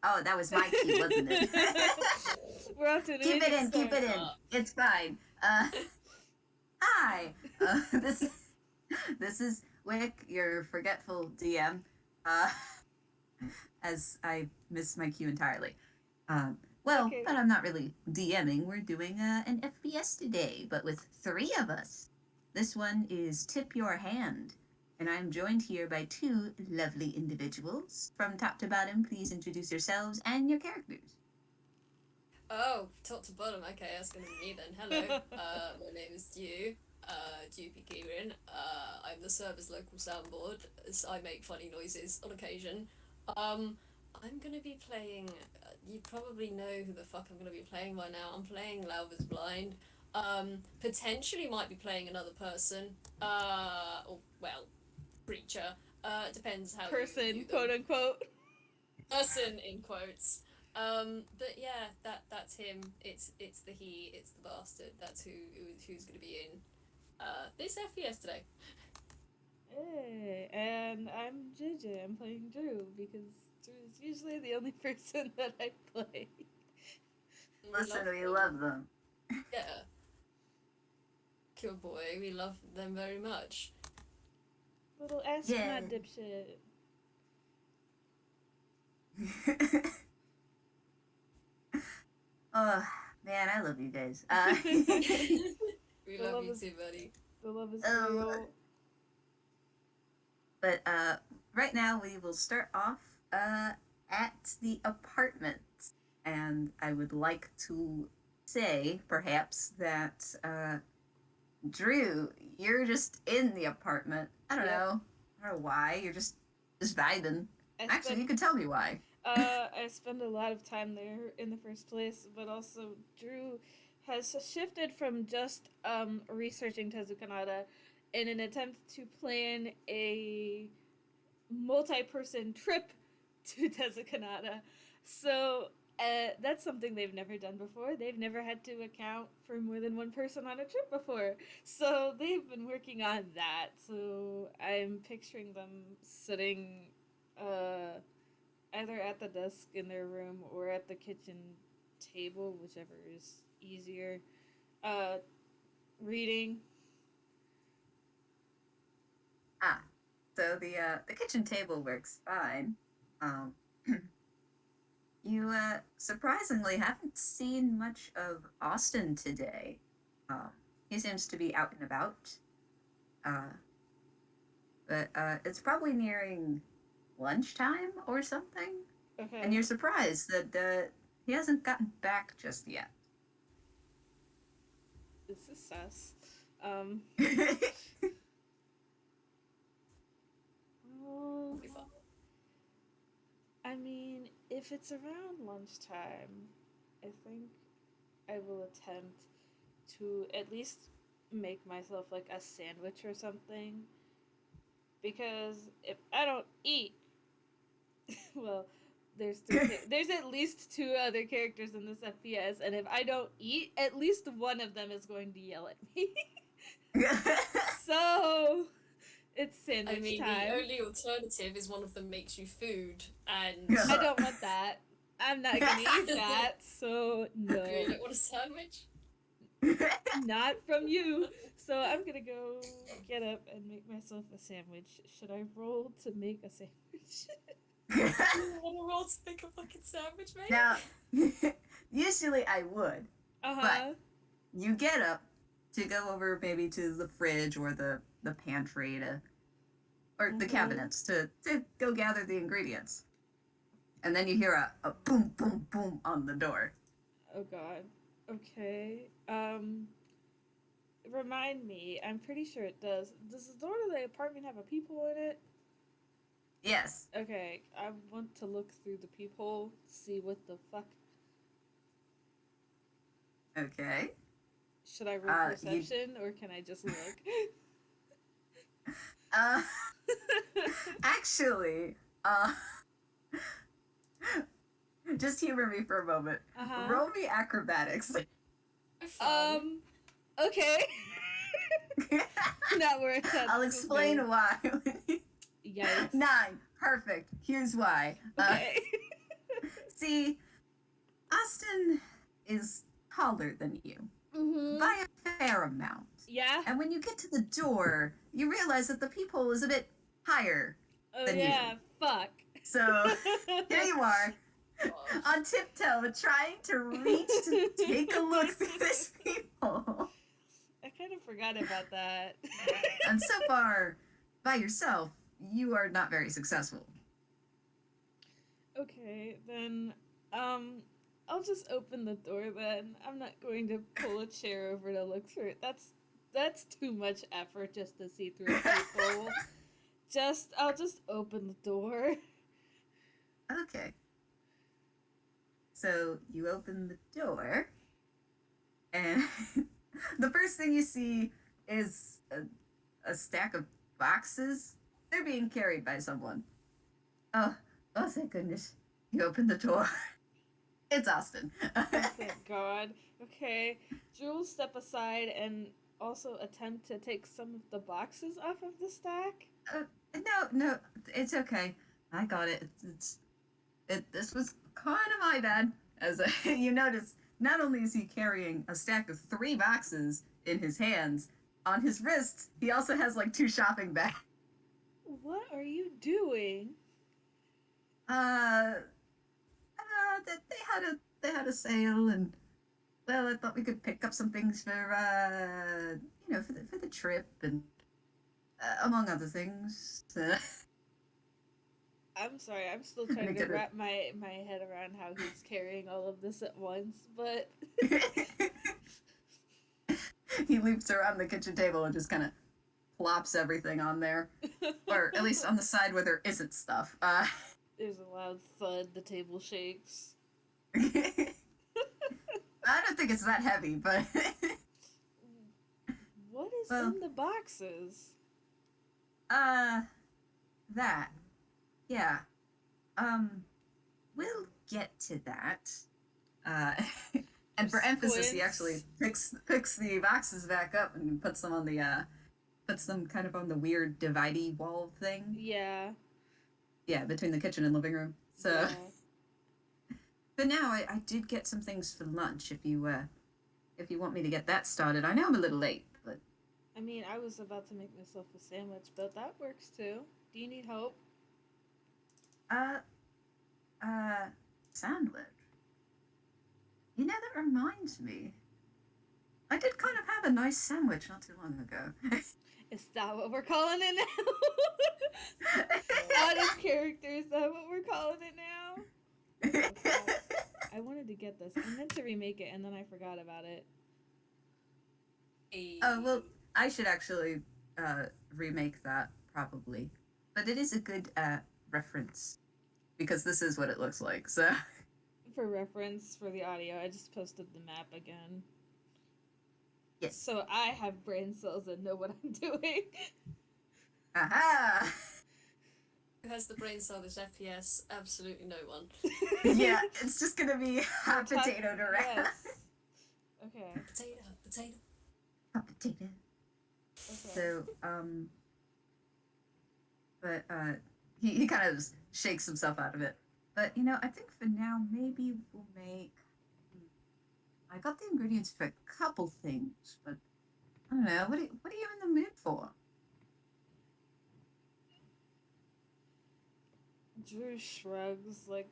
Oh, that was my cue, wasn't it? We're off to an Keep it amazing in, keep it start. in. It's fine. Hi. This is Wick, your forgetful DM. Uh, as I missed my cue entirely. It's Well, okay. but I'm not really DMing. We're doing an FPS today, but with three of us. This one is Tip Your Hand, and I'm joined here by two lovely individuals. From top to bottom, please introduce yourselves and your characters. Oh, top to bottom. Okay, that's gonna be me then. Hello. My name is Dewp Kieran. I'm the server's local soundboard, as I make funny noises on occasion. Um, I'm gonna be playing. You probably know who the fuck I'm gonna be playing by now. I'm playing Lao Vis-Blind. Potentially might be playing another person. Or well, creature. Depends how you Person, view quote them. unquote. Person in quotes. But yeah, that's him. It's the he. It's the bastard. That's who's gonna be in this FPS today. Hey, and I'm JayJay. I'm playing Drew because Drew is usually the only person that I play. We Listen, love we them. love them. Yeah, Kill Boy. We love them very much. Little Yeah. astronaut dipshit. Oh, man, I love you guys. We The love love you is too, buddy. the love is um, real. but right now we will start off at the apartment, and I would like to say perhaps that Drew, you're just in the apartment. I don't Yep. know. I don't know why. You're just vibing. I Actually, you spend could tell me why. I spend a lot of time there in the first place, but also Drew has shifted from just researching Tezukanata in an attempt to plan a multi-person trip to Tezukanata. So that's something they've never done before. They've never had to account for more than one person on a trip before. So they've been working on that. So I'm picturing them sitting either at the desk in their room or at the kitchen table, whichever is easier. Uh, reading. Ah, so the kitchen table works fine. Um, you surprisingly haven't seen much of Austin today. Um, he seems to be out and about. Uh, but it's probably nearing lunchtime or something. And you're Okay, surprised that he hasn't gotten back just yet. this is sus. Um, well, Be fun. I mean, if it's around lunchtime, I think I will attempt to at least make myself like a sandwich or something. Because if I don't eat, well, there's at least two other characters in this FPS, and if I don't eat, at least one of them is going to yell at me. So it's I sandwich mean, the time. only alternative is one of them makes you food, and I don't want that. I'm not gonna eat that, so you no. don't want a sandwich. Not from you. So I'm gonna go get up and make myself a sandwich. Should I roll to make a sandwich? You want to roll to make a fucking sandwich, Now, mate? usually I would, Uh but huh. you get up to go over maybe to the fridge or the pantry or the Mm-hmm. cabinets to go gather the ingredients. And then you hear a boom, boom, boom on the door. Oh God. Okay. Remind me. I'm pretty sure it does. Does the door to the apartment have a peephole in it? Yes. Okay. I want to look through the peephole, see what the fuck. Okay. Should I roll You perception or can I just look? uh actually, just humor me for a moment. Uh huh. Roll me acrobatics. Fun. Okay. Not where I thought I'll this was going. explain why. Yikes. 9. Perfect. Here's why. Okay. See, Austin is taller than you Mm-hmm. by a fair amount. Yeah. And when you get to the door, you realize that the peephole is a bit higher Oh than yeah. you. Fuck. So here you are, Gosh. on tiptoe, trying to reach to take a look through this peephole. I kind of forgot about that. And so far, by yourself, you are not very successful. Okay, then, I'll just open the door then. I'm not going to pull a chair over to look through it. That's too much effort just to see through a peephole. I'll just open the door. Okay. So you open the door, and the first thing you see is a stack of boxes. They're being carried by someone. Oh, oh, thank goodness. You open the door. It's Austin. Oh, thank God. Okay, Drew will step aside and also attempt to take some of the boxes off of the stack. No, it's okay. I got it. This was kind of my bad. As you notice, not only is he carrying a stack of 3 boxes in his hands, on his wrists, he also has like 2 shopping bags. What are you doing? Uh, they had a sale, and well, I thought we could pick up some things for for the trip, and among other things. I'm sorry, I'm still Gonna trying to get it. wrap my head around how he's carrying all of this at once, but He leaps around the kitchen table and just kind of plops everything on there, or at least on the side where there isn't stuff. There's a loud thud, the table shakes. I don't think it's that heavy, but What is Well- in the boxes? that, yeah, we'll get to that. And for emphasis, he actually picks the boxes back up and puts them on the puts them kind of on the weird dividey wall thing. Yeah. Yeah, between the kitchen and living room. So, Yeah. but now I did get some things for lunch. If you want me to get that started, I know I'm a little late, but I mean, I was about to make myself a sandwich, but that works too. Do you need help? uh, sandwich. You know, that reminds me. I did kind of have a nice sandwich not too long ago. Is that what we're calling it now? Out of character, is that what we're calling it now? I wanted to get this. I meant to remake it and then I forgot about it. Oh, well, I should actually remake that, probably. But it is a good reference, because this is what it looks like, so... For reference, for the audio, I just posted the map again. Yes. So I have brain cells and know what I'm doing. Aha! Who has the brain cell this FPS? Absolutely no one. Yeah, it's just gonna be hot We're potato talking- to wrap. yes. Okay. Potato. Hot potato. Okay. So, but, he kind of just shakes himself out of it. But, you know, I think for now, maybe we'll make... I got the ingredients for a couple things, but I don't know. What are you in the mood for? Drew shrugs, like,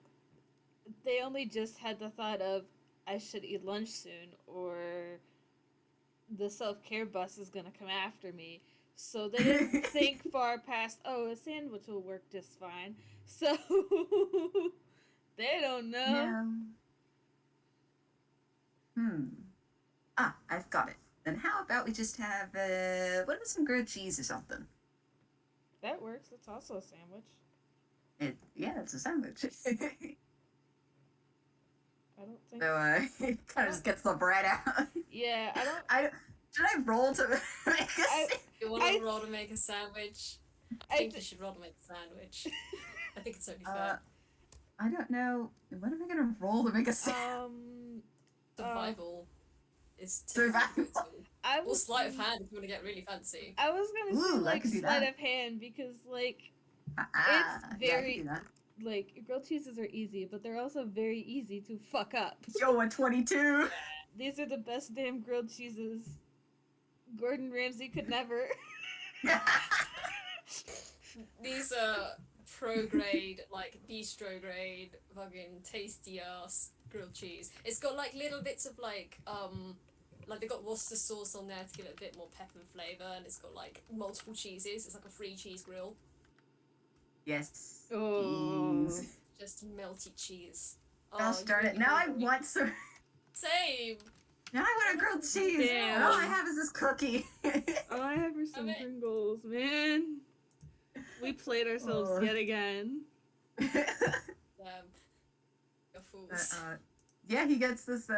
they only just had the thought of, I should eat lunch soon, or the self-care bus is gonna come after me. So they didn't think far past, oh, a sandwich will work just fine. So, they don't know. No. I've got it. Then how about we just have, what about some grilled cheese or something? That works, it's also a sandwich. Yeah, it's a sandwich. I don't think... So, he kind of just gets the bread out. Yeah, I don't... Should I roll to make a sandwich? You want to roll to make a sandwich? I think you should roll to make a sandwich. I think it's only fair. I don't know. What am I gonna roll to make a sandwich? Survival is Survival. typical. I Or was... sleight of hand if you want to get really fancy. I was gonna say, Ooh, I like, could do sleight that. of hand, because, like, Yeah, I very- can do that. like grilled cheeses are easy, but they're also very easy to fuck up. Yo, at 22. These are the best damn grilled cheeses. Gordon Ramsay could never. These are pro grade, like bistro grade, fucking tasty ass grilled cheese. It's got like little bits of like they got Worcester sauce on there to give it a bit more pep and flavour, and it's got like multiple cheeses. It's like a free cheese grill. Yes. Oh. Jeez. Just melty cheese. Gosh darn it. Now I want some. Same. Now I want a grilled cheese. Damn. And all I have is this cookie. All I have are some Okay. Pringles, man. We played ourselves Oh. yet again. You're fools. Yeah, he gets this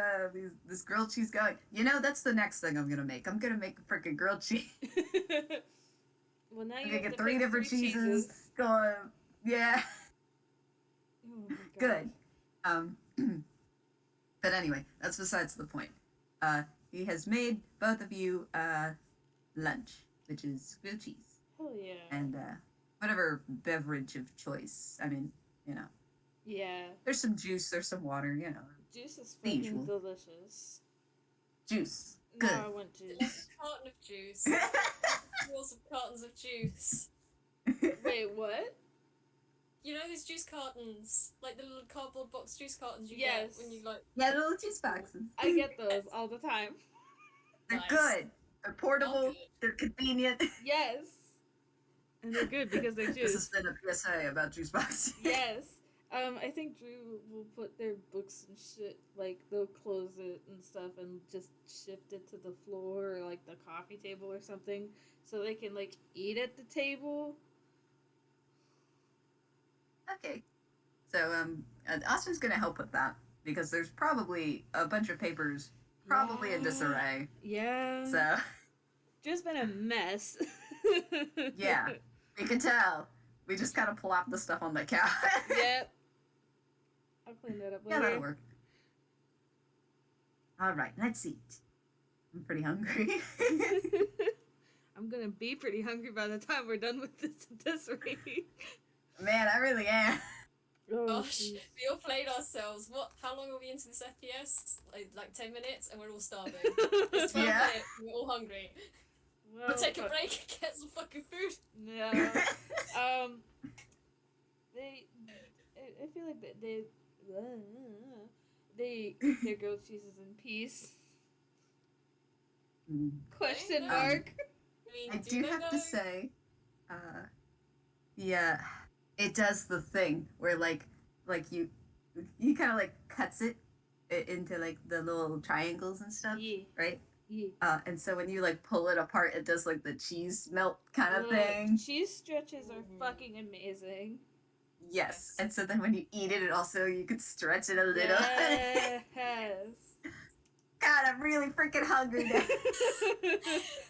grilled cheese going. You know, that's the next thing I'm gonna make. I'm gonna make a freaking grilled cheese. Well, now I'm you gonna have get to 3 pick different 3 cheeses. Going, yeah, Oh my good. gosh. But anyway, that's besides the point. He has made both of you lunch, which is grilled cheese Hell yeah. and whatever beverage of choice. I mean, you know, Yeah. there's some juice, there's some water, you know, Juice is The fucking usual. delicious. juice. Good. Now I want Like juice. a carton of juice. Lots of cartons of juice. Wait, what? You know these juice cartons? Like the little cardboard box juice cartons you Yes. get when you like... Yeah, the little juice boxes. I get those all the time. They're Nice. good. They're portable. Oh, good. They're convenient. Yes. And they're good because they're This has juice. been a PSA about juice boxes. Yes. I think Drew will put their books and shit, like, they'll close it and stuff and just shift it to the floor or, like, the coffee table or something so they can, like, eat at the table. Okay. So, Austin's gonna help with that because there's probably a bunch of papers probably in Yeah. disarray. Yeah. So, Drew's been a mess. yeah, we can tell. We just kind of plop the stuff on the couch. Yep. I'll clean that up Yeah, later. that'll work. All right, let's eat. I'm pretty hungry. I'm gonna be pretty hungry by the time we're done with this raid. Man, I really am. Oh, Gosh, jeez. we all played ourselves. How long are we into this FPS? Like 10 minutes and we're all starving. It's 12 Yeah. minutes and we're all hungry. Well, We'll take a fuck. break and get some fucking food. No. I feel like they eat their grilled cheeses in peace. Mm. Question Um, mark. I mean, I do do they have though? to say, yeah, it does the thing where like you kind of like cuts it into like the little triangles and stuff, Yeah. right? Yeah. And so when you like pull it apart, it does like the cheese melt kind of Ugh, thing. Cheese stretches are Mhm. fucking amazing. Yes, and so then when you eat it also you could stretch it a little. Yes. God, I'm really freaking hungry now.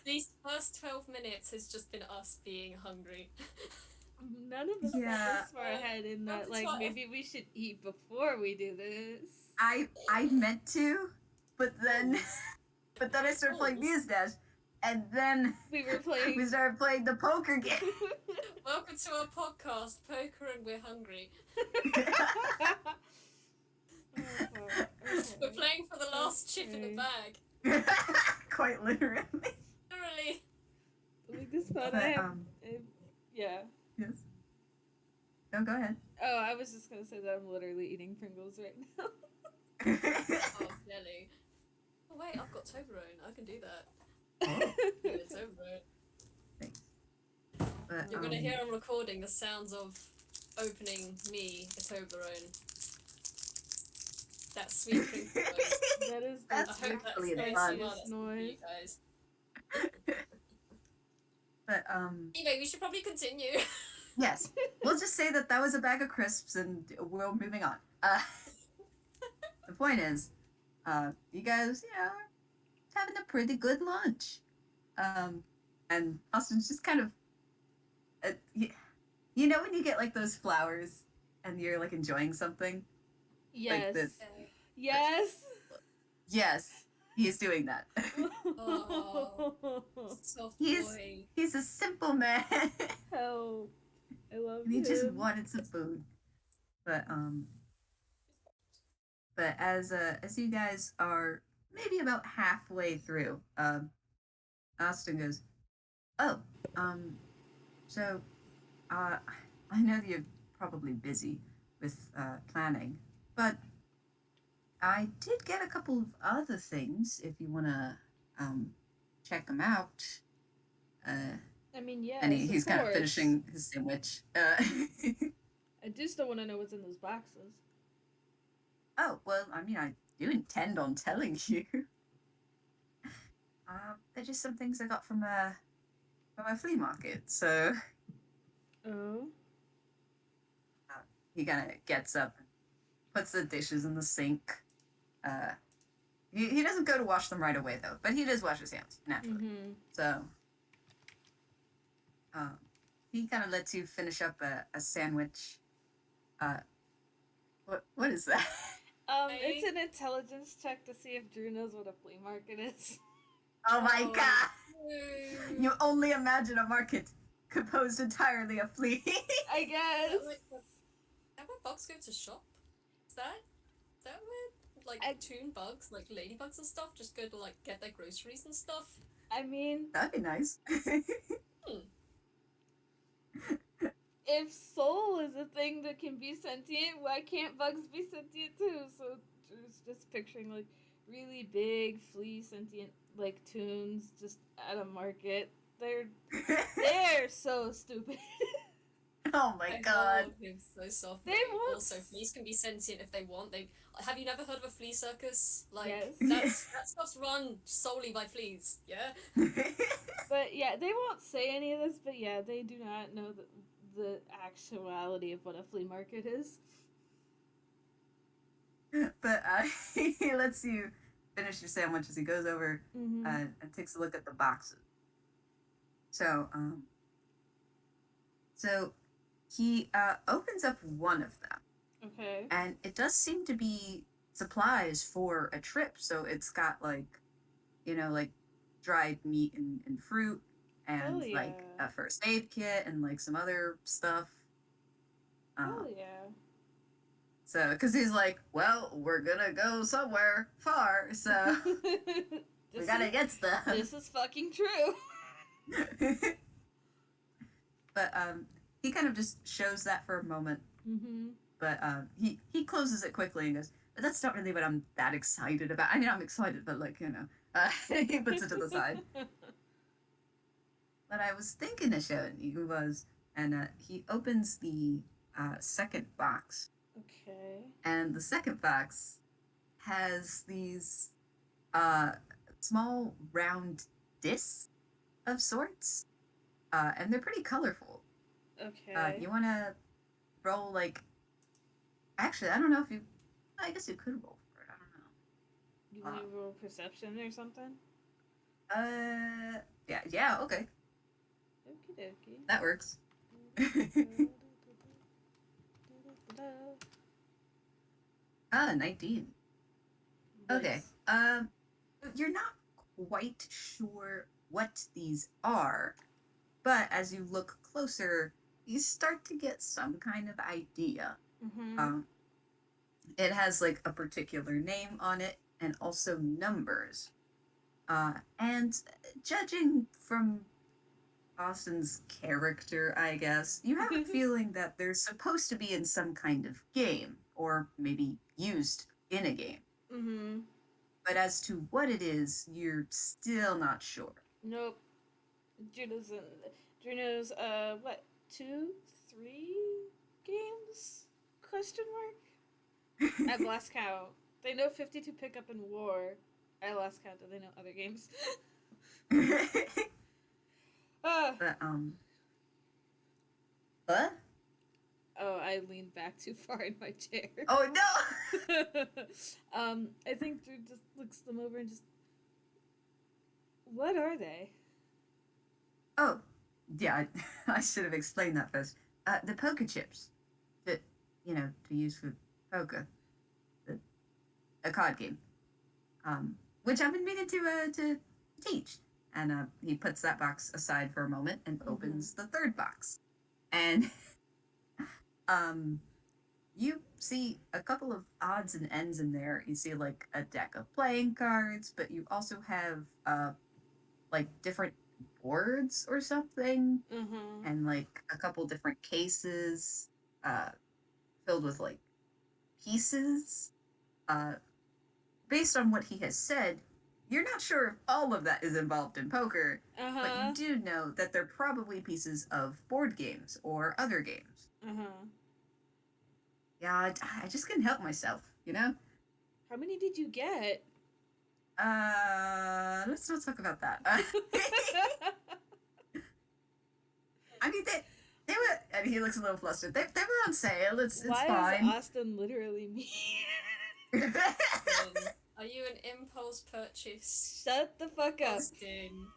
These first 12 minutes has just been us being hungry. None of us Yeah. thought this far ahead in that, That's like, why- maybe we should eat before we do this. I meant to, but then I started playing Muse Dash, and then We were playing. we started playing the poker game. Welcome to our podcast, Poker and We're Hungry. We're playing for the last chip in the Okay. bag. Quite literally. Literally. Like this fun. But, I have, yeah. yes. No, go ahead. Oh, I was just gonna say that I'm literally eating Pringles right now. Oh, Nelly. Oh, wait, I've got Toblerone. I can do that. Yeah, Toblerone. Thanks. But, You're gonna hear on recording the sounds of opening me a Toblerone. That sweet Pringles noise. That is the That's I hope that's really very fun. smart for you Noise. guys. But Anyway, we should probably continue. yes, we'll just say that was a bag of crisps, and we're moving on. The point is, you guys, having a pretty good lunch, and Austin's just kind of, you know, when you get like those flowers, and you're like enjoying something. yes. this. Yes. Yes, he's doing that. Oh. Soft He's- boy. He's a simple man, Help. I love and he him. just wanted some food. But as you guys are maybe about halfway through, Austin goes, "Oh, um, so uh, I know that you're probably busy with planning, but I did get a couple of other things if you want to um, check them out." Uh, I mean, and yes, of he's kind of course. finishing his sandwich. I do still want to know what's in those boxes. Oh, well, I mean, I do intend on telling you. They're just some things I got from a flea market. So Oh. uh, he kind of gets up, puts the dishes in the sink. Uh, he doesn't go to wash them right away though, but he does wash his hands naturally. Mm-hmm. So um, he kind of lets you finish up a sandwich. Uh, what is that? It's I an intelligence check to see if Drew knows what a flea market is. Oh my oh god! no. You only imagine a market composed entirely of fleas. I guess. That where bugs go to shop? Is that where like I toon bugs, like ladybugs and stuff, just go to like get their groceries and stuff? I mean, That'd be nice. Hmm. if soul is a thing that can be sentient, why can't bugs be sentient too? So Drew's just picturing like really big flea sentient like tunes just at a market. They're so stupid. Oh my I god. love him so softly. They want Also, fleas can be sentient if they want. They have you never heard of a flea circus? Like yes. that stuff's run solely by fleas. Yeah. But yeah, they won't say any of this, but yeah, they do not know the actuality of what a flea market is. but he lets you finish your sandwich as he goes over Mm-hmm. and takes a look at the boxes. So, so he opens up one of them, Okay. and it does seem to be supplies for a trip. So it's got like dried meat and fruit, Hell and yeah. like a first aid kit and like some other stuff. Hell Um, yeah. so, because he's like, well, we're gonna go somewhere far, so we this gotta is get stuff. this is fucking true. but he kind of just shows that for a moment, Mm-hmm. but he closes it quickly and goes, but that's not really what I'm that excited about. I mean, I'm excited, but like he puts it to the side. What I was thinking of showing you was, and he opens the second box, Okay. and the second box has these uh, small round discs of sorts, and they're pretty colorful. Okay. You want to roll like? Actually, I don't know if you. I guess you could roll for it. You I want don't to roll perception or something? know. Yeah, okay, Okie dokie. that works. 19. Okay. Nice. You're not quite sure what these are, but as you look closer, you start to get some kind of idea. Mm-hmm. Um, it has like a particular name on it and also numbers. And judging from Austin's character, I guess, you have a feeling that they're supposed to be in some kind of game, or maybe used in a game. Mm-hmm. But as to what it is, you're still not sure. Nope. Juno's in. Juno's what? 2, 3 games? Question mark. I've lost count. They know 52 pickup in war. I lost count. Do they know other games? uh, but what? oh, I leaned back too far in my chair. Oh no! I think Drew just looks them over and just. What are they? Oh, yeah, I should have explained that first. The poker chips that to use for poker, the, a card game, which I've been meaning to teach. And he puts that box aside for a moment and Mm-hmm. opens the third box, and um, you see a couple of odds and ends in there. You see like a deck of playing cards, but you also have like different boards or something, Uh-huh. and like a couple different cases uh filled with like pieces. Uh Based on what he has said, you're not sure if all of that is involved in poker, but you Uh-huh. do know that they're probably pieces of board games or other games. Uh-huh. Yeah, I just couldn't help myself, you know? How many did you get? Let's not talk about that. I mean, they were, and he looks a little flustered. They were on sale. It's Why is fine. Austin literally me? Austin, are you an impulse purchase? Shut the fuck up. Austin,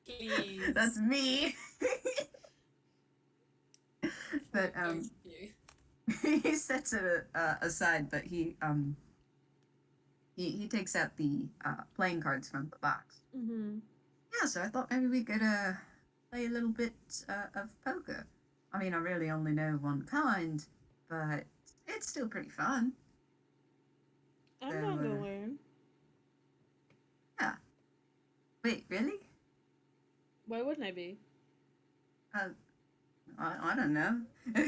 please. That's me. But Both of you. he sets it aside, but he takes out the playing cards from the box. Mm-hmm. Yeah, so I thought maybe we could play a little bit of poker. I mean, I really only know one kind, but it's still pretty fun. So I'm not gonna learn. yeah. Wait, really? Why wouldn't I be? Uh, I don't know.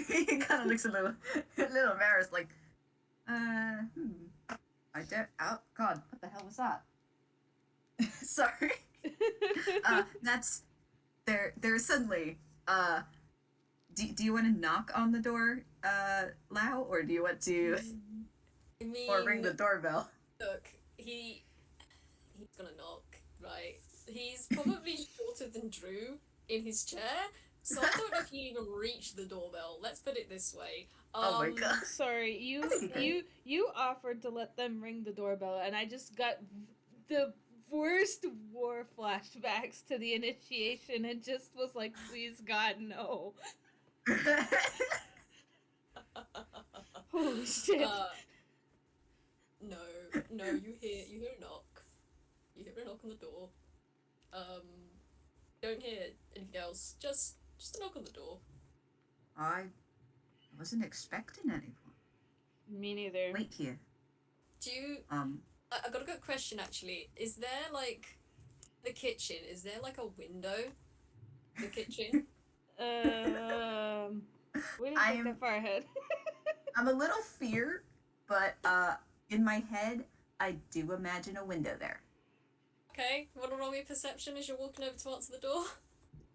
He kind of looks a little embarrassed, like, I don't. Oh God, what the hell was that? Sorry. That's there. There's suddenly. Do you want to knock on the door, Lao, or do you want to, I or ring mean, the doorbell? look, he's gonna knock, right? He's probably shorter than Drew in his chair, so I don't know if he even reached the doorbell. Let's put it this way. Oh my God. Sorry, I think he could. you offered to let them ring the doorbell, and I just got the worst war flashbacks to the initiation, and just was like, please God, no. Holy shit. uh, no, no, you hear a knock. You hear a knock on the door. Um, don't hear anything else. Just a knock on the door. I wasn't expecting anyone. Me neither. Wait here. Do you? Um, I got a good question actually. Is there like the kitchen? Is there like a window? In the kitchen. We didn't think that I'm far ahead. I'm a little feared, but in my head, I do imagine a window there. Okay. Want to roll me perception as you're walking over to answer the door?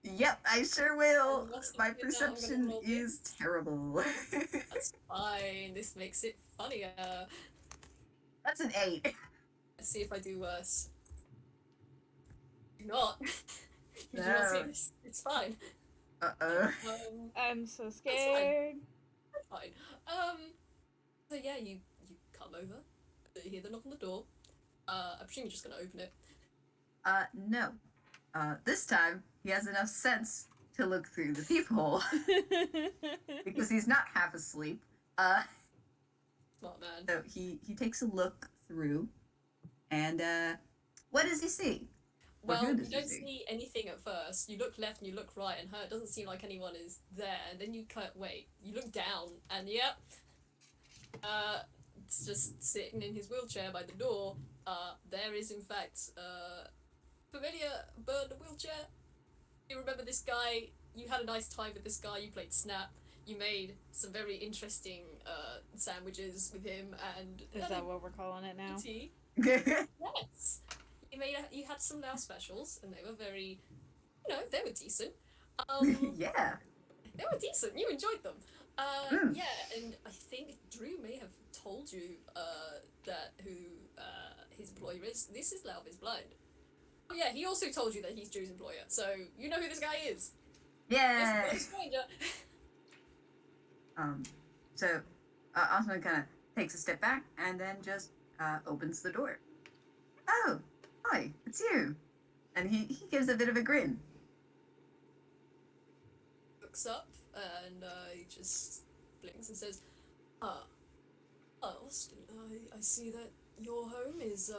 Yep, I sure And will. whilst I'm My doing that, I'm gonna perception roll is this. terrible. That's fine. This makes it funnier. That's an 8. Let's see if I do worse. Do not. You do not see No. this. It's fine. Uh-oh. I'm so That's fine. scared. That's fine. So yeah, you come over. You hear the knock on the door. I presume you're just gonna open it. No. This time, he has enough sense to look through the peephole because he's not half asleep. Smart man. So he takes a look through, and what does he see? Or Well, who does you he don't see? see anything at first. You look left and you look right, and it doesn't seem like anyone is there. And then you wait. You look down, and yep, it's just sitting in his wheelchair by the door. There is in fact familiar bird wheelchair. You remember this guy? You had a nice time with this guy. You played Snap. You made some very interesting sandwiches with him, and Is that what we're calling it now? tea. Yes. You had some Lao specials, and they were very, they were decent. Yeah. They were decent. You enjoyed them. Mm. Yeah, and I think Drew may have told you that who his employer is. This is Lao Vis-Blind. Oh yeah, he also told you that he's Drew's employer, so you know who this guy is. Yeah. This stranger. So Osman kind of takes a step back and then just opens the door. Oh, hi, it's you. And he gives a bit of a grin. Looks up and he just blinks and says, Austin, I see that your home is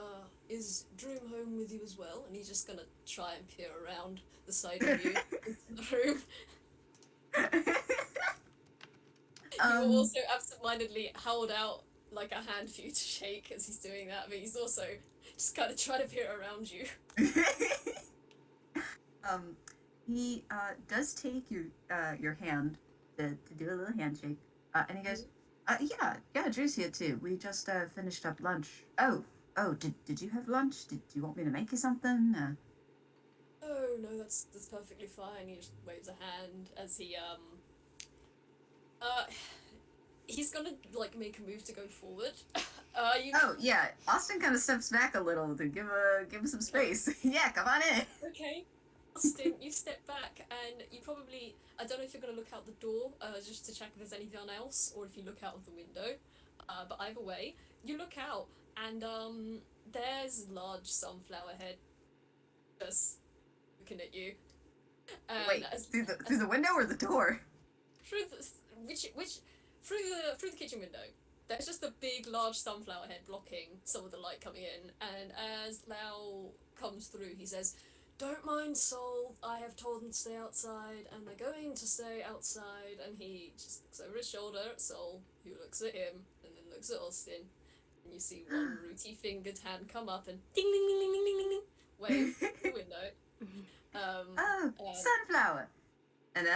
Drew home with you as well, and he's just gonna try and peer around the side of you into the room. You will Um, also absentmindedly hold out like a hand for you to shake as he's doing that, but he's also just kind of trying to peer around you. um, he does take your hand to do a little handshake, and he goes, yeah, Drew's here too. We just finished up lunch. Oh, did you have lunch? Did you want me to make you something? Oh no, that's perfectly fine. He just waves a hand as uh he's gonna like make a move to go forward. You Oh yeah, Austin kind of steps back a little to give him some space. Yeah, come on in. okay. Austin, you step back and you probably I don't know if you're gonna look out the door just to check if there's anyone else or if you look out of the window. But either way, you look out and there's large sunflower head just looking at you. And Wait, through the window or the door? through the which through the kitchen window. There's just a big, large sunflower head blocking some of the light coming in, and as Lao comes through, he says, "Don't mind Sol. I have told them to stay outside, and they're going to stay outside." And he just looks over his shoulder at Sol, who looks at him, and then looks at Austin, and you see one rooty fingered hand come up and ding ding ding ding ding ding ding ding wave through the window. Oh, sunflower. And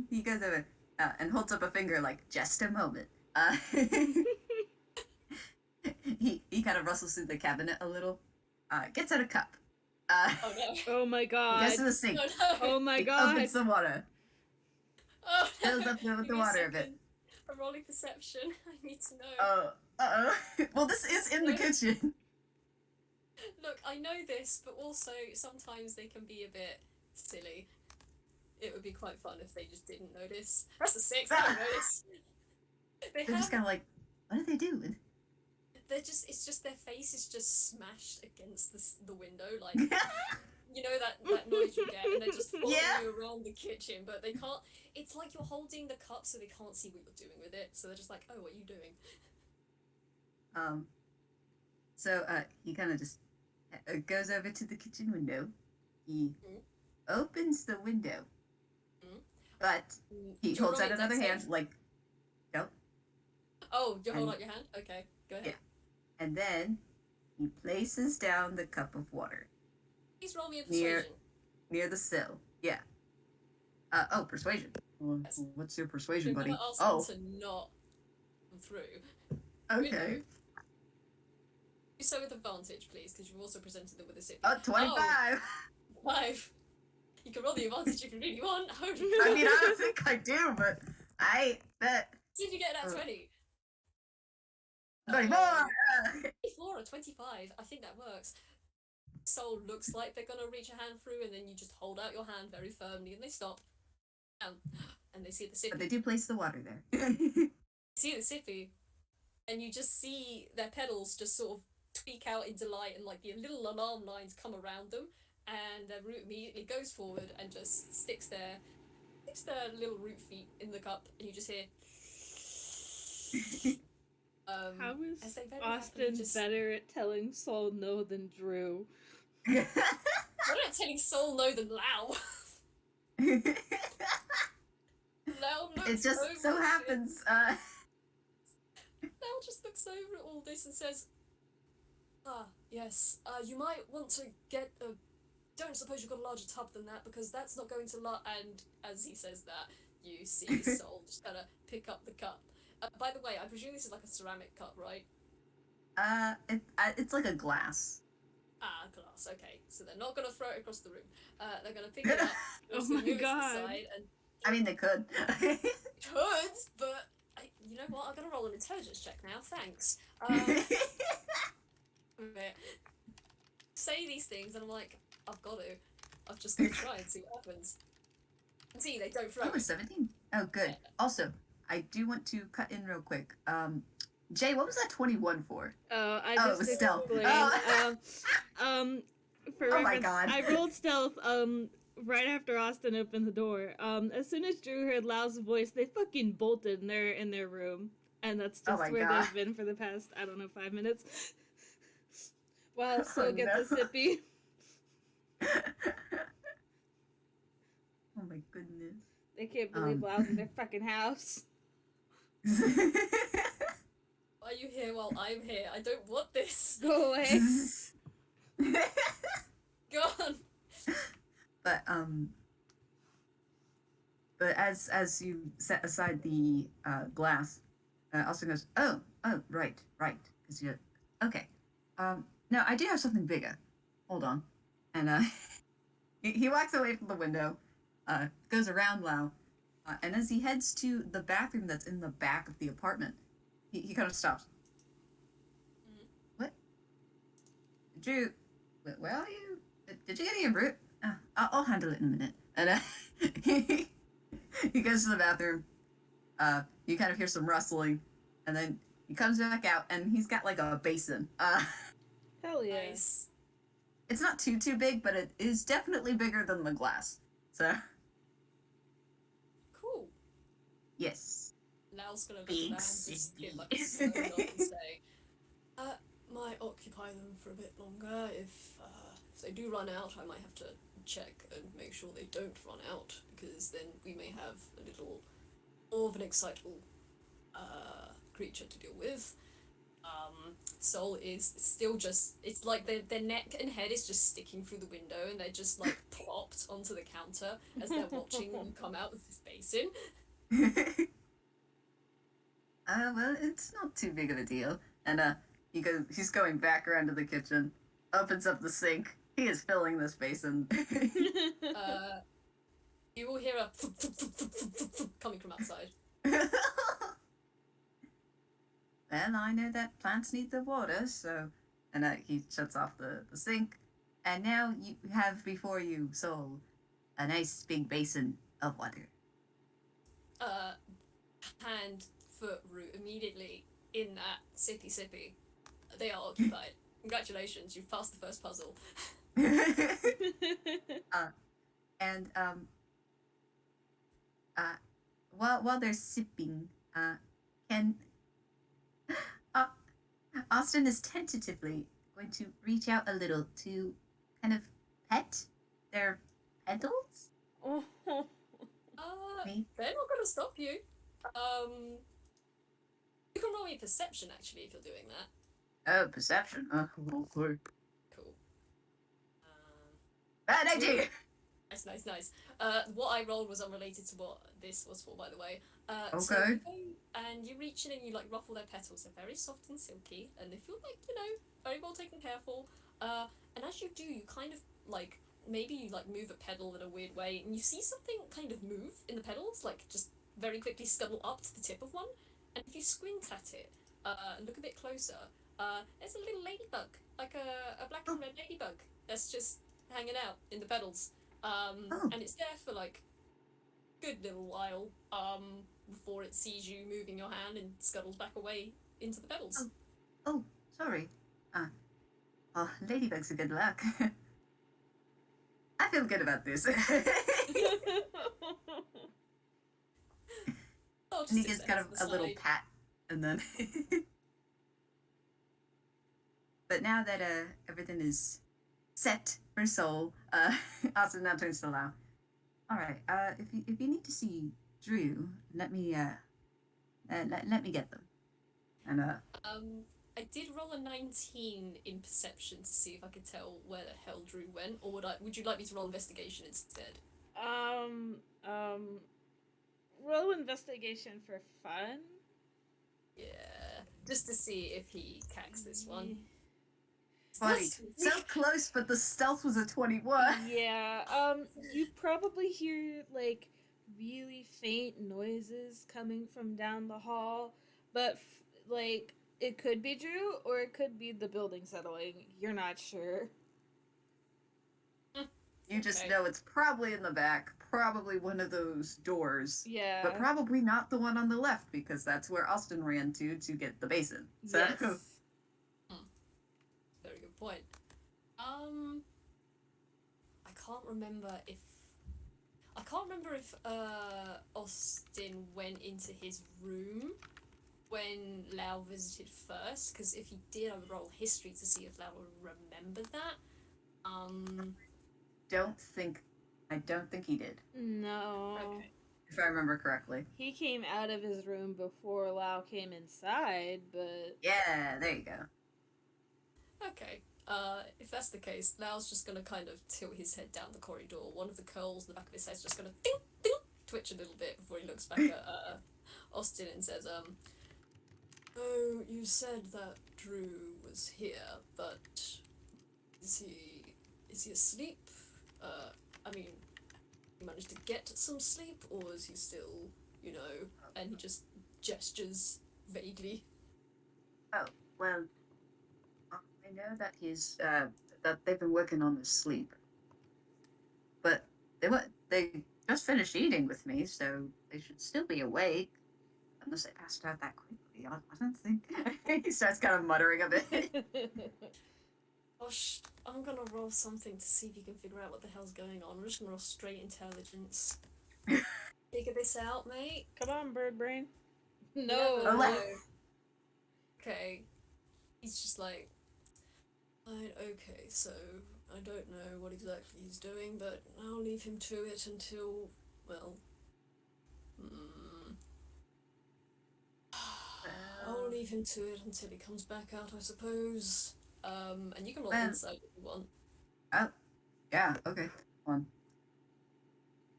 he goes over and holds up a finger like, just a moment. He kind of rustles through the cabinet a little, gets out a cup. Oh no! Oh my god. Gets to the sink. Oh no! Oh my He god. opens some water. Oh no! Fills up with Give the me water a bit. A rolling perception. I need to know. Uh-oh. Well, this is in the kitchen. Look, I know this, but also sometimes they can be a bit silly. It would be quite fun if they just didn't notice. That's a 6, they don't notice. They're just kind of like, what are they doing? It's just their face is just smashed against the window, like, you know that noise you get, and they're just following you around the kitchen, but they can't, it's like you're holding the cup so they can't see what you're doing with it, so they're just like, oh, what are you doing? So he kind of just goes over to the kitchen window. He opens the window, but he holds out another hand, like, no. Oh, you hold out your hand? Okay, go ahead. Yeah. And then he places down the cup of water. Please roll me a persuasion. Near the sill. Yeah. Persuasion. Well, Yes. what's your persuasion, buddy? You're gonna ask them to not come through. Okay. Do so with advantage, please, because you've also presented them with a 6. Oh, 25. 5. You can roll the advantage if you really want. I mean, I don't think I do, but I bet. Did you get that 20? 24. 24 or 25. I think that works. Soul looks like they're gonna reach a hand through, and then you just hold out your hand very firmly, and they stop. And they see the sippy. But they do place the water there. See the sippy, and you just see their petals just sort of tweak out into light, and like the little alarm lines come around them, and their root immediately goes forward and just sticks their little root feet in the cup, and you just hear. How is Austin better at telling Soul no than Drew? Better at telling Soul no than Lao. Lao looks it just so happens. Lao just looks over at all this and says, yes, you might want to get a... Don't suppose you've got a larger tub than that, because that's not going to And as he says that, you see Soul just kind of pick up the cup. By the way, I presume this is like a ceramic cup, right? It's like a glass. Glass, okay. So they're not going to throw it across the room. They're going to pick it up. Oh my god. I mean, they could. Could, but you know what? I'm going to roll an intelligence check now. Thanks. Say these things, and I'm like, I've got to. I've just got to try and see what happens. And see, they don't throw it. 17. Oh, good. Yeah. Also, I do want to cut in real quick. Jay, what was that 21 for? Oh, I it just was stealth. explained. For Oh my reference, god. I rolled stealth right after Austin opened the door. As soon as Drew heard Lau's voice, they fucking bolted, and they're in their room. And that's just where god. they've been for the past, 5 minutes. While Sol gets a sippy. Oh my goodness. They can't believe I was in their fucking house. Why are you here while I'm here? I don't want this. Go away. Go on. but as you set aside the glass, Austin goes, oh, right, because you, okay. No, I do have something bigger. Hold on, and he walks away from the window, goes around Lao, and as he heads to the bathroom that's in the back of the apartment, he kind of stops. Mhm. What? Drew, where are you? Did you get your root? I'll handle it in a minute. And he goes to the bathroom. You kind of hear some rustling, and then he comes back out, and he's got like a basin. Hell yeah. Nice. It's not too big, but it is definitely bigger than the glass. So Cool. yes, Lao's gonna look big around, just get like a slow nod and say, might occupy them for a bit longer. If they do run out, I might have to check and make sure they don't run out, because then we may have a little more of an excitable creature to deal with. Soul is still just, it's like their neck and head is just sticking through the window, and they're just like plopped onto the counter as they're watching you come out with this basin. well, it's not too big of a deal. And he's going back around to the kitchen, opens up the sink. He is filling this basin. You will hear a coming from outside. Well, I know that plants need the water, so... And he shuts off the sink. And now you have before you, Soul, a nice big basin of water. Hand, foot, root immediately in that sippy. They are occupied. Congratulations, you've passed the first puzzle. And while they're sipping, can Austin is tentatively going to reach out a little to kind of pet their petals. Oh. Me? They're not gonna stop you. You can roll me perception actually if you're doing that. Oh, perception. Cool. Cool. Bad idea. Nice. What I rolled was unrelated to what this was for, by the way. Okay. So you go and you reach in and you like ruffle their petals. They're very soft and silky, and they feel like, very well taken care for. And as you do, you kind of like, maybe you like move a petal in a weird way, and you see something kind of move in the petals, like just very quickly scuttle up to the tip of one. And if you squint at it, look a bit closer, there's a little ladybug, like a black and red ladybug that's just hanging out in the petals. And it's there for like a good little while before it sees you moving your hand and scuttles back away into the petals. Oh, sorry. Ladybugs are good luck. I feel good about this. Oh, And he gives kind of a little pat, and then... But now that everything is set for Soul, Austin now turns to Lao. All right, if you need to see Drew, let me let me get them. And I did roll a 19 in perception to see if I could tell where the hell Drew went, or would you like me to roll investigation instead? Roll investigation for fun. Yeah, just to see if he cacks this one. funny, so close, but the stealth was a 21. Yeah. You probably hear like really faint noises coming from down the hall, but like it could be Drew or it could be the building settling. You're not sure. You just know it's probably in the back, probably one of those doors. Yeah. But probably not the one on the left, because that's where Austin ran to get the basin. So. Yes. Very good point. I can't remember if Austin went into his room when Lao visited first, because if he did, I would roll history to see if Lao would remember that. I don't think he did. No. Okay. if I remember correctly. He came out of his room before Lao came inside, but Yeah, there you go. Okay. If that's the case, Lao's just gonna kind of tilt his head down the corridor. One of the curls in the back of his head's just gonna ding, ding, twitch a little bit before he looks back at Austin and says, "Oh, you said that Drew was here, but is he asleep? I mean, he managed to get some sleep, or is he still, you know?" And he just gestures vaguely. Oh, well, I know that that they've been working on his sleep, but they just finished eating with me, so they should still be awake, unless they passed out that quickly. I don't think. He starts kind of muttering a bit. Gosh, I'm gonna roll something to see if you can figure out what the hell's going on. I'm just gonna roll straight intelligence. Figure this out, mate. come on, bird brain. You No. never Oh, know. let- Okay. He's just like, right, okay, so I don't know what exactly he's doing, but I'll leave him to it until, well, hmm. I'll leave him to it until he comes back out, I suppose. And you can roll Well- insight if you want. Oh, yeah, okay. One.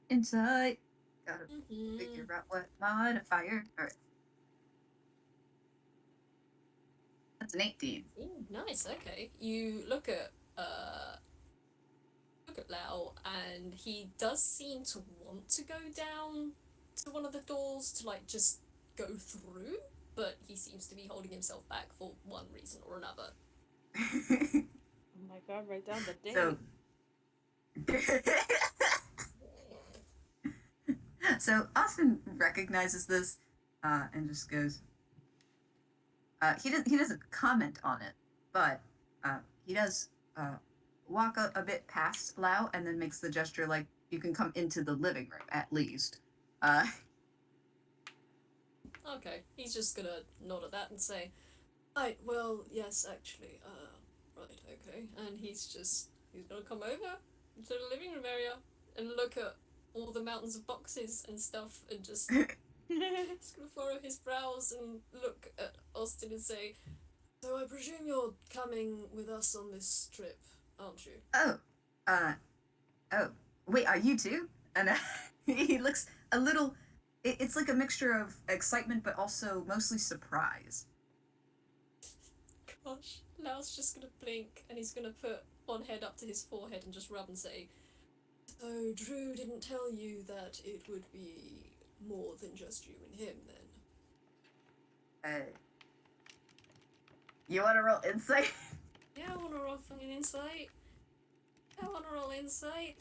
Insight. Gotta Mm-hmm. figure out what modifier. Alright. That's an 18. Ooh, nice. Okay. You look at Lao, and he does seem to want to go down to one of the doors to like just go through, but he seems to be holding himself back for one reason or another. Oh my god, write down the date. So. So Austin recognizes this and just goes. He doesn't comment on it, but he does walk a bit past Lao and then makes the gesture like you can come into the living room at least. Okay, he's just gonna nod at that and say, "Right, well, yes, actually, right, okay," and he's gonna come over to the living room area and look at all the mountains of boxes and stuff and just He's gonna furrow his brows and look at Austin and say, "So I presume you're coming with us on this trip, aren't you?" Oh, uh, oh, wait, are you too? And he looks a little. It's like a mixture of excitement, but also mostly surprise. Gosh, Lao's just gonna blink and he's gonna put one head up to his forehead and just rub and say, "So Drew didn't tell you that it would be more than just you and him, then?" You want to roll insight? Yeah, I wanna roll fucking insight. I wanna roll insight.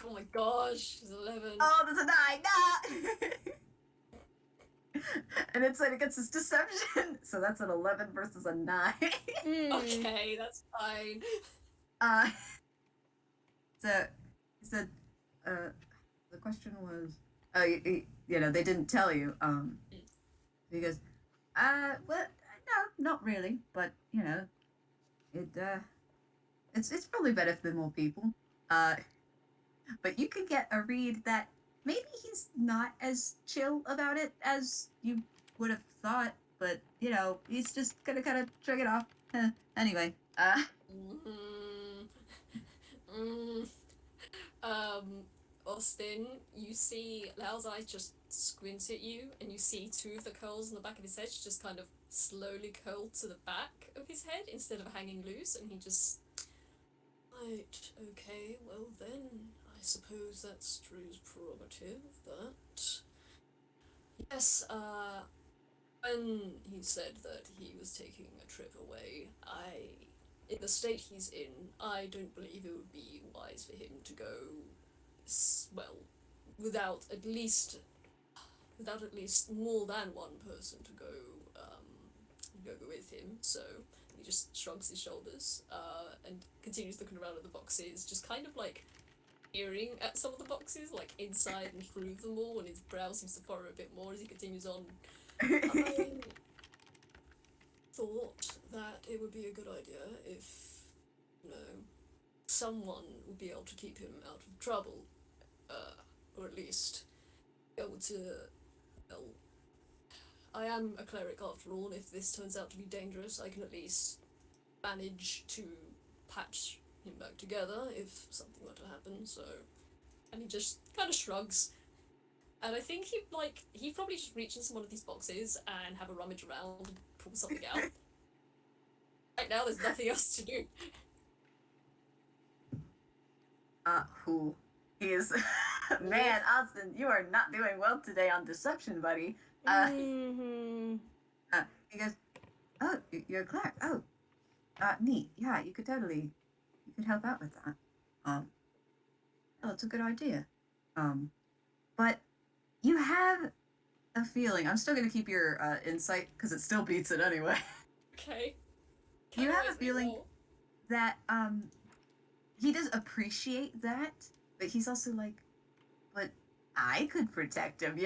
Oh my gosh, it's 11. Oh, there's a 9. Nah! And insight against his deception. So that's an 11 versus a 9. Okay, that's fine. uh, so he said, the question was, oh, you know, they didn't tell you. He goes, well, no, not really, but you know, it's probably better for more people. But you could get a read that maybe he's not as chill about it as you would have thought, but you know, he's just gonna kind of shrug it off. Anyway, Mm, mm. Austin, you see Lao's eyes just squint at you, and you see two of the curls on the back of his head just kind of slowly curl to the back of his head instead of hanging loose, and he just. Right, okay, well then, I suppose that's Drew's prerogative, but. Yes, when he said that he was taking a trip away, in the state he's in, I don't believe it would be wise for him to go, well, without at least more than one person to go with him. So he just shrugs his shoulders and continues looking around at the boxes, just kind of like peering at some of the boxes, like inside and through them all, and his brow seems to furrow a bit more as he continues on. I thought that it would be a good idea if, you know, someone will be able to keep him out of trouble, or at least be able to. Well, I am a cleric after all, and if this turns out to be dangerous, I can at least manage to patch him back together if something were to happen. So, and he just kind of shrugs. And I think he probably just reach into one of these boxes and have a rummage around and pull something out. Right now, there's nothing else to do. Who is man, Austin, you are not doing well today on deception, buddy. Mm-hmm. He goes, oh, you're a cleric. Oh, neat. Yeah, you could help out with that. Oh, that's a good idea. But you have a feeling. I'm still gonna keep your insight because it still beats it anyway. Okay. You have a feeling that he does appreciate that, but he's also like, but I could protect him,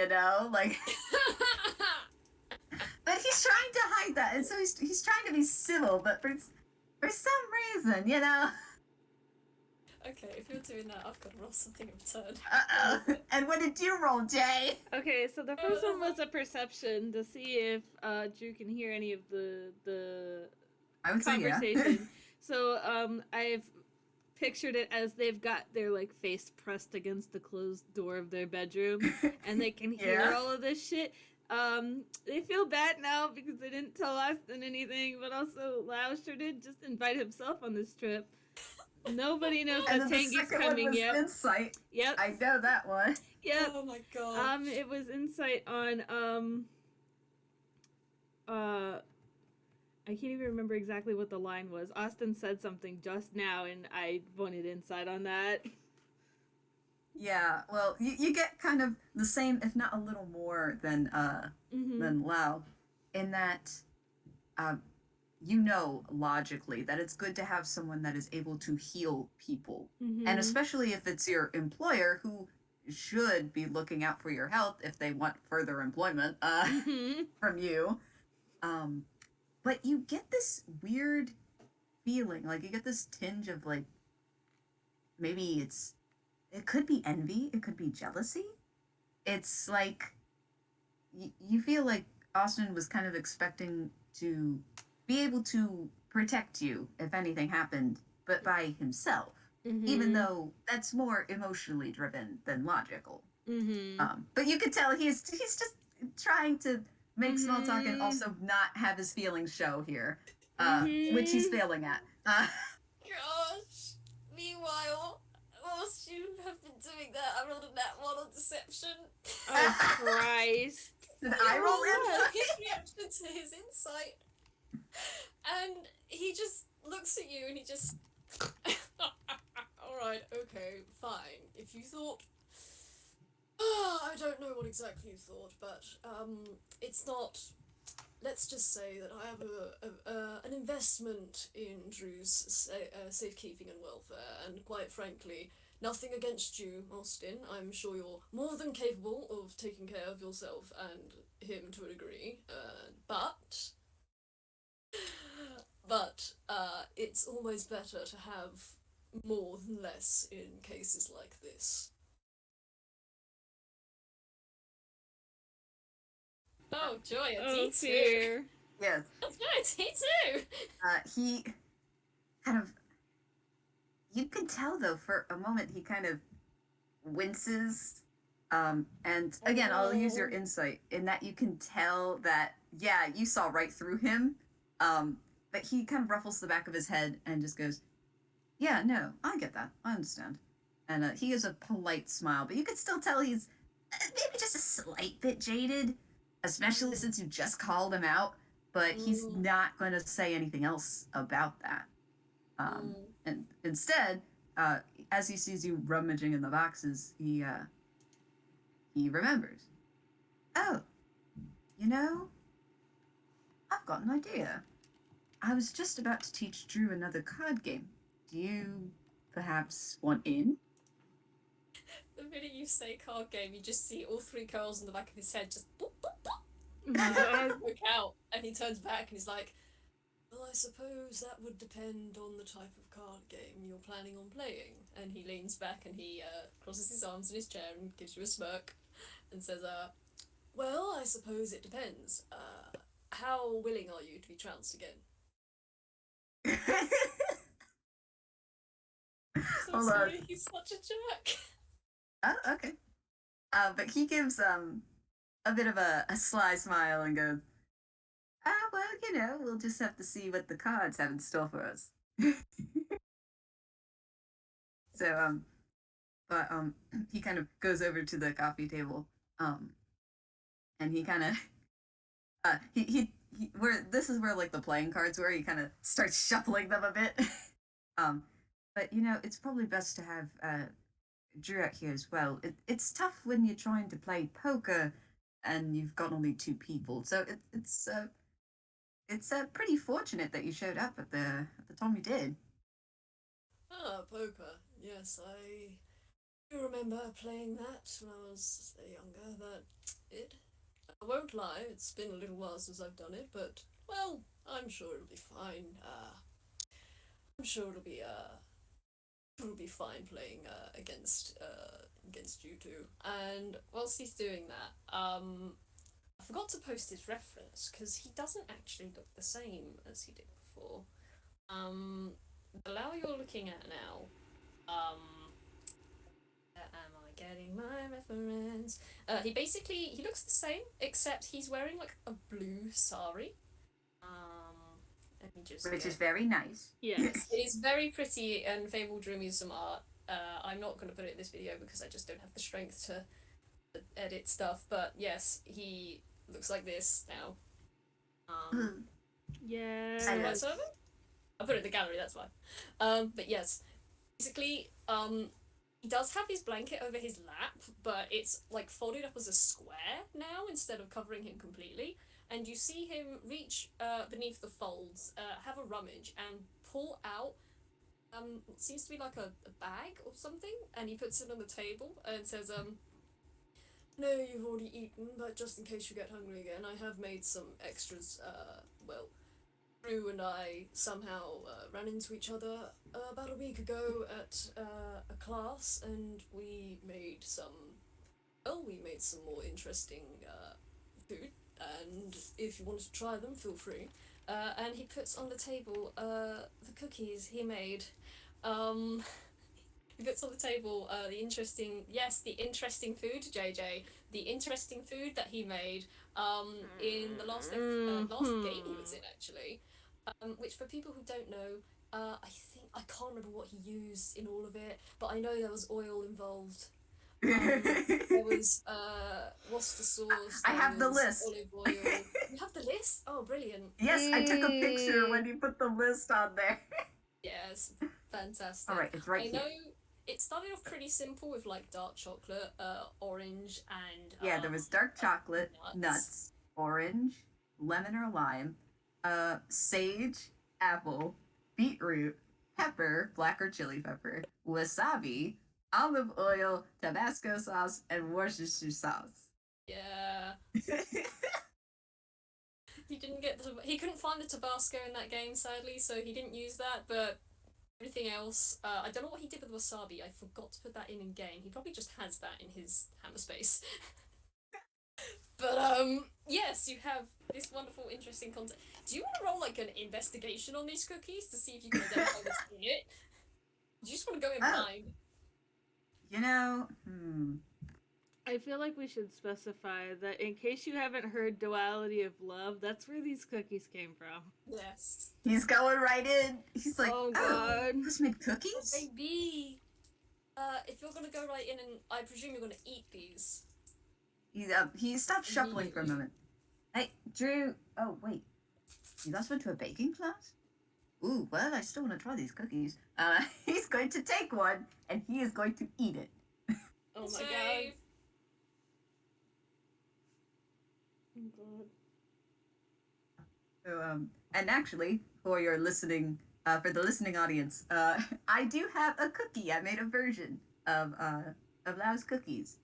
like. But he's trying to hide that, and so he's trying to be civil, but for some reason, Okay, if you're doing that, I've got to roll something in return. And what did you roll, Jay? Okay, so the first one was a perception to see if Drew can hear any of the I would conversation. Say, yeah. So I've pictured it as they've got their like face pressed against the closed door of their bedroom, and they can hear all of this shit. They feel bad now because they didn't tell Austin anything, but also Lao sure did just invite himself on this trip. Nobody knows that Tangy's coming yet. Insight. Yep. I know that one. Yep. Oh my god. It was insight on I can't even remember exactly what the line was. Austin said something just now and I wanted insight on that. Yeah, well, you get kind of the same, if not a little more than Lao, in that you know logically that it's good to have someone that is able to heal people, and especially if it's your employer who should be looking out for your health if they want further employment from you. But you get this weird feeling, like you get this tinge of like maybe it could be envy, it could be jealousy. It's like you feel like Austin was kind of expecting to be able to protect you if anything happened, but by himself, even though that's more emotionally driven than logical. But you could tell he's just trying to make small talk and also not have his feelings show here, which he's failing at. Gosh. Meanwhile, whilst you have been doing that, I rolled a nat 1 on deception. Oh, Christ. Did I roll his reaction to his insight. And he just looks at you and he just... Alright, okay, fine. If you thought... I don't know what exactly you thought, but it's not... Let's just say that I have an investment in Drew's safekeeping and welfare, and quite frankly, nothing against you, Austin. I'm sure you're more than capable of taking care of yourself and him to a degree, but it's always better to have more than less in cases like this. Oh, joy, a D2. Dear. Yes. Oh, joy, a D2. He kind of. You can tell though, for a moment, he kind of winces. And again, I'll use your insight in that you can tell that, yeah, you saw right through him. But he kind of ruffles the back of his head and just goes, yeah, no, I get that. I understand. And he gives a polite smile, but you can still tell he's maybe just a slight bit jaded, especially since you just called him out. But he's not going to say anything else about that. And instead, as he sees you rummaging in the boxes, he remembers. Oh, I've got an idea. I was just about to teach Drew another card game. Do you perhaps want in? The minute you say card game, you just see all three curls on the back of his head just boop, boop, boop. Look out, and he turns back and he's like, Well, I suppose that would depend on the type of card game you're planning on playing. And he leans back and he crosses his arms in his chair and gives you a smirk and says, well, I suppose it depends. How willing are you to be trounced again? So Hold on. sorry, he's such a jerk. Oh, okay. But he gives a bit of a sly smile and goes, well, we'll just have to see what the cards have in store for us. So but he kind of goes over to the coffee table, um, and he kind of he where this is where like the playing cards were. He kind of starts shuffling them a bit. um, but it's probably best to have Drew out here as well. It's tough when you're trying to play poker and you've got only two people. So it's pretty fortunate that you showed up at the time you did. Ah, poker. Yes, I do remember playing that when I was younger. I won't lie, it's been a little while since I've done it, but, well, I'm sure it'll be fine. I'm sure it'll be fine playing against you two. And whilst he's doing that, I forgot to post his reference because he doesn't actually look the same as he did before. The Lao you're looking at now, where am I getting my reference? He looks the same except he's wearing like a blue sari. Let me just Which get. is very nice. Yes. It is very pretty, and Fable drew me some art. I'm not going to put it in this video because I just don't have the strength to edit stuff. But yes, he looks like this now. Yes. I The right love- server? I'll put it in the gallery. That's fine. But yes, basically, he does have his blanket over his lap, but it's like folded up as a square now instead of covering him completely. And you see him reach beneath the folds, have a rummage, and pull out what seems to be like a bag or something, and he puts it on the table and says, no, you've already eaten, but just in case you get hungry again, I have made some extras. Well, Drew and I somehow ran into each other about a week ago at a class, and we made some more interesting food. And if you wanted to try them, feel free. And he puts on the table the cookies he made. Um, he puts on the table the interesting food, JayJay, the interesting food that he made in the last game he was in actually. Which for people who don't know, I can't remember what he used in all of it, but I know there was oil involved. There was Worcester sauce. I have the list. Olive oil. You have the list? Oh, brilliant! Yes, I took a picture when you put the list on there. Yes, fantastic. All right, it's right I here. know it started off pretty simple with like dark chocolate, orange, and Yeah, there was dark chocolate, nuts, orange, lemon or lime, sage, apple, beetroot, pepper, black or chili pepper, wasabi, olive oil, Tabasco sauce, and Worcestershire sauce. Yeah. He couldn't find the Tabasco in that game, sadly, so he didn't use that. But everything else, I don't know what he did with wasabi. I forgot to put that in game. He probably just has that in his hammer space. But yes, you have this wonderful, interesting content. Do you want to roll like an investigation on these cookies to see if you can identify what's in it? Do you just want to go in blind? I feel like we should specify that in case you haven't heard Duality of Love, that's where these cookies came from. Yes. He's going right in. He's like, oh god, who's made cookies? Baby. If you're gonna go right in, and I presume you're gonna eat these. He stopped shuffling for a moment. Hey, Drew. Oh, wait. You guys went to a baking class? Ooh, well, I still want to try these cookies. He's going to take one, and he is going to eat it. oh my Save. god. So, and actually, for your listening, for the listening audience, I do have a cookie. I made a version of Lao's cookies,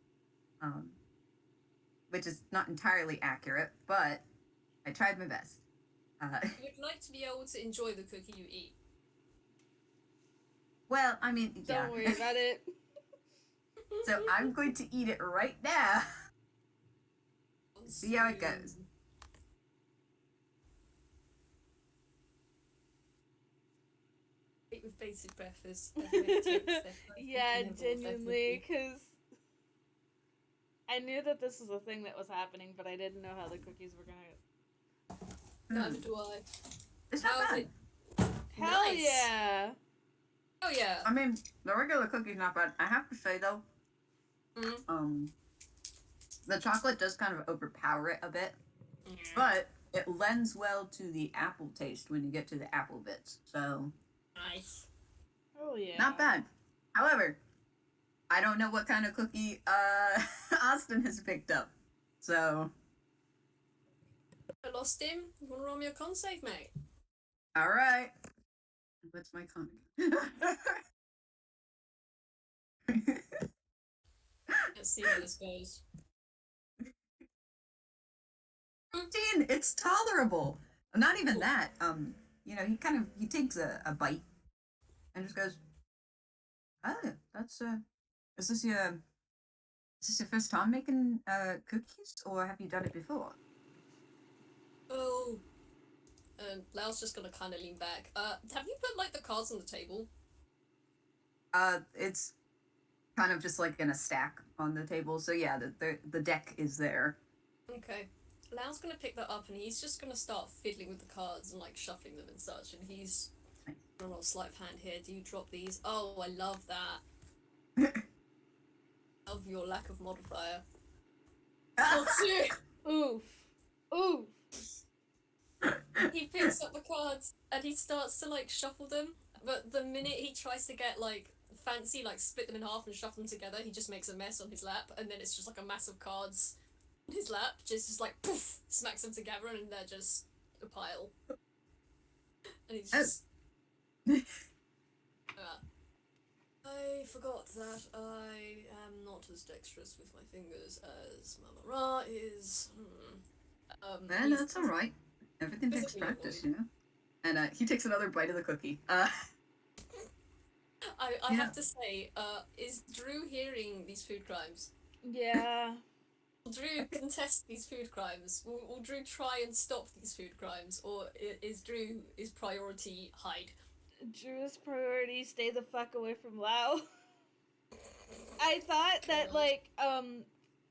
which is not entirely accurate, but I tried my best. You would like to be able to enjoy the cookie you eat. Well, I mean, yeah. Don't worry about it. So I'm going to eat it right now. See how it goes. With basic breakfast. Yeah, genuinely, because I knew that this was a thing that was happening, but I didn't know how the cookies were gonna. Neither do I. It's not bad. Hell Nice. yeah! Oh yeah. I mean, the regular cookie's not bad. I have to say though, Mm. the chocolate does kind of overpower it a bit, Yeah. but it lends well to the apple taste when you get to the apple bits. So Nice. Oh yeah. not bad. However, I don't know what kind of cookie Austin has picked up. So I lost him. You wanna roll me a con save, mate? all right. What's my con? Let's see how this goes. 15. It's tolerable. Not even that. He takes a bite and just goes, "Oh, that's is this your first time making cookies, or have you done it before?" Oh. Lao's just gonna kind of lean back. Have you put like the cards on the table? It's kind of just like in a stack on the table. So yeah, the deck is there. Okay. Lao's gonna pick that up and he's just gonna start fiddling with the cards and like shuffling them and such. And he's gonna roll sleight of hand here. Do you drop these? Oh, I love that. Of your lack of modifier. Oof. Oof. He picks up the cards and he starts to like shuffle them, but the minute he tries to get like fancy, like split them in half and shuffle them together, he just makes a mess on his lap, and then it's just like a mass of cards on his lap, just like poof, smacks them together, and they're just a pile. And he's just. I forgot that I am not as dexterous with my fingers as Mama Ra is. Man, that's all right. Everything takes practice, you know. And he takes another bite of the cookie. I have to say, is Drew hearing these food crimes? Yeah. Will Drew contest these food crimes? Will Drew try and stop these food crimes? Or is Drew's priority hide? Drew's priority: stay the fuck away from Lao. I thought that like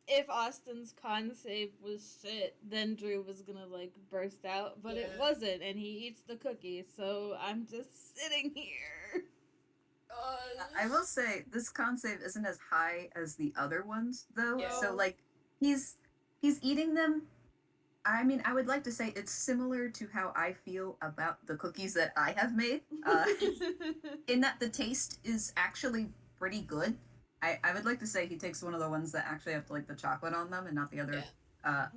if Austin's con save was shit, then Drew was gonna like burst out, but it wasn't, and he eats the cookie, so I'm just sitting here. I will say this con save isn't as high as the other ones though. Yeah. So like he's eating them. I mean, I would like to say it's similar to how I feel about the cookies that I have made. In that the taste is actually pretty good. I would like to say he takes one of the ones that actually have like the chocolate on them and not the other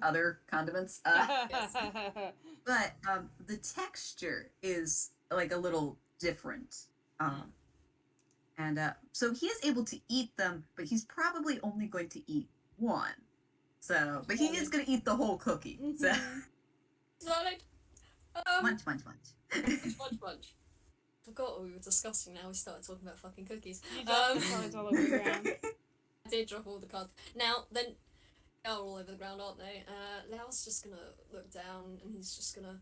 other condiments. But the texture is like a little different. And so he is able to eat them, but he's probably only going to eat one. So, but he is going to eat the whole cookie. So, Solid. munch, munch, munch. Munch, munch. Forgot what we were discussing now. We started talking about fucking cookies. You dropped the cards all over the ground. I did drop all the cards. Now, then, they're all over the ground, aren't they? Lao's just gonna look down and he's just gonna.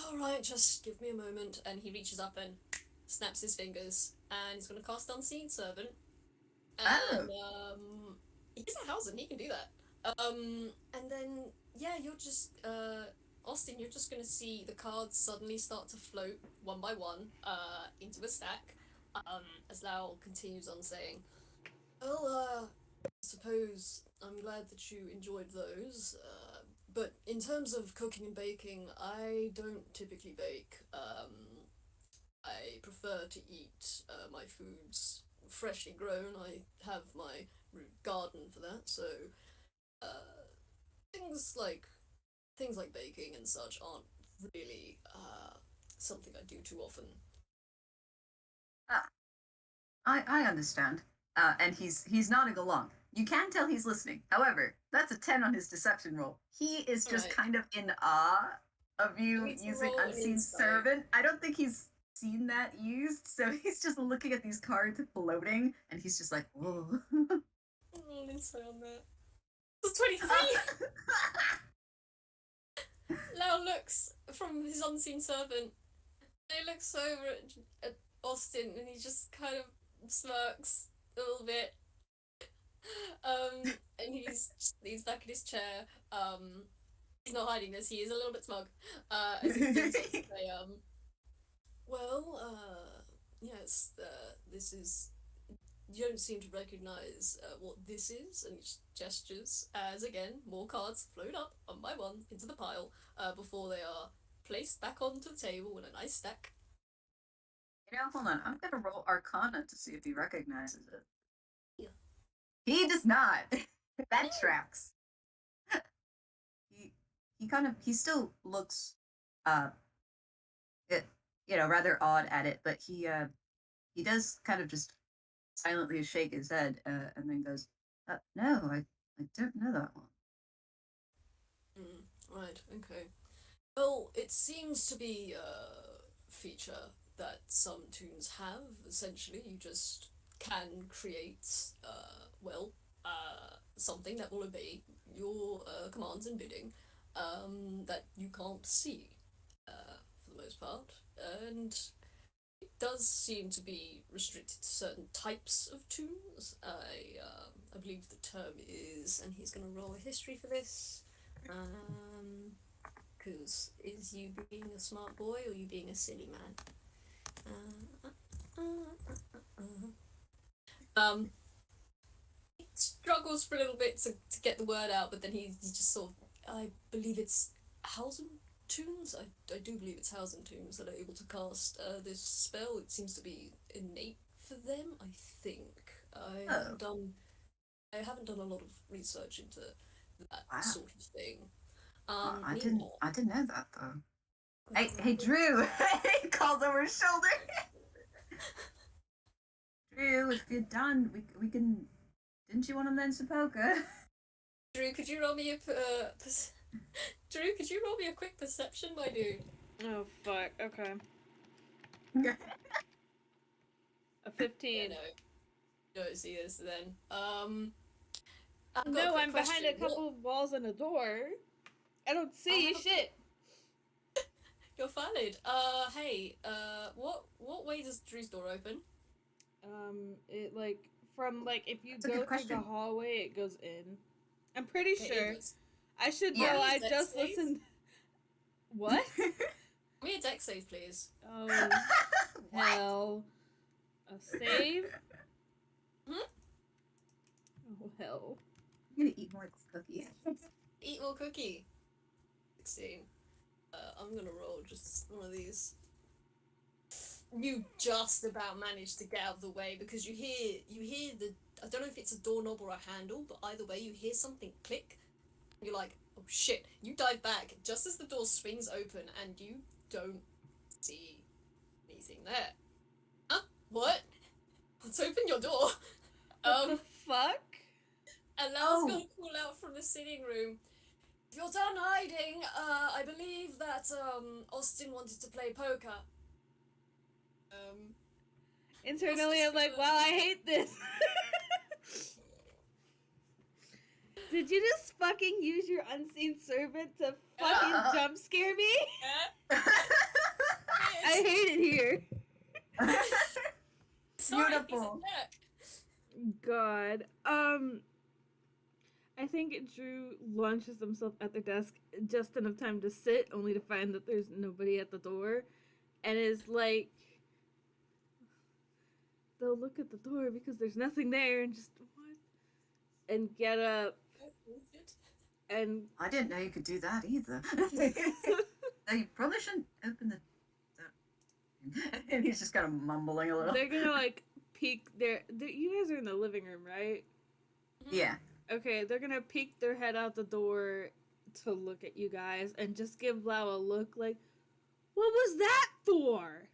Alright, just give me a moment. And he reaches up and snaps his fingers and he's gonna cast Unseen Servant. And, he's a Hausen, he can do that. And then, yeah, you're just, Austin, you're just gonna see the cards suddenly start to float one by one, into a stack, as Lao continues on saying, well, I suppose I'm glad that you enjoyed those, but in terms of cooking and baking, I don't typically bake. I prefer to eat, my foods freshly grown. I have my garden for that, so, things like baking and such aren't really something I do too often. I understand. And he's nodding along. You can tell he's listening. However, that's a 10 on his deception roll. He is just Right. kind of in awe of you need to using roll an Unseen insight. Servant. I don't think he's seen that used, so he's just looking at these cards floating, and he's just like, whoa. Roll an insight on that. It's 23! Lau looks from his unseen servant, and he looks over at Austin, and he just kind of smirks a little bit. And he's back in his chair. He's not hiding this. He is a little bit smug. As he thinks to say, well, yes, this is. You don't seem to recognize what this is, and he gestures as again more cards float up one by one into the pile before they are placed back onto the table in a nice stack. Hold on. I'm gonna roll Arcana to see if he recognizes it. Yeah. He does not. That Oh. tracks. He still looks it rather odd at it, but he does kind of just silently shake his head and then goes, no, I don't know that one. Right, okay. Well, it seems to be a feature that some toons have. Essentially, you just can create, something that will obey your commands and bidding that you can't see for the most part. And it does seem to be restricted to certain types of toons. I believe the term is, and he's going to roll a history for this. Because is you being a smart boy or you being a silly man? He struggles for a little bit to get the word out, but then he just sort of, I believe it's Hausen toons. I do believe it's Hausen toons that are able to cast this spell. It seems to be innate for them, I think. I haven't done a lot of research into that sort of thing. I didn't know that though. Hey, Drew! He calls over his shoulder. Drew, if you're done, we can. Didn't you want to learn some poker? Drew, could you roll me a Drew, could you roll me a quick perception, my dude? Oh fuck. Okay. A 15. Yeah, no. You don't see this then. No, I'm behind a couple of walls and a door. I don't see shit. You're valid. Hey, what way does Drew's door open? It from if you That's a go good through question. the hallway, it goes in. I'm pretty sure. Inwards. I should Yeah. know. I Dex just save? listened. What? Give me a dex save, please. Oh What? hell! A save? Hmm? Oh hell! I'm gonna eat more cookies. Eat more cookie. 16. I'm gonna roll just one of these. You just about managed to get out of the way because you hear the, I don't know if it's a doorknob or a handle, but either way you hear something click. You're like, oh shit. You dive back just as the door swings open and you don't see anything there. Huh? What? Let's open your door. What the fuck? And Lau's gonna call out from the sitting room. If you're done hiding, I believe that Austin wanted to play poker. Internally, I'm like, wow, I hate this. Did you just fucking use your unseen servant to fucking jump scare me? I hate it here. Beautiful. God. I think Drew launches himself at the desk just enough time to sit, only to find that there's nobody at the door, and is like, they'll look at the door because there's nothing there, and just what? And get up. And I didn't know you could do that either. No, you probably shouldn't open the. And he's just kind of mumbling a little. they're gonna peek you guys are in the living room, right? Yeah. Okay, they're gonna peek their head out the door to look at you guys and just give Lau a look like, what was that for?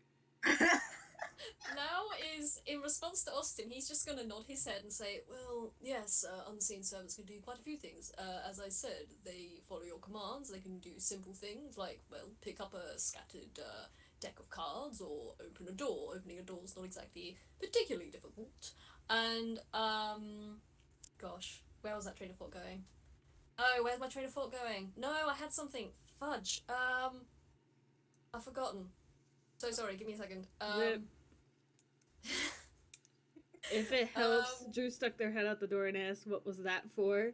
Now is, in response to Austin, he's just gonna nod his head and say, well, yes, unseen servants can do quite a few things. As I said, they follow your commands, they can do simple things like, well, pick up a scattered deck of cards or open a door. Opening a door is not exactly particularly difficult. And, gosh, where was that train of thought going? Oh, where's my train of thought going? No, I had something. Fudge. I've forgotten. So sorry, give me a second. Rip. If it helps, Drew stuck their head out the door and asked, "What was that for?"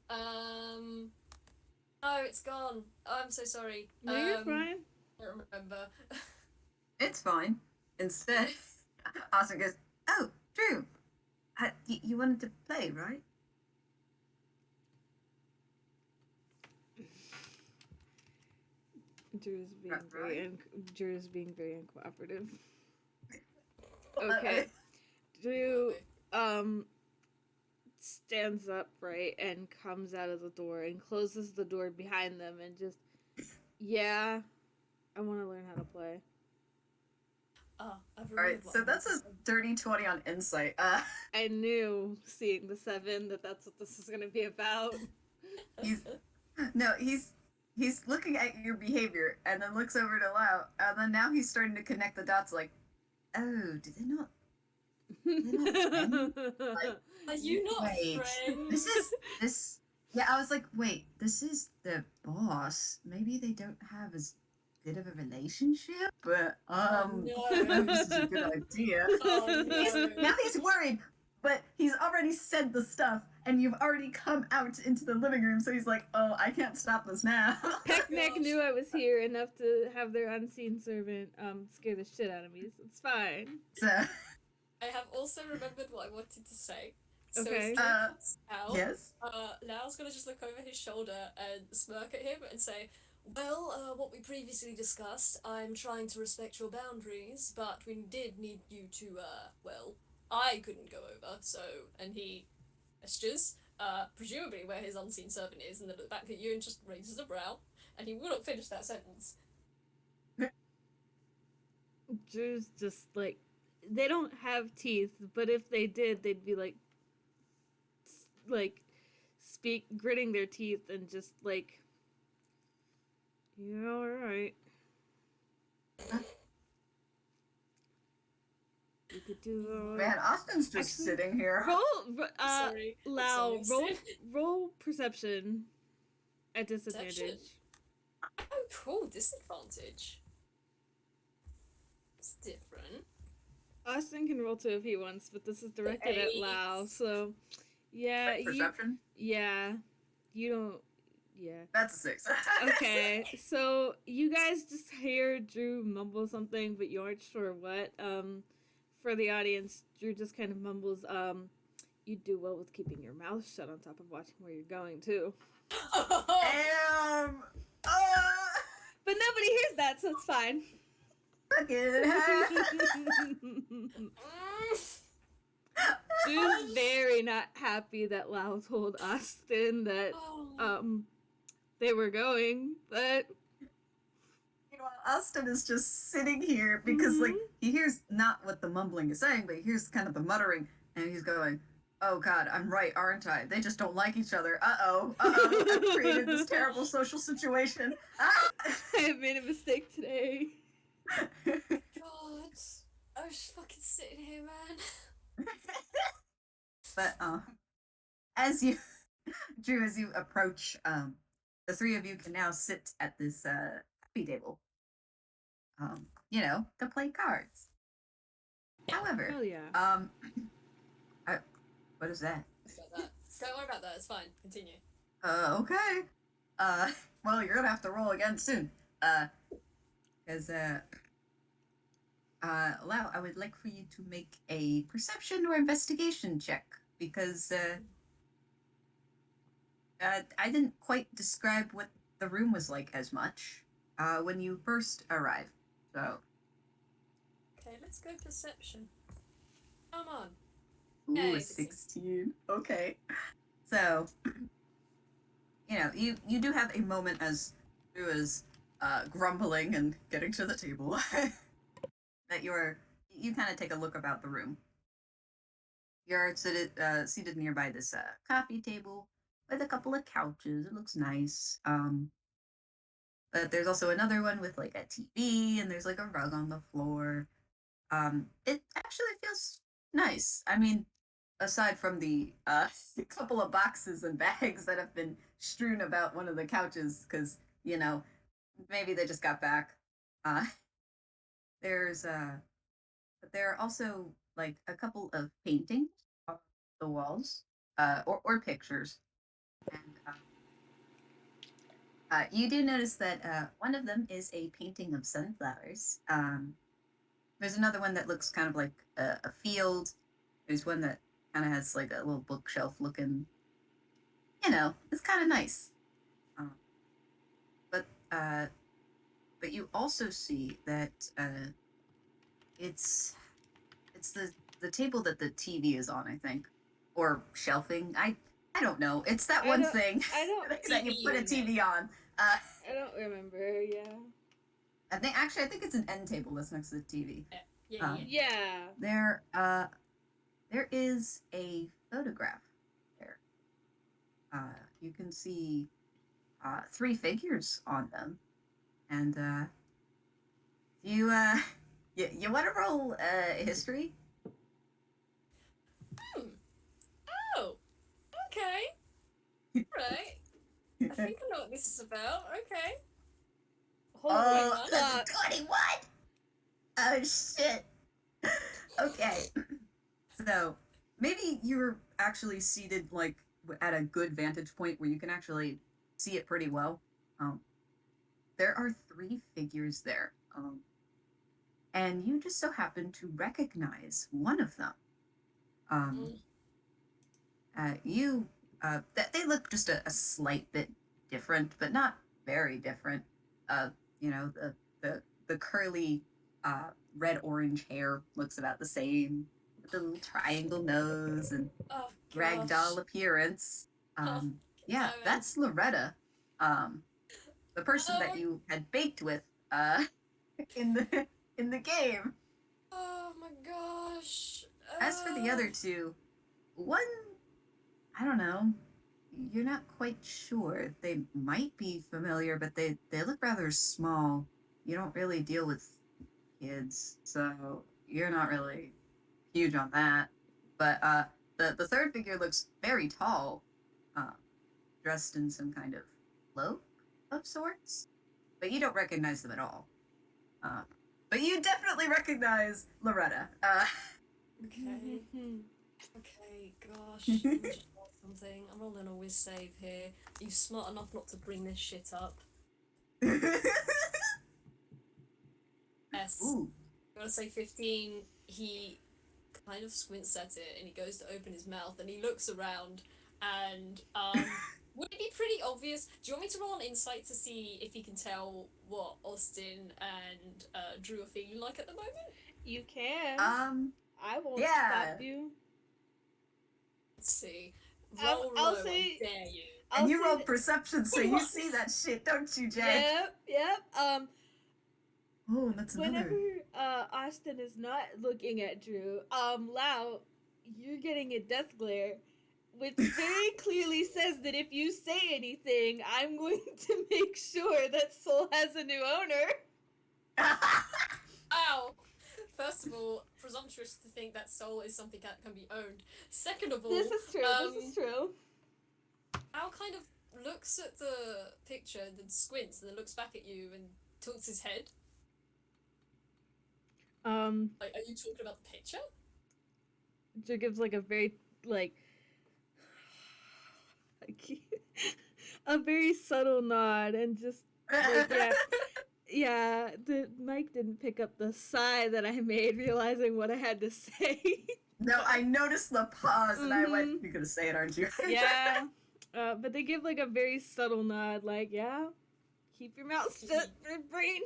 Oh, it's gone. Oh, I'm so sorry. No, you're fine. I don't remember. It's fine. Instead, Austin goes, "Oh, Drew, you wanted to play, right?" Drew is being very uncooperative. Okay. Drew stands up, right, and comes out of the door and closes the door behind them and just, yeah, I want to learn how to play. Oh, Alright, so that's a dirty 20 on insight. I knew, seeing the 7, that's what this is going to be about. He's looking at your behavior and then looks over to Lao, and then now he's starting to connect the dots like, oh, did they not? Like, are you not friends? This. Yeah, I was like, wait, this is the boss. Maybe they don't have as good of a relationship, but no. this is a good idea. Oh, no. Now he's worried, but he's already said the stuff, and you've already come out into the living room, so he's like, oh, I can't stop this now. Peckneck knew I was here enough to have their unseen servant scare the shit out of me, so it's fine. So, I have also remembered what I wanted to say. Okay. So out, yes. Lao's gonna just look over his shoulder and smirk at him and say, well, what we previously discussed, I'm trying to respect your boundaries, but we did need you to, well, I couldn't go over, so, and he gestures, presumably where his unseen servant is, and then looks back at you and just raises a brow, and he will not finish that sentence. Drew's just like, they don't have teeth, but if they did, they'd be like gritting their teeth and just like, yeah, all right. You could do. Man, Austin's just sitting here. Sorry. Lao, roll perception at disadvantage. Perception? Oh, cool, disadvantage. It's different. Austin can roll 2 if he wants, but this is directed at Lao, so yeah. Perception? You don't. Yeah. That's a 6. Okay, so you guys just hear Drew mumble something, but you aren't sure what. For the audience, Drew just kind of mumbles, you do well with keeping your mouth shut on top of watching where you're going, too. Damn! But nobody hears that, so it's fine. Drew's very not happy that Lao told Austin that, they were going, but... Austin is just sitting here because, like, he hears not what the mumbling is saying, but he hears kind of the muttering, and he's going, oh god, I'm right, aren't I? They just don't like each other. Uh-oh. I've created this terrible social situation. I have made a mistake today. God, I was fucking sitting here, man. But, as you, Drew, as you approach, the 3 of you can now sit at this, coffee table. To play cards. However, Hell yeah. What is that? Don't worry about that, it's fine. Continue. Okay. Well, you're gonna have to roll again soon. Because, Lau, I would like for you to make a perception or investigation check, because, I didn't quite describe what the room was like as much, when you first arrived, so... Okay, let's go perception. Come on. Ooh, Hey, 16. Okay. So, you do have a moment as Drew is grumbling and getting to the table. that you kind of take a look about the room. You're seated nearby this coffee table with a couple of couches. It looks nice. But there's also another one with like a TV, and there's like a rug on the floor. It actually feels nice. I mean, aside from the couple of boxes and bags that have been strewn about one of the couches, because maybe they just got back. Uh, there's but there are also like a couple of paintings on the walls, or pictures, and you do notice that one of them is a painting of sunflowers. There's another one that looks kind of like a field. There's one that kind of has like a little bookshelf looking. It's kind of nice. Um, but you also see that it's the table that the TV is on, I think, or shelving. I don't know. It's that one thing I don't. that you put a TV on. I don't remember. Yeah. I think it's an end table that's next to the TV. Yeah. There is a photograph there. You can see 3 figures on them, and you you want to roll history? Oh, okay. Right. I think I know what this is about. Okay. Holy that's a 21. Oh shit. Okay. So maybe you're actually seated like at a good vantage point where you can actually see it pretty well. There are 3 figures there, and you just so happen to recognize one of them. You that they look just a slight bit different, but not very different. The the curly red orange hair looks about the same, with the little triangle nose and ragdoll appearance. Yeah, that's Loretta, the person that you had baked with in the game. Oh my gosh. As for the other two, one, I don't know. You're not quite sure. They might be familiar, but they look rather small. You don't really deal with kids, so you're not really huge on that. But the third figure looks very tall, dressed in some kind of cloak of sorts, but you don't recognize them at all. But you definitely recognize Loretta. Okay. Okay, gosh. Let me just roll something. I'm rolling a whiz save here. Are you smart enough not to bring this shit up? Yes. Ooh. You want to say 15? He kind of squints at it and he goes to open his mouth and he looks around and would it be pretty obvious? Do you want me to roll an insight to see if you can tell what Austin and Drew are feeling like at the moment? You can. I won't Yeah. stop you. Let's see. Roll I'll low, say, I dare you. And you roll perception, so you see that shit, don't you, Jay? Yep. Oh, that's whenever another. Austin is not looking at Drew, Lao, you're getting a death glare, which very clearly says that if you say anything, I'm going to make sure that Soul has a new owner. Ow! First of all, presumptuous to think that Soul is something that can be owned. Second of all, this is true. Al kind of looks at the picture, then squints, and then looks back at you and tilts his head. Like, are you talking about the picture? Drew gives like a very a very subtle nod and just like, yeah, the mic didn't pick up the sigh that I made, realizing what I had to say. No, I noticed the pause and I went, "You're gonna say it, aren't you?" Yeah. But they give like a very subtle nod, like, yeah, keep your mouth shut, brain.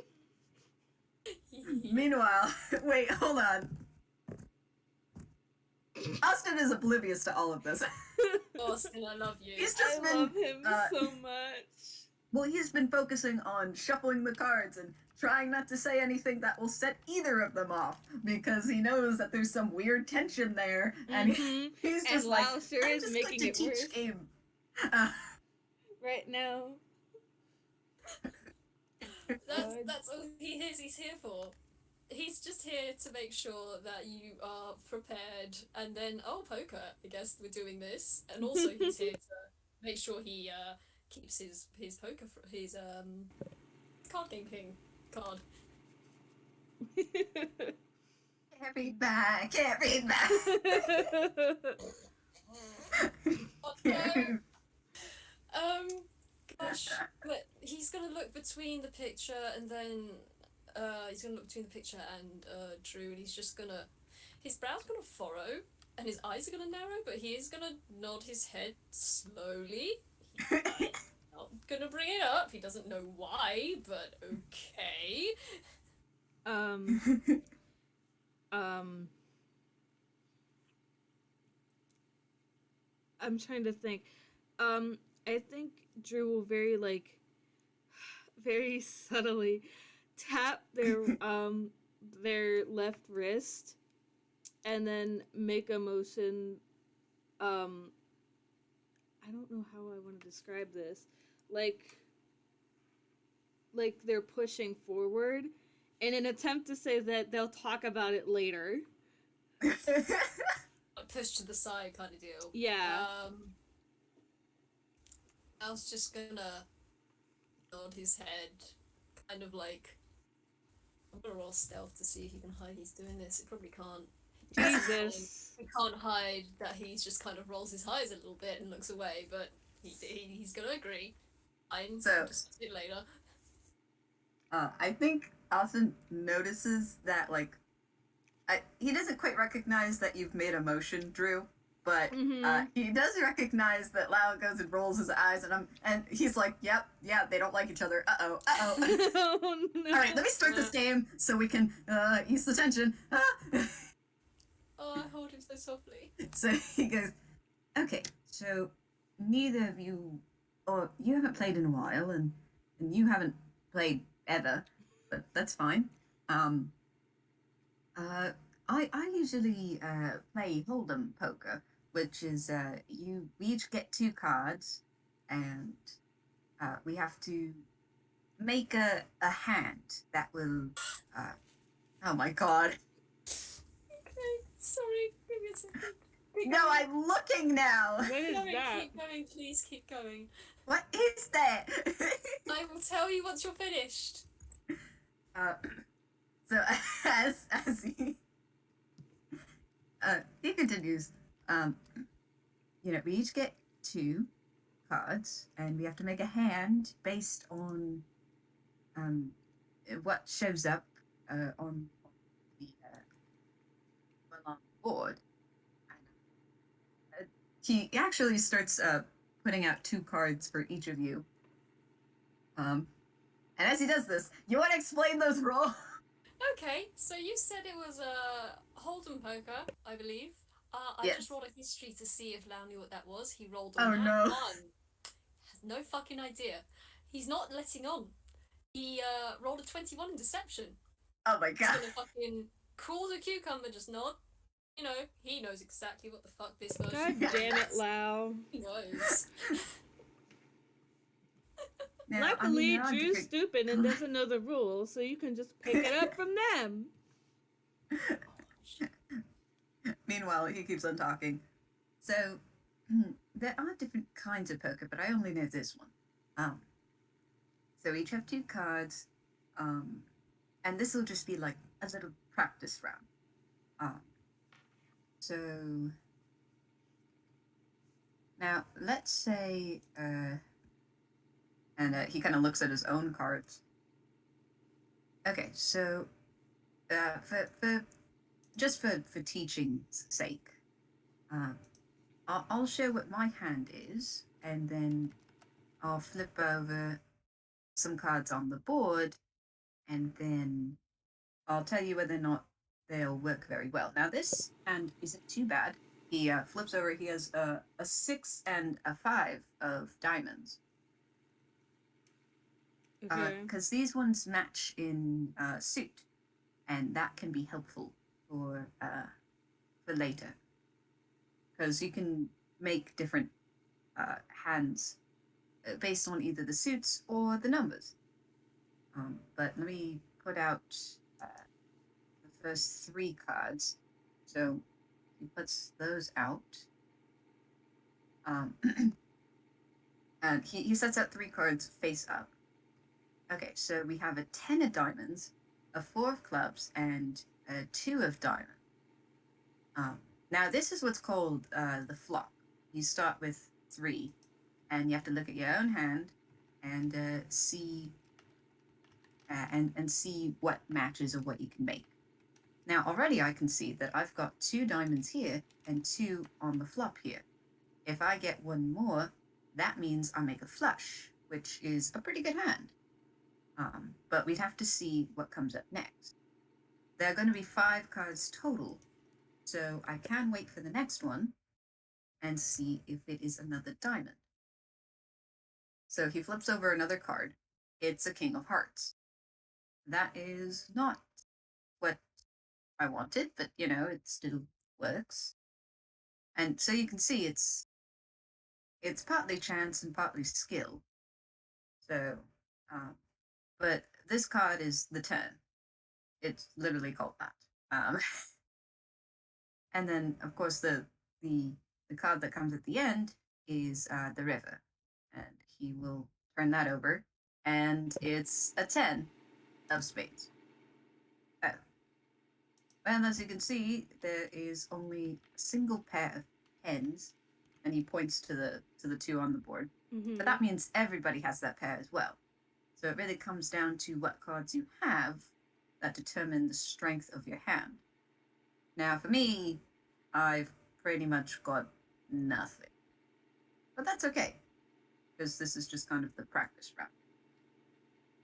Meanwhile, wait, hold on. Austin is oblivious to all of this. Austin, I love you. I love him so much. Well, he's been focusing on shuffling the cards and trying not to say anything that will set either of them off because he knows that there's some weird tension there, and Mm-hmm. he's And just like, Lao sure I'm is just going making to it teach worse game. Uh, right now. God. That's all he is. He's here for. He's just here to make sure that you are prepared, and then poker. I guess we're doing this, and also he's here to make sure he keeps his his card game king card. can't read back, can't read back. Oh Can't no. read- Um, gosh, but he's gonna look between the picture and then he's gonna look between the picture and Drew, and he's just gonna his brow's gonna furrow and his eyes are gonna narrow, but he is gonna nod his head slowly. He's not gonna bring it up. He doesn't know why, but okay. um um I'm trying to think. I think Drew will very subtly tap their left wrist and then make a motion. um I don't know how I want to describe this. Like they're pushing forward in an attempt to say that they'll talk about it later. A push to the side kind of deal. Yeah. I was just gonna nod his head, kind of like I'm gonna roll stealth to see if he can hide he's doing this. It probably can't. Jesus. He can't hide that he's just kind of rolls his eyes a little bit and looks away, but he's gonna agree. Fine, So- we'll discuss it later. I think Austin notices that, like, he doesn't quite recognize that you've made a motion, Drew, but he does recognize that Lau goes and rolls his eyes, and he's like, "Yep, yeah, they don't like each other. Uh oh. Oh, no. All right, let me start this game so we can ease the tension." Oh, I hold him so softly. So he goes, "Okay, so neither of you, or you haven't played in a while, and you haven't played ever, but that's fine. Um, I usually play Hold'em poker, which is we each get two cards, and we have to make a hand that will. Oh my god! Okay, sorry, give me a second. No, I'm looking now. What is Keep that? keep going, please keep going. What is that? I will tell you once you're finished. So as he continues, we each get two cards, and we have to make a hand based on what shows up on the on the board. He actually starts putting out two cards for each of you. And as he does this, you want to explain those rules? Okay, so you said it was a Hold'em poker, I believe. I Yes. just rolled a history to see if Lau knew what that was. He rolled a Oh, nat no. 1. Has no fucking idea. He's not letting on. He rolled a 21 in deception. Oh my He's god. gonna fucking cool the cucumber, just nod. You know, he knows exactly what the fuck this version God damn it, Lau. He knows. Now, Luckily, there are Drew's different- stupid and doesn't know the rules, so you can just pick it up from them. Meanwhile, he keeps on talking. So, there are different kinds of poker, but I only know this one. So each have two cards, and this will just be like a little practice round. So now let's say, and he kind of looks at his own cards. Okay, so for just for teaching's sake, I'll show what my hand is, and then I'll flip over some cards on the board, and then I'll tell you whether or not they'll work very well. Now, this hand isn't too bad. He flips over, he has a 6 and a 5 of diamonds. Okay. Because these ones match in suit, and that can be helpful for later. Because you can make different hands based on either the suits or the numbers. But let me put out the first 3 cards. So he puts those out. And he sets out 3 cards face up. Okay, so we have a 10 of diamonds, a 4 of clubs, and a 2 of diamonds. Now, this is what's called the flop. You start with 3, and you have to look at your own hand and see and see what matches or what you can make. Now, already I can see that I've got 2 diamonds here and 2 on the flop here. If I get 1 more, that means I make a flush, which is a pretty good hand. But we'd have to see what comes up next. There are going to be 5 cards total, so I can wait for the next one and see if it is another diamond. So he flips over another card. It's a King of Hearts. That is not what I wanted, but it still works. And so you can see it's partly chance and partly skill. So, but this card is the 10. It's literally called that. And then, of course, the card that comes at the end is the river, and he will turn that over, and it's a 10 of spades. Oh. And as you can see, there is only a single pair of tens, and he points to the 2 on the board. Mm-hmm. But that means everybody has that pair as well. So it really comes down to what cards you have that determine the strength of your hand. Now, for me, I've pretty much got nothing. But that's okay, because this is just kind of the practice round.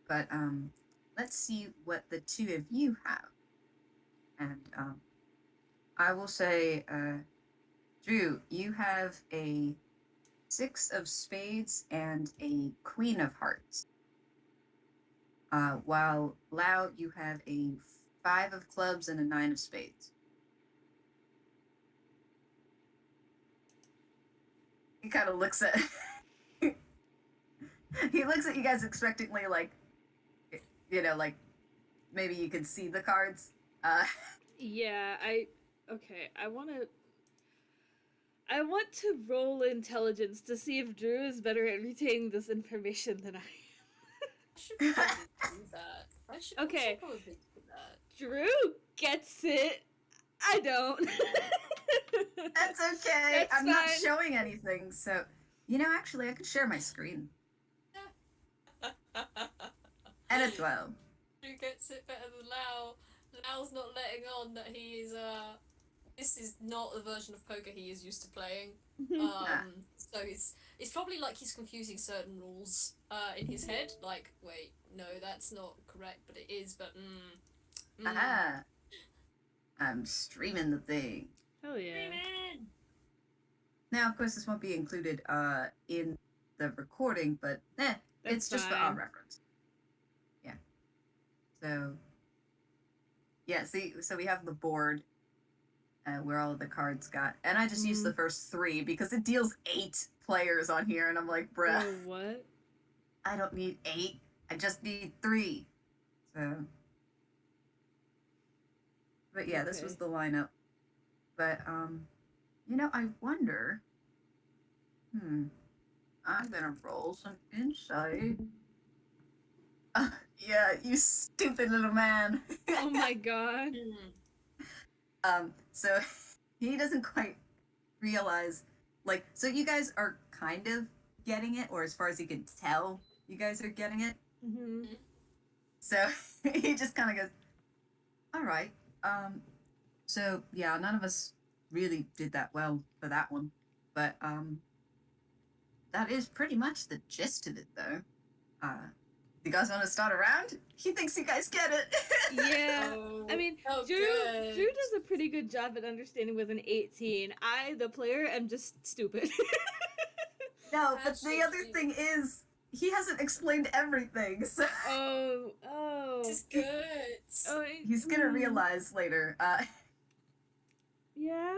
But let's see what the 2 of you have. And I will say, Drew, you have a 6 of spades and a Queen of Hearts. While Lao, you have a 5 of clubs and a 9 of spades. He kind of looks at he looks at you guys expectantly, like maybe you can see the cards. Yeah, I want to roll intelligence to see if Drew is better at retaining this information than I am. I should probably do that. I should Okay. probably do that. Drew gets it. I don't. That's okay. That's I'm not fine. showing anything, so actually, I could share my screen. And a 12. Who gets it better than Lao? Lao's not letting on that he is this is not the version of poker he is used to playing. So it's probably like he's confusing certain rules in his head. Like, wait, no, that's not correct, but it is. But Aha! I'm streaming the thing. Hell yeah. Streaming! Now, of course, this won't be included in the recording, but it's just for our fine. reference. Yeah. So, yeah, see, so we have the board where all of the cards got, and I just used the first 3 because it deals 8 players on here, and I'm like, bruh. Oh, what? I don't need 8. I just need 3. So, but yeah, this was the lineup. But I wonder. I'm gonna roll some insight. Yeah, you stupid little man. Oh my god. So he doesn't quite realize, so you guys are kind of getting it, or as far as he can tell, you guys are getting it. Mm-hmm. So he just kind of goes, all right. So yeah, none of us really did that well for that one, but that is pretty much the gist of it, though. You guys want to start a round? He thinks you guys get it. Yeah. I mean, Drew good. does a pretty good job at understanding with an 18. I, the player, am just stupid. No, but the other thing is, he hasn't explained everything, so Oh. This is good. Oh. he's gonna realize later. Yeah.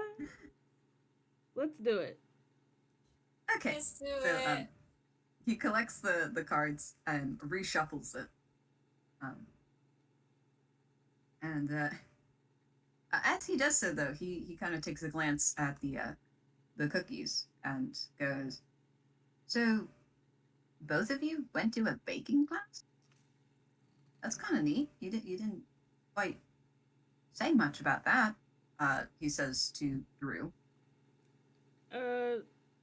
Let's do it. Okay. Let's do So it. he collects the cards and reshuffles it. And as he does so, though, he kind of takes a glance at the cookies and goes, "So, both of you went to a baking class? That's kind of neat. You didn't quite say much about that." He says to Drew.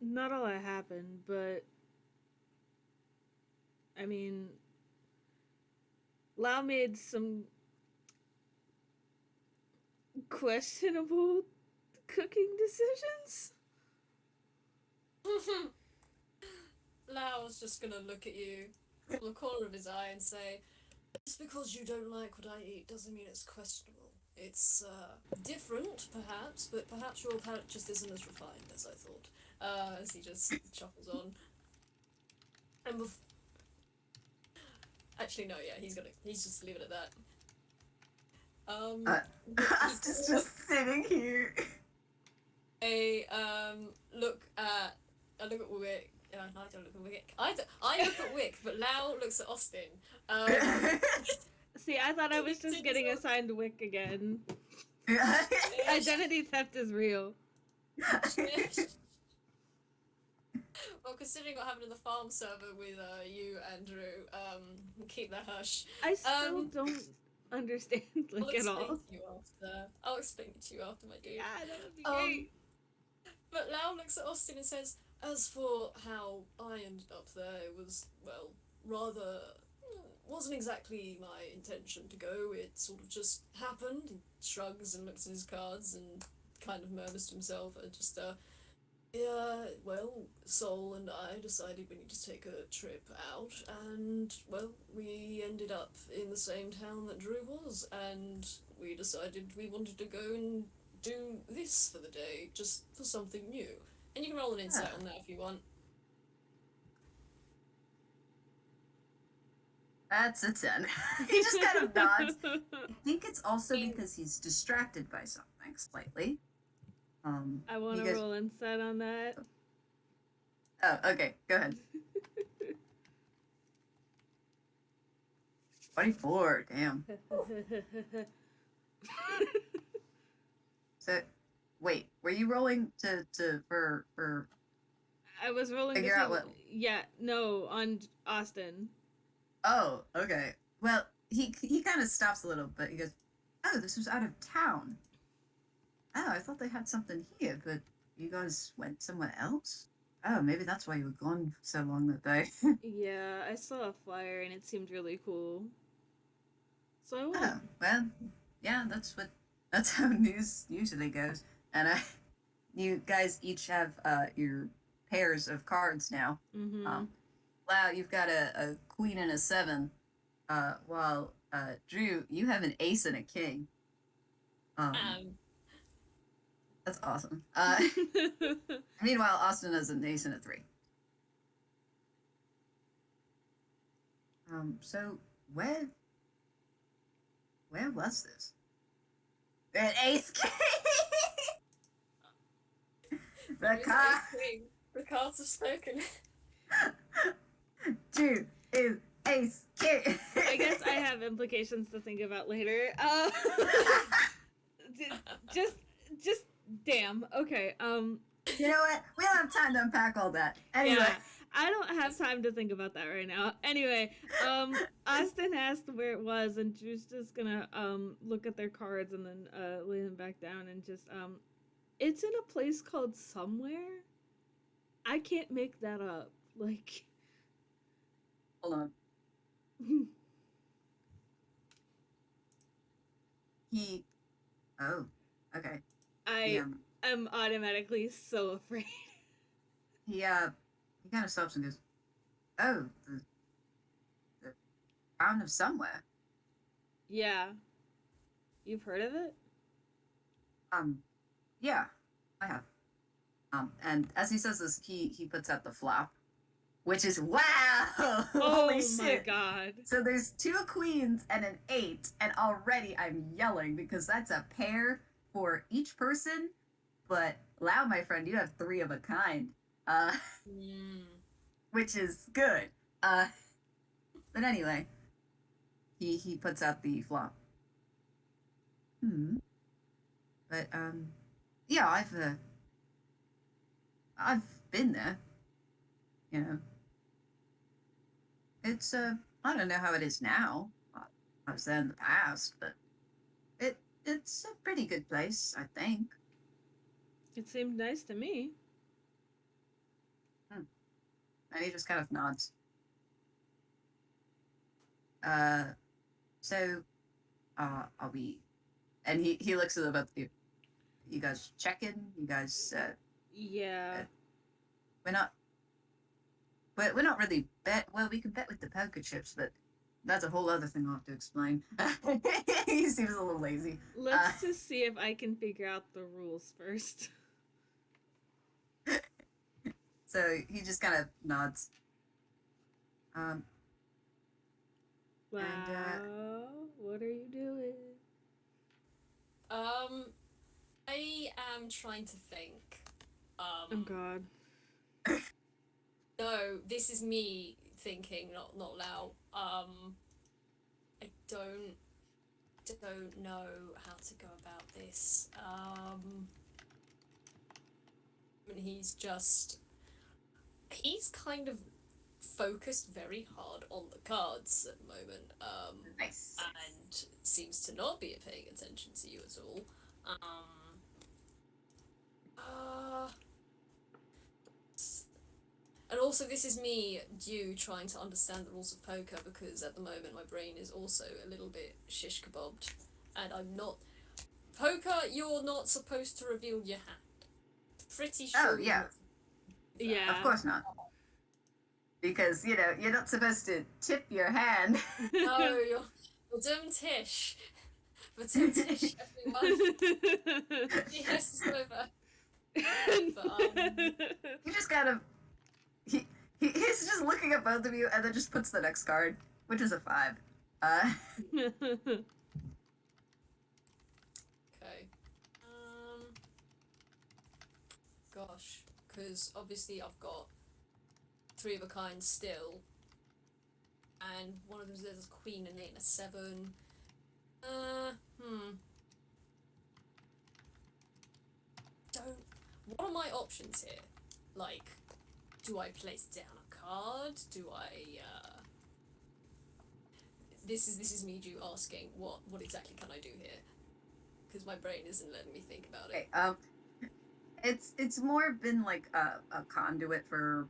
Not all that happened, but I mean, Lao made some questionable cooking decisions. Lao's just gonna look at you from the corner of his eye and say, "Just because you don't like what I eat doesn't mean it's questionable. It's different, perhaps, but perhaps your palate just isn't as refined as I thought." As he just shuffles on. And actually, no, yeah, he's just leave it at that. Austin's just sitting here. Look at I look at Wick. No, I don't look at Wick. I look at Wick, but Lau looks at Austin. See, I thought I was just getting assigned Wick again. Yeah. Identity theft is real. Well, considering what happened in the farm server with you, Andrew, keep that hush. I still don't understand at all. I'll explain it to you after, my dear. Yeah, that would be great. But Lau looks at Austin and says, "As for how I ended up there, it was, well, rather... wasn't exactly my intention to go. It sort of just happened." He shrugs and looks at his cards and kind of murmurs to himself and just, "Yeah, well, Sol and I decided we need to take a trip out, and, well, we ended up in the same town that Drew was, and we decided we wanted to go and do this for the day, just for something new." And you can roll an insight on that if you want. That's a 10. He just kind of nods. I think it's also because he's distracted by something slightly. I want to roll insight on that. Oh, okay. Go ahead. 24. Damn. So, wait. Were you rolling for? I was rolling figure out what? Yeah. No, on Austin. Oh, okay. Well, he kind of stops a little, but he goes, "Oh, this was out of town. Oh, I thought they had something here, but you guys went somewhere else? Oh, maybe that's why you were gone so long that day." Yeah, I saw a flyer and it seemed really cool. So I went. Oh, well, yeah, that's how news usually goes. And you guys each have your pairs of cards now. Mm-hmm. Wow, you've got a queen and a 7. While Drew, you have an ace and a king. That's awesome. Meanwhile, Austin has an ace and a 3. So where was this? An ace king. The cards have spoken. Drew is ace king. I guess I have implications to think about later. Just damn. Okay. You know what? We don't have time to unpack all that. Anyway. Yeah, I don't have time to think about that right now. Anyway, Austin asked where it was, and Drew's just gonna look at their cards and then lay them back down and just it's in a place called somewhere. I can't make that up. Like, hold on. Oh, okay. I'm automatically so afraid. He kind of stops and goes, "Oh, the town of somewhere." Yeah. You've heard of it? Yeah, I have. And as he says this, he puts out the flap, which is wow. Oh Holy my shit. god. So there's 2 queens and an 8, and already I'm yelling because that's a pair for each person. But Lao, my friend, you have 3 of a kind, uh, Mm. which is good. But anyway, he puts out the flop. But yeah, I've been there. You know, it's I don't know how it is now. I was there in the past, but it's a pretty good place, I think. It seemed nice to me. And he just kind of nods. Uh, so are we? And he looks at the both of you. You guys check in. You guys Yeah. we're not. We're not really bet. Well, we can bet with the poker chips, but that's a whole other thing I'll have to explain. He seems a little lazy. Let's just see if I can figure out the rules first. So he just kind of nods. Um, Wow. and What are you doing? I am trying to think. Oh god. No, this is me thinking, not Lao. I don't know how to go about this. He's kind of focused very hard on the cards at the moment. nice. And seems to not be paying attention to you at all. And also, this is me, trying to understand the rules of poker because at the moment my brain is also a little bit shish kebabbed, and I'm not. Poker, you're not supposed to reveal your hand. Pretty sure. Oh yeah. Yeah. Of course not. Because you're not supposed to tip your hand. No, you're dumb Tish. But dumb Tish, everyone. Yes, it's over. But You just kind of he's just looking at both of you and then just puts the next card, which is a 5. Okay. Gosh, because obviously I've got 3 of a kind still, and one of them's there's a queen, an 8, and a 7. Don't. What are my options here? Like, do I place down a card? Do I? This is me, Jew, asking what exactly can I do here? Because my brain isn't letting me think about it. Okay, it's more been like a conduit for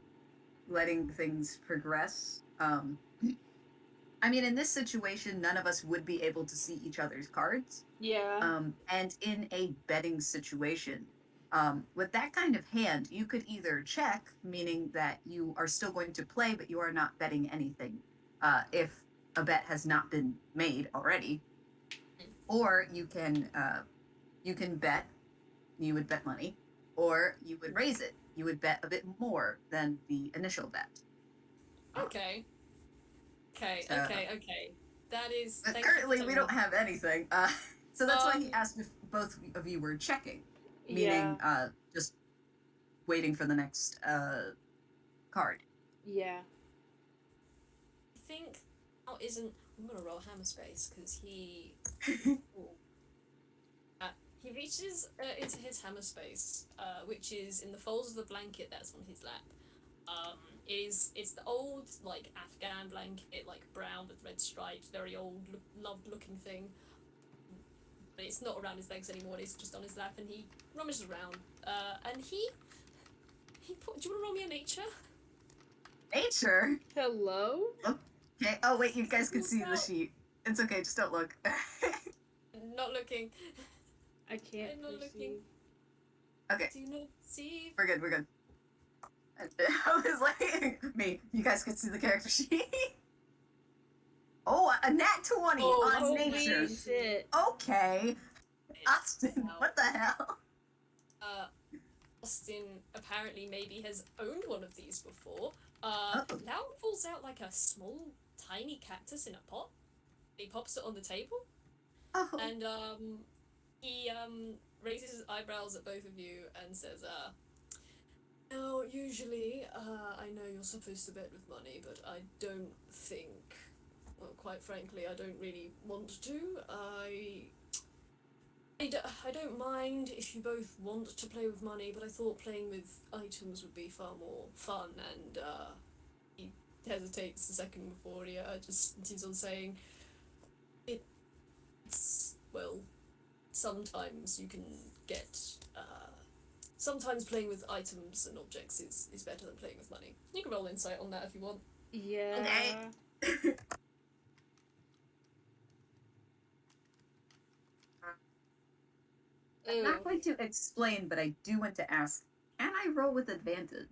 letting things progress. I mean, in this situation, none of us would be able to see each other's cards. Yeah. And in a betting situation, with that kind of hand, you could either check, meaning that you are still going to play, but you are not betting anything, if a bet has not been made already, or you can bet. You would bet money, or you would raise it. You would bet a bit more than the initial bet. Okay. Okay. That is. But currently, we don't have anything. So that's why he asked if both of you were checking, meaning just waiting for the next card. Yeah. I think. Oh, isn't. I'm gonna roll hammer space because he. He reaches into his hammer space, which is in the folds of the blanket that's on his lap. It's the old like Afghan blanket, like brown with red stripes, very old, loved looking thing. But it's not around his legs anymore. It's just on his lap, and he rummages around. And he put. Do you want to roll me a nature? Nature. Hello? Okay. Oh wait, you guys can see the sheet. It's okay. Just don't look. Not looking. I can't. I'm not looking. Okay. Do not see. We're good. I was like, me. You guys can see the character sheet. Oh, a nat 20 on nature. Shit. Okay. Austin, what the hell? Austin apparently maybe has owned one of these before. Oh. Lao pulls out like a small, tiny cactus in a pot. He pops it on the table, Oh. and he raises his eyebrows at both of you and says, "Now, usually, I know you're supposed to bet with money, but I don't think. Well, quite frankly, I don't really want to. I don't mind if you both want to play with money, but I thought playing with items would be far more fun." And he hesitates a second before he just keeps on saying, "It's, well, sometimes you can get. Sometimes playing with items and objects is better than playing with money." You can roll insight on that if you want. Yeah. Okay. I'm Ooh. not going to explain, but I do want to ask, can I roll with advantage?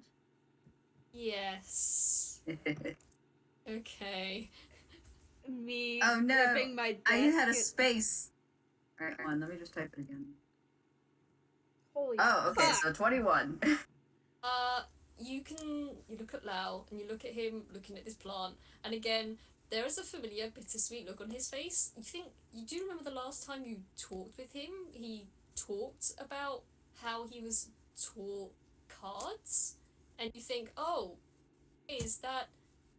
Yes. Okay. Me Oh no, gripping my desk. I had a space. Alright, hold on, let me just type it again. Holy Oh, okay, fuck. so 21. You look at Lao and you look at him looking at this plant, and again, there is a familiar bittersweet look on his face. You do remember the last time you talked with him? He talked about how he was taught cards, and you think, oh, is that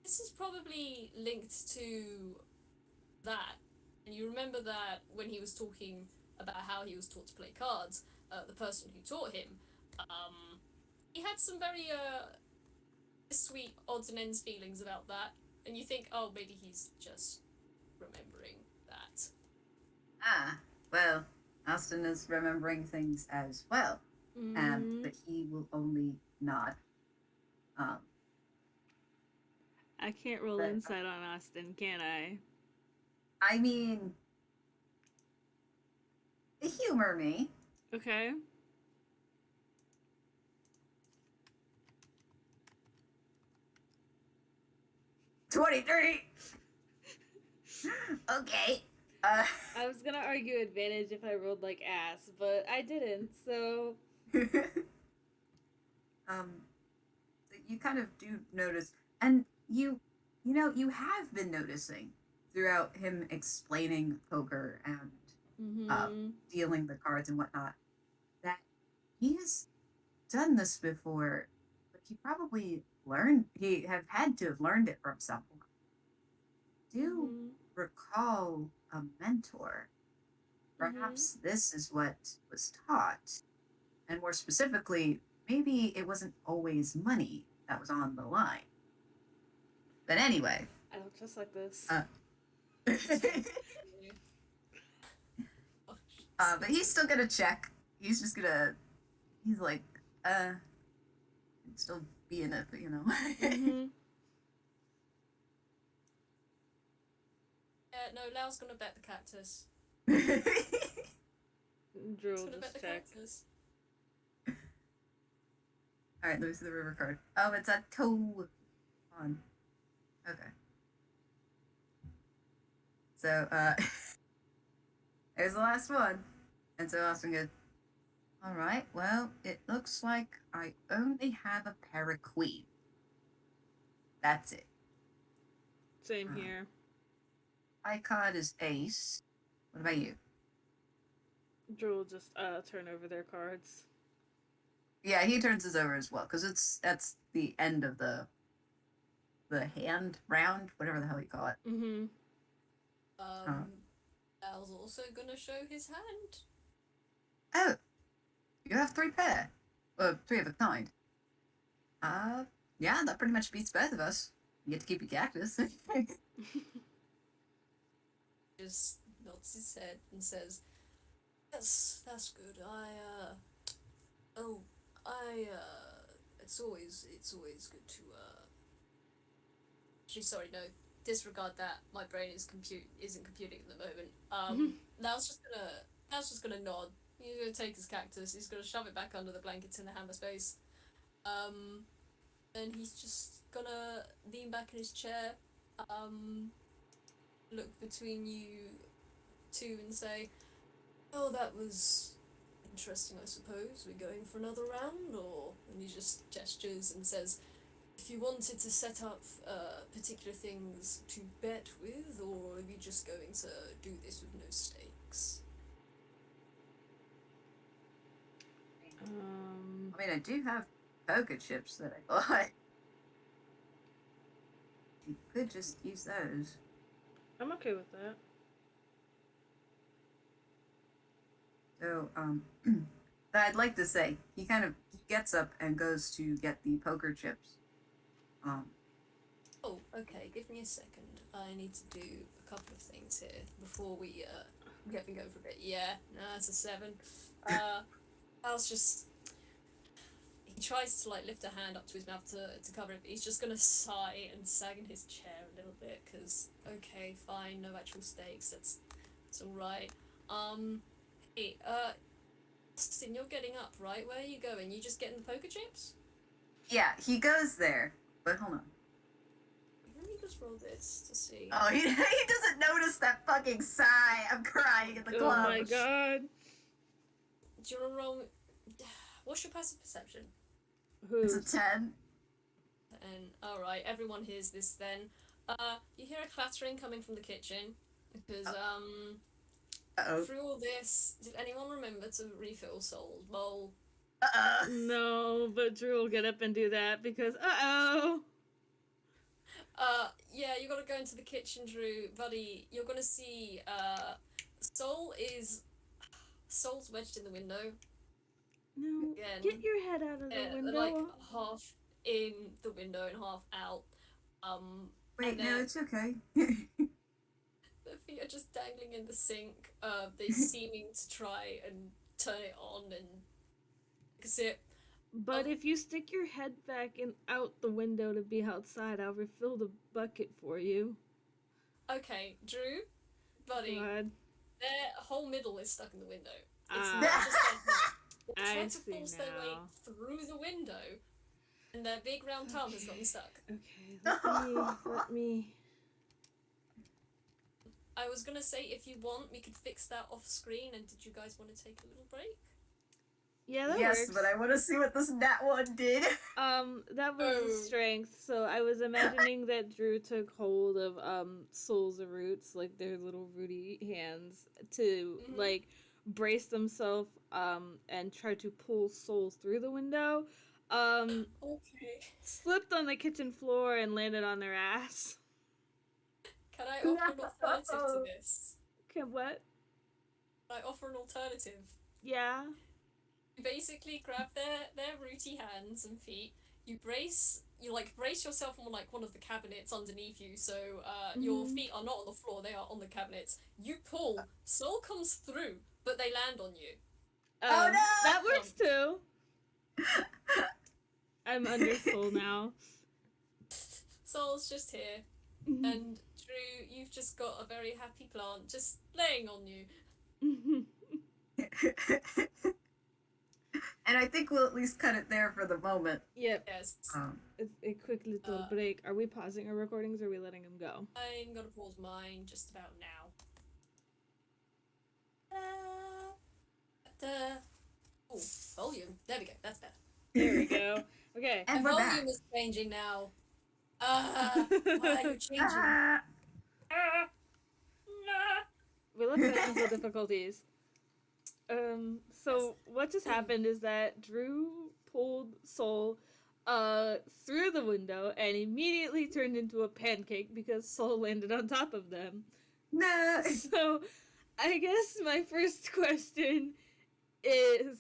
this is probably linked to that. And you remember that when he was talking about how he was taught to play cards, the person who taught him, he had some very sweet odds and ends feelings about that. And you think, oh, maybe he's just remembering that. Well, Austin is remembering things as well. But he will only nod. I can't roll insight on Austin, can I? I mean, humor me. Okay. $23. Okay. I was gonna argue advantage if I rolled like ass, but I didn't, so. You kind of do notice, and you have been noticing throughout him explaining poker and dealing the cards and whatnot that he has done this before, but he have had to have learned it from someone. Do recall a mentor. Perhaps this is what was taught, and more specifically, maybe it wasn't always money that was on the line. But anyway. I don't trust like this. But he's still gonna check. He's just gonna. He's like, still be in it, but Yeah, no, Lao's gonna bet the cactus. Drew will Gonna bet just the check. cactus. Alright, let me see the river card. Oh, it's a toe. On. Okay. So, there's the last one. And so Austin goes, alright, well, it looks like I only have a pair of queens. That's it. Same here. My card is ace. What about you? Drew will just turn over their cards. Yeah, he turns his over as well, because that's the end of the hand round, whatever the hell you call it. Al's also gonna show his hand. Oh, you have 3 pair. Well, 3 of a kind. Yeah, that pretty much beats both of us. You get to keep your cactus. Just nods his head and says, that's good. It's always good to, actually, sorry, no, disregard that. My brain isn't computing at the moment. Now's just gonna nod. He's gonna take his cactus, he's gonna shove it back under the blankets in the hammer space. And he's just gonna lean back in his chair, look between you two and say, oh, that was Interesting, I suppose. We're going for another round, or and he just gestures and says, if you wanted to set up particular things to bet with, or are you just going to do this with no stakes? I mean, I do have poker chips that I bought. You could just use those. I'm okay with that. So, but I'd like to say he gets up and goes to get the poker chips. Oh, okay. Give me a second. I need to do a couple of things here before we get them going for a bit. Yeah, no, that's a 7. Al's just he tries to like lift a hand up to his mouth to cover it, but he's just gonna sigh and sag in his chair a little bit because okay, fine, no actual stakes. That's all right. Hey, Austin, you're getting up, right? Where are you going? You just getting the poker chips? Yeah, he goes there, but hold on. Let me just roll this to see. Oh, he doesn't notice that fucking sigh. I'm crying in the club. Oh my god. Do you want to roll? What's your passive perception? It's a 10. And all right, everyone hears this. Then, you hear a clattering coming from the kitchen because Uh-oh. through all this, did anyone remember to refill Soul's bowl? No, but Drew will get up and do that because Yeah, you gotta go into the kitchen, Drew, buddy. You're gonna see Soul's wedged in the window. No, Again, get your head out of the window. like half in the window and half out. Wait, no, it's okay. The feet are just dangling in the sink. They seeming to try and turn it on and fix it. But if you stick your head back and out the window to be outside, I'll refill the bucket for you. Okay, Drew, buddy, God. their whole middle is stuck in the window. It's Ah. not just like that. They I tried to see force their way now. through the window, and their big round tongue has gotten stuck. Okay, let me. I was gonna say, if you want, we could fix that off screen. And did you guys want to take a little break? Yeah, that yes, works. but I want to see what this nat one did. That was strength. So I was imagining that Drew took hold of Soul's roots, like their little rooty hands, to like brace themselves and try to pull Soul through the window. Okay. Slipped on the kitchen floor and landed on their ass. Can I offer an alternative to this? Okay, what? Can I offer an alternative? Yeah. You basically grab their rooty hands and feet. You brace yourself on like one of the cabinets underneath you, so your feet are not on the floor; they are on the cabinets. You pull, Soul comes through, but they land on you. Oh no! That works too. I'm under Soul now. Soul's just here, and Drew, you've just got a very happy plant just laying on you. And I think we'll at least cut it there for the moment. Yep. Yes. It's a quick little break. Are we pausing our recordings or are we letting them go? I'm gonna pause mine just about now. Oh, volume. There we go. That's better. There we go. Okay. And My we're volume back. is changing now. Why are you changing? We left technical difficulties. So what just happened is that Drew pulled Soul through the window and immediately turned into a pancake because Soul landed on top of them. No. So I guess my first question is,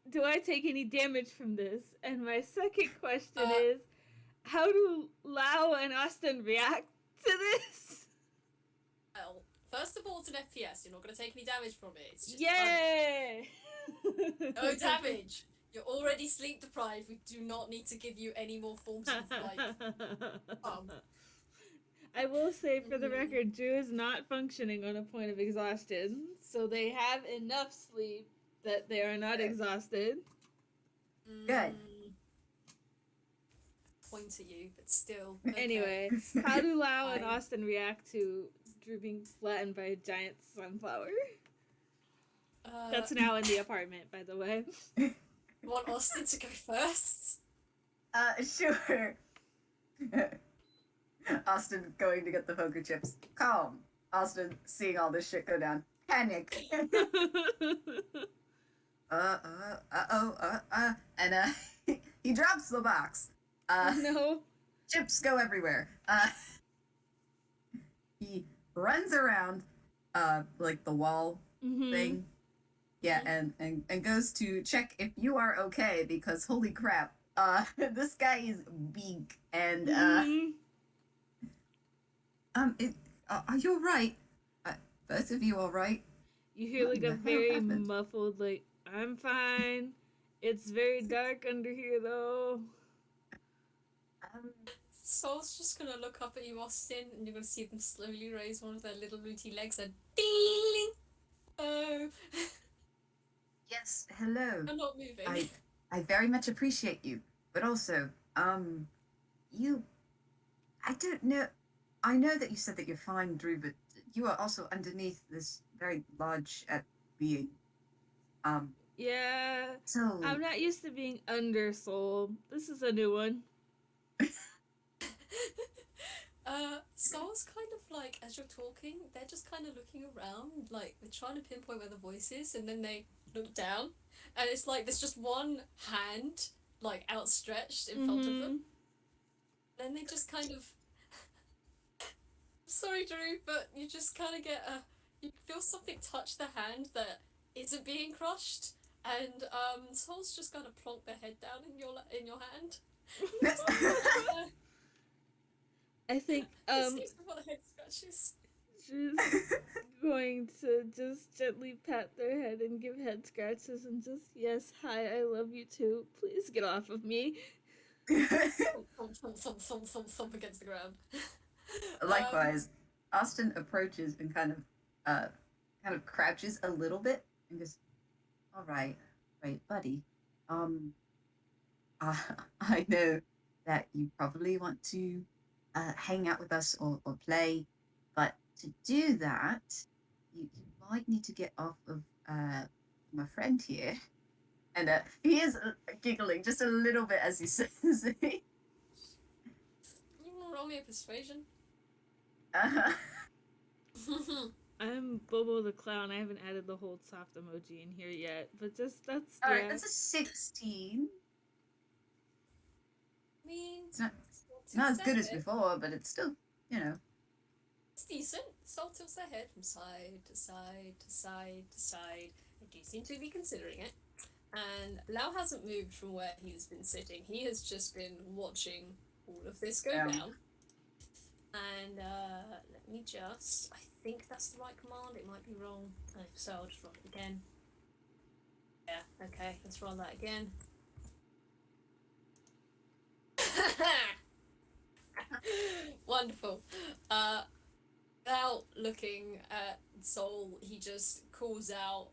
do I take any damage from this? And my second question is, how do Lao and Austin react to this? Well, first of all, it's an FPS. You're not going to take any damage from it. It's just Yay! no damage. You're already sleep deprived. We do not need to give you any more forms of like. I will say for the record, Drew is not functioning on a point of exhaustion, so they have enough sleep that they are not exhausted. Good. Point at you, but still. Okay. Anyway, how do Lao and Austin react to Drew being flattened by a giant sunflower? Uh, That's now in the apartment, by the way. want Austin to go first? Sure. Austin going to get the poker chips. Calm. Austin seeing all this shit go down. Panic. And he drops the box. No. Chips go everywhere. He runs around, like the wall Mm-hmm. thing. Yeah, and goes to check if you are okay because holy crap, this guy is big and Mm-hmm. it, are you alright? Both of you alright? You hear What like in a the hell very happened? muffled, like, I'm fine. It's very dark under here, though. Um, Soul's just gonna look up at you, Austin, and you're gonna see them slowly raise one of their little booty legs and ding! Oh, yes, hello. I'm not moving. I very much appreciate you, but also, you, I don't know. I know that you said that you're fine, Drew, but you are also underneath this very large being. Um, Yeah. so I'm not used to being under soul. This is a new one. Soul's kind of like, as you're talking, they're just kind of looking around, like they're trying to pinpoint where the voice is, and then they look down, and it's like there's just one hand, like outstretched in front of them. Then they just kind of, sorry, Drew, but you just kind of get a, you feel something touch the hand that isn't being crushed, and Soul's just gonna plonk their head down in your hand. I think, It's for the head scratches. she's going to just gently pat their head and give head scratches and just, yes, hi, I love you too. Please get off of me. Thump, thump, thump, thump, thump, thump against the ground. Likewise, Austin approaches and kind of crouches a little bit and goes, "All right, right, buddy. Um, uh, I know that you probably want to hang out with us or play, but to do that, you might need to get off of my friend here." And he is giggling just a little bit as he says it. You want to roll me a persuasion? uh I'm Bobo the Clown. I haven't added the whole soft emoji in here yet, but just that's All right, yeah. that's a 16. I mean, It's not it's not as tilts good their as head. before, but it's still, you know. It's decent. Soul tilts their head from side to side to side to side. They do seem to be considering it. And Lao hasn't moved from where he's been sitting. He has just been watching all of this go down. And let me just, I think that's the right command. It might be wrong. If so, I'll just roll it again. Yeah, okay, let's roll that again. Wonderful. Without looking at Soul, he just calls out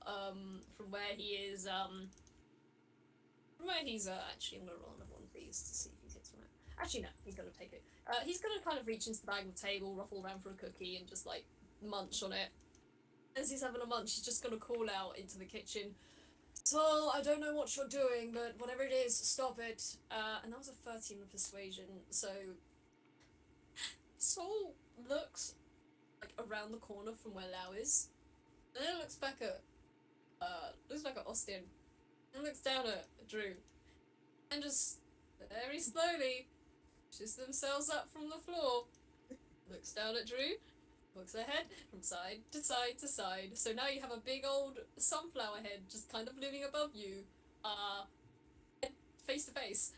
from where he is. From where he's actually, I'm gonna roll another one of these to see if he gets one. Actually, no, he's gonna take it. He's gonna kind of reach into the bag of the table, ruffle around for a cookie, and just like munch on it. As he's having a munch, he's just gonna call out into the kitchen. Soul, I don't know what you're doing, but whatever it is, stop it. And that was a 13 with persuasion, so Soul looks like around the corner from where Lao is, and then looks back at Austin, and looks down at Drew, and just very slowly pushes themselves up from the floor, looks down at Drew, looks ahead from side to side to side. So now you have a big old sunflower head just kind of looming above you, face to face.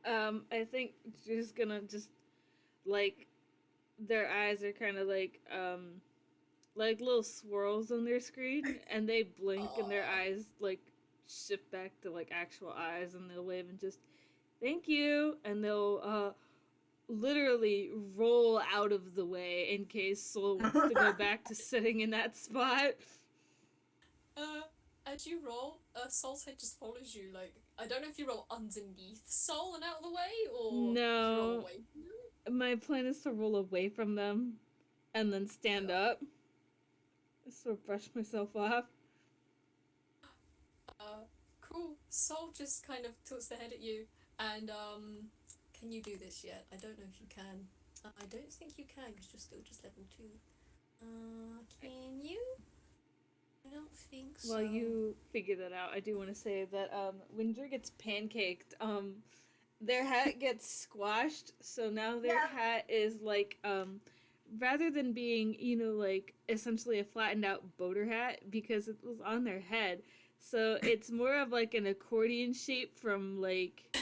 I think she's gonna just like their eyes are kind of like little swirls on their screen, and they blink and their eyes like shift back to like actual eyes, and they'll wave and just thank you, and they'll literally roll out of the way in case Soul wants to go back to sitting in that spot. As you roll, Soul's head just follows you. Like, I don't know if you roll underneath Soul and out of the way, or if you roll No, away from them. my plan is to roll away from them and then stand up. So brush myself off. Soul just kind of tilts their head at you and can you do this yet? I don't know if you can. I don't think you can because you're still just level 2. Can you? I don't think so. While you figure that out, I do want to say that when Drew gets pancaked, their hat gets squashed, so now their Yeah. hat is like rather than being, like essentially a flattened out boater hat because it was on their head. So it's more of like an accordion shape from like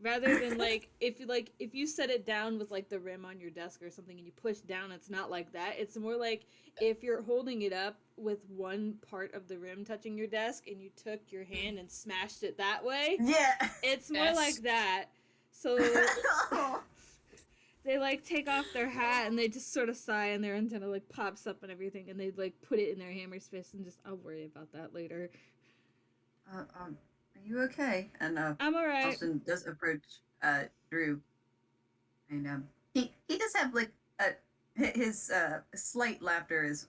rather than if you set it down with like the rim on your desk or something and you push down, it's not like that. It's more like if you're holding it up with one part of the rim touching your desk and you took your hand and smashed it that way. Yeah. It's more Yes. like that. So they like take off their hat and they just sort of sigh and their antenna like pops up and everything and they like put it in their hammer's fist and just I'll worry about that later. Are you okay? And I'm alright. Austin does approach Drew, and he does have like his slight laughter is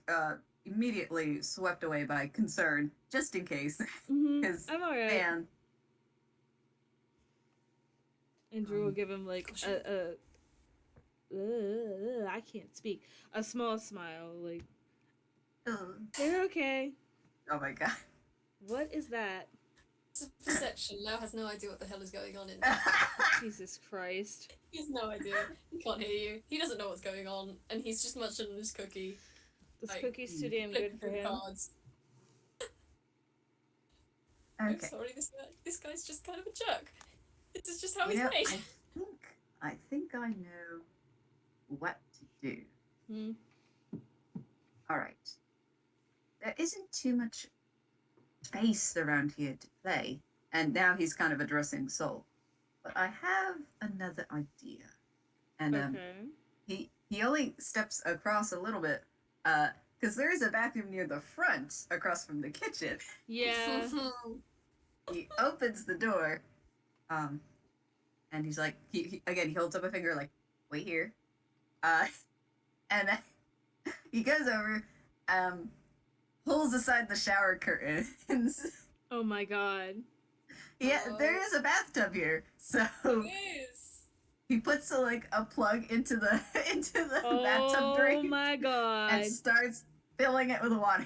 immediately swept away by concern, just in case. Because I'm alright. man, And Drew will give him like I can't speak. A small smile, like they're okay. oh my god. What is that? It's a perception. Lao has no idea what the hell is going on in there. Jesus Christ. He has no idea. He can't hear you. He doesn't know what's going on, and he's just munching on his cookie. This Like, cookie's too damn good for him. Cards. I'm Okay. sorry, this guy's just kind of a jerk. This is just how You he's know, made. I think I know what to do. Hmm. All right. There isn't too much space around here to play, and now he's kind of addressing Soul. But I have another idea, and Okay. he only steps across a little bit, because there is a bathroom near the front, across from the kitchen. Yeah. He opens the door, and he's like, he again, he holds up a finger, like, wait here, and he goes over, pulls aside the shower curtains. Oh my god. Yeah, there is a bathtub here, so It is. he puts a plug into the bathtub Oh drain my god. and starts filling it with water.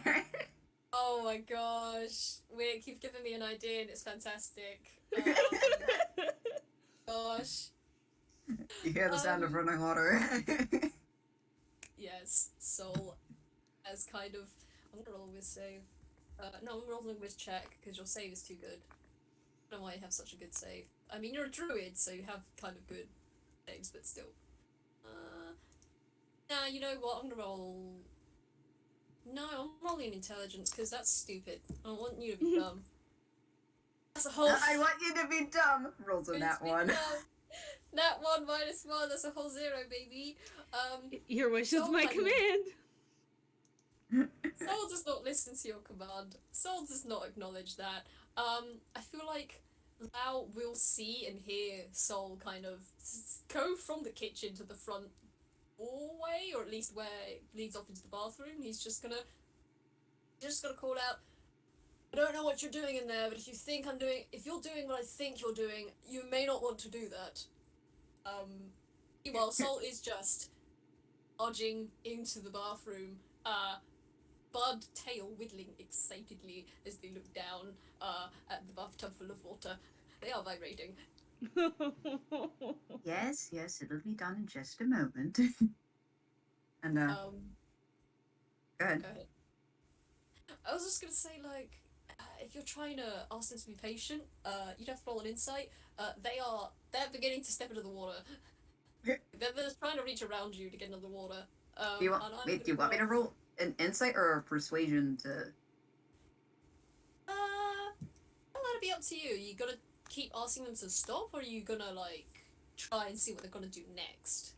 Oh my gosh. Wick, you've given me an idea and it's fantastic. Gosh. You hear the sound of running water. Yes, Soul as kind of... I'm gonna roll with save. No, I'm rolling with check because your save is too good. I don't know why you have such a good save. I mean, you're a druid, so you have kind of good saves, but still. Nah, you know what? I'm gonna roll... No, I'm rolling intelligence because that's stupid. I want you to be dumb. That's a whole... I want you to be dumb. Rolls on that one. Nat 1 minus 1, that's a whole 0, baby. Your wish is Soul my kind of- command. Soul does not listen to your command. Soul does not acknowledge that. I feel like Lao will see and hear Soul kind of go from the kitchen to the front hallway, or at least where it leads off into the bathroom. He's just gonna call out, I don't know what you're doing in there, but if you're doing what I think you're doing, you may not want to do that. Meanwhile, Soul is just dodging into the bathroom, Bud tail whittling excitedly as they look down at the bathtub full of water. They are vibrating. Yes, it'll be done in just a moment. And go ahead. Go ahead. I was just gonna say, like, if you're trying to ask them to be patient, you'd have to roll an insight. They're beginning to step into the water. They're trying to reach around you to get into the water. Do you want me to roll an insight or a persuasion to? Well, that'll be up to you. You gonna keep asking them to stop, or are you gonna like try and see what they're gonna do next?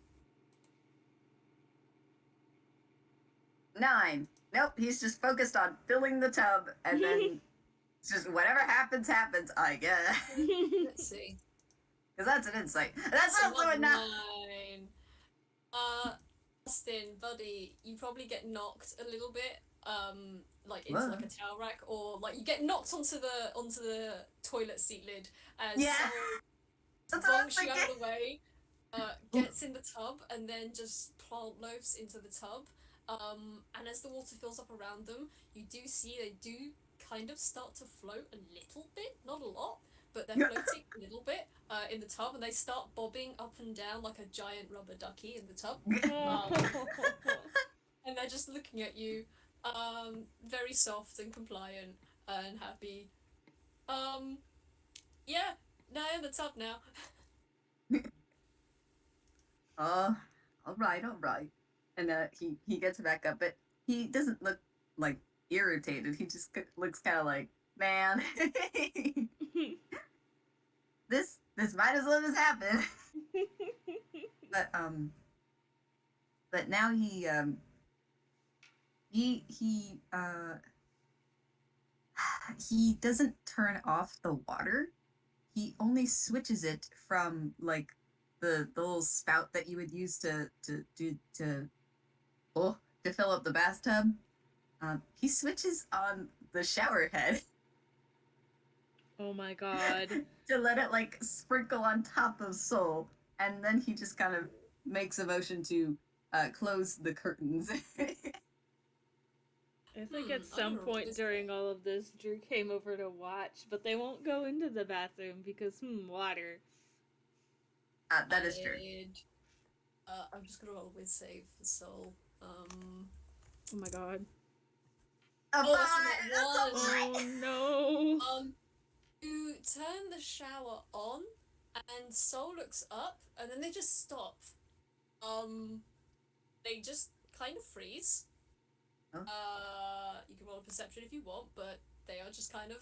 9. Nope, he's just focused on filling the tub, and then it's just whatever happens, I guess. Let's see. Because that's an insight. That's also a 9. 9. Austin, buddy, you probably get knocked a little bit like into Whoa. like a towel rack, or like you get knocked onto the toilet seat lid as Yeah, Sol that's what I was bonks you out of thinking. the way, gets in the tub, and then just plant loafs into the tub. And as the water fills up around them, you do see they do kind of start to float a little bit, not a lot, but they're floating a little bit in the tub, and they start bobbing up and down like a giant rubber ducky in the tub. Um, and they're just looking at you, very soft and compliant and happy. Um, yeah, now in the tub now. Oh, all right. And he gets back up, but he doesn't look like irritated. He just looks kind of like, man, this might as well just happen. But but now he he doesn't turn off the water. He only switches it from like the little spout that you would use oh, to fill up the bathtub. He switches on the shower head Oh my god. to let it like sprinkle on top of Soul, and then he just kind of makes a motion to close the curtains. I think at I'm some gonna roll point this during all of this, Drew came over to watch, but they won't go into the bathroom because, water. That is true. I'm just gonna roll with save for Soul. Oh my god. A Oh, that's five. not That's one. a Oh no. You turn the shower on, and Soul looks up, and then they just stop. Um, they just kind of freeze. Oh. You can roll a perception if you want, but they are just kind of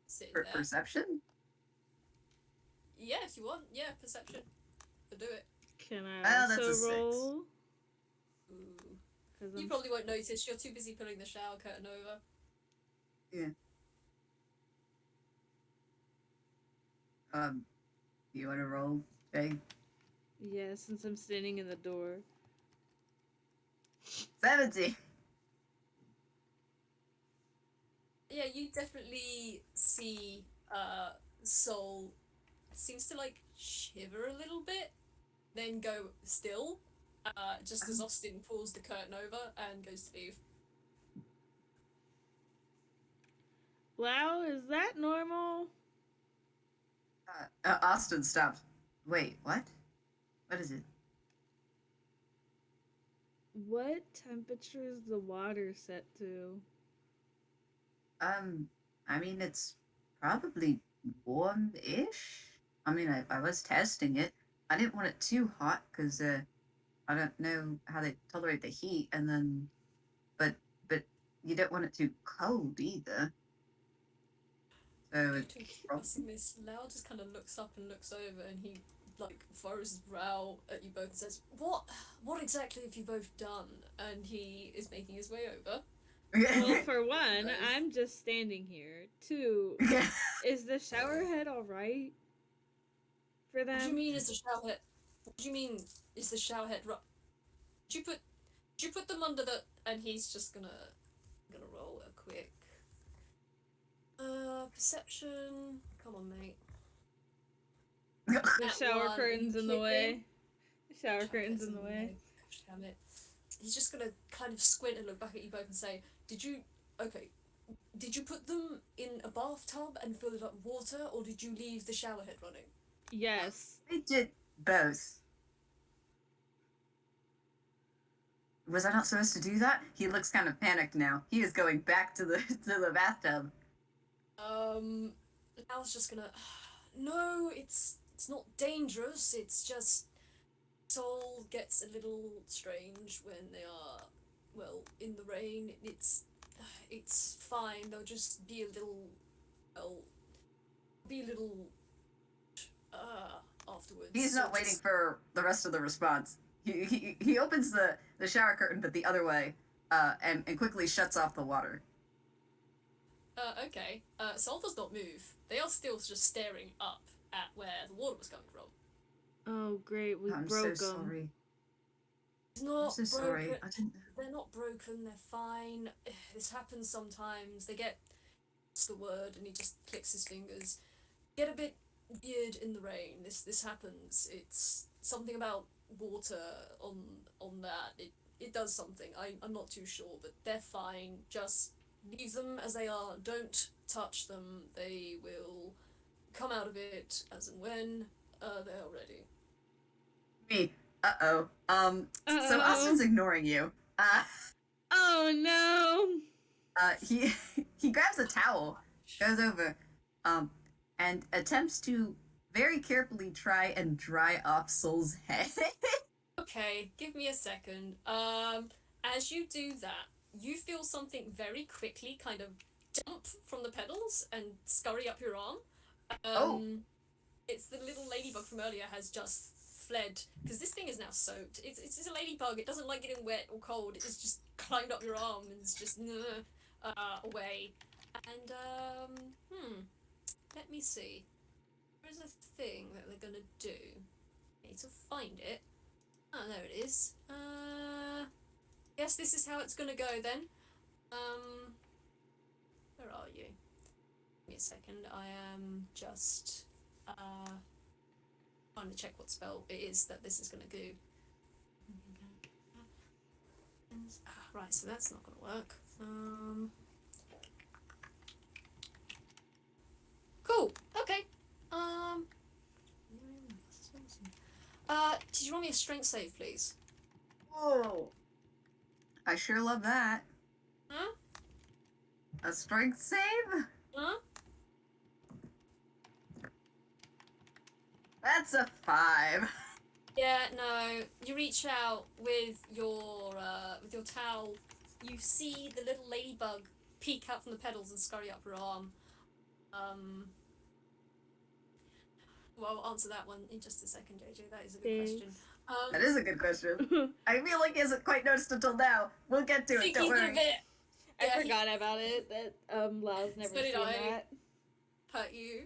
sitting there. Perception. Yeah, if you want. Yeah, perception. I'll do it. Can I Oh, that's a also 6. roll? Ooh. 'Cause You I'm probably won't notice. You're too busy pulling the shower curtain over. Yeah. You want to roll, Jay? Yeah, since I'm standing in the door. 70. Yeah, you definitely see Soul seems to like shiver a little bit, then go still, just as Austin pulls the curtain over and goes to leave. Lao, is that normal? Austin stopped. Wait, what? What is it? What temperature is the water set to? I mean, it's probably warm-ish. I mean, I was testing it. I didn't want it too hot because I don't know how they tolerate the heat, and then, but you don't want it too cold either. So Due it's to expressing this, Lau just kind of looks up and looks over, and he like furrows his brow at you both and says, What exactly have you both done?" And he is making his way over. Well, for one, I'm just standing here. 2, is the shower head alright for them? What do you mean is the shower head? What do you mean is the shower head? Did you put them under the? And he's just gonna roll a quick. Perception. Come on, mate. The shower curtain's in the way. The shower curtain's in the way. Gosh damn it. He's just gonna kind of squint and look back at you both and say, Did you put them in a bathtub and fill it up with water, or did you leave the shower head running? Yes. I did both. Was I not supposed to do that? He looks kind of panicked now. He is going back to the bathtub. Al's just gonna. No, it's not dangerous. It's just Soul gets a little strange when they are, well, in the rain. It's fine. They'll just be a little, afterwards. He's not waiting for the rest of the response. He opens the shower curtain, but the other way, and quickly shuts off the water. Okay. Soul does not move. They are still just staring up at where the water was coming from. Oh, great. We I'm broke so them. sorry. It's I'm not so broken. sorry. I didn't. They're not broken. They're fine. This happens sometimes. They get what's the word, and he just clicks his fingers. Get a bit weird in the rain. This happens. It's something about water on that. It does something. I'm not too sure, but they're fine. Just leave them as they are. Don't touch them. They will come out of it as and when they are ready. Me. Uh-oh. So Austin's Uh-oh. ignoring you. Oh no. He he grabs a towel, goes over, um, and attempts to very carefully try and dry off Soul's head. Okay, give me a second. As you do that, you feel something very quickly kind of jump from the pedals and scurry up your arm. Oh, Um, it's the little ladybug from earlier has just fled because this thing is now soaked. It's a ladybug. It doesn't like getting wet or cold. It's just climbed up your arm and it's just away. And let me see. There is a thing that they're gonna do. I need to find it. Oh, there it is. Guess this is how it's gonna go then. Um, where are you? Give me a second. I am just trying to check what spell it is that this is gonna do. Right, so that's not gonna work. Cool. Okay. Um, did you roll me a strength save, please? whoa! I sure love that. Huh? A strength save? Huh? That's a 5. Yeah, no. You reach out with your towel. You see the little ladybug peek out from the pedals and scurry up her arm. Well, I'll answer that one in just a second, JayJay. That is a good question. That is a good question. I feel like he hasn't quite noticed until now. We'll get to it. Don't worry. I forgot about it. That Lao's never So did seen I. that. Hurt you.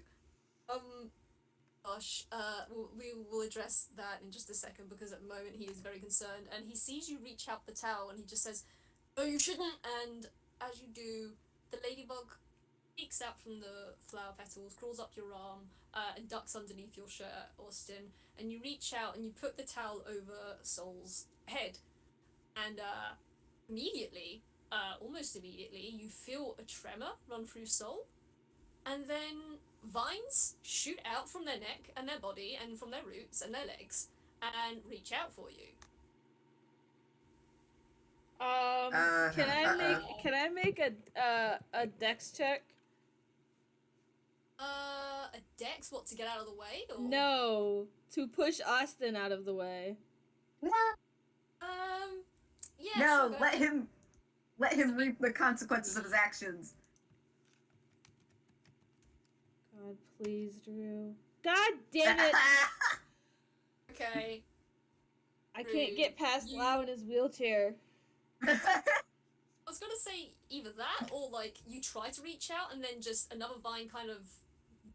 Gosh, we will address that in just a second because at the moment he is very concerned and he sees you reach out the towel and he just says, "No, you shouldn't." And as you do, the ladybug peeks out from the flower petals, crawls up your arm, and ducks underneath your shirt, Austin. And you reach out and you put the towel over Soul's head, and immediately, almost immediately, you feel a tremor run through Soul, and then vines shoot out from their neck and their body and from their roots and their legs and reach out for you. Can I make a dex check? A dex, what, to get out of the way? Or? No, to push Austin out of the way. Yeah. No, sure, let him reap the consequences of his actions. God, please, Drew. God damn it! Okay. I can't get past You- Lao in his wheelchair. I was gonna say either that or like you try to reach out and then just another vine kind of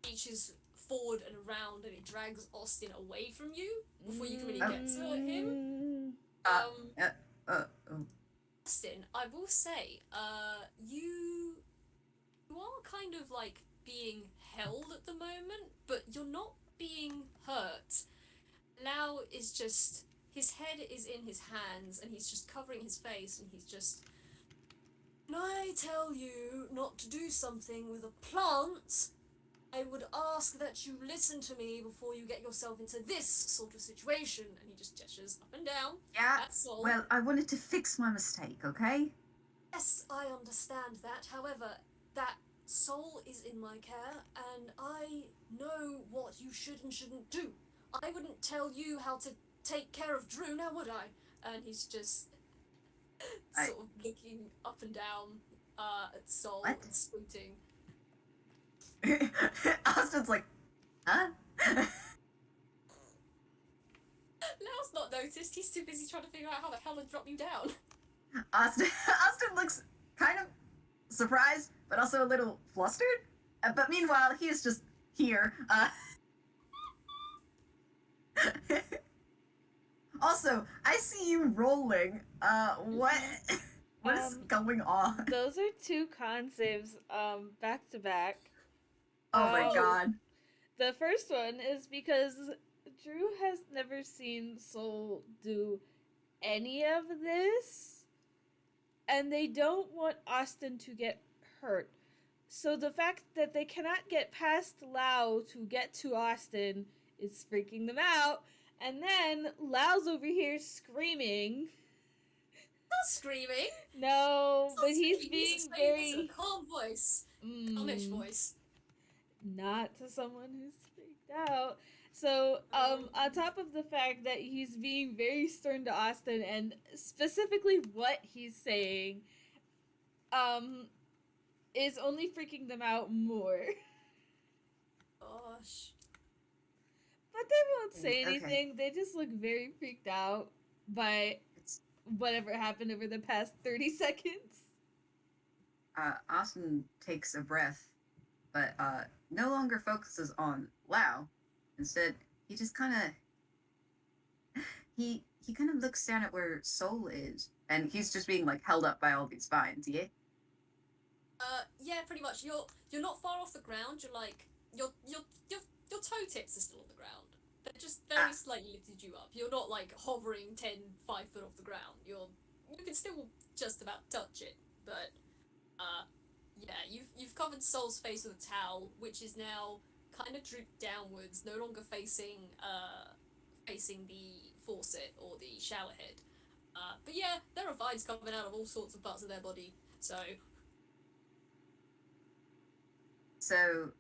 reaches forward and around and it drags Austin away from you before you can really get to him. Oh. Austin, I will say, you are kind of like being held at the moment, but you're not being hurt. Lao is just his head is in his hands and he's just covering his face and he's just, "When I tell you not to do something with a plant, I would ask that you listen to me before you get yourself into this sort of situation." And he just gestures up and down. Yeah, That's all. well, I wanted to fix my mistake, okay? Yes, I understand that. However, that soul is in my care, and I know what you should and shouldn't do. I wouldn't tell you how to take care of Drew, now would I? And he's just sort of looking up and down at Soul What? and squinting. Austin's like, huh? Lao's not noticed. He's too busy trying to figure out how the hell to drop you down. Austin looks kind of surprised, but also a little flustered. But meanwhile, he is just here. Also, I see you rolling. What? What is Um, going on? those are two con saves, back to back. Oh my Um, Oh, god. the first one is because Drew has never seen Soul do any of this, and they don't want Austin to get hurt. So the fact that they cannot get past Lao to get to Austin is freaking them out. And then Lao's over here screaming. not screaming. No, He's but not he's screaming. He's being explaining this in a very calm voice, calmish voice. not to someone who's freaked out. So, on top of the fact that he's being very stern to Austin, and specifically what he's saying, um, is only freaking them out more. Gosh. But they won't say Okay. anything. They just look very freaked out by It's whatever happened over the past 30 seconds. Austin takes a breath, but no longer focuses on Lao. Instead, he just kind of he kind of looks down at where Soul is, and he's just being like held up by all these vines. Yeah. Yeah, pretty much. You're not far off the ground. You're like your toe tips are still on the ground. They're just very Ah, slightly lifted you up. You're not like hovering 5 foot off the ground. You can still just about touch it, but yeah, you've covered Soul's face with a towel, which is now kind of drooped downwards, no longer facing the faucet or the shower head. But yeah, there are vines coming out of all sorts of parts of their body. So so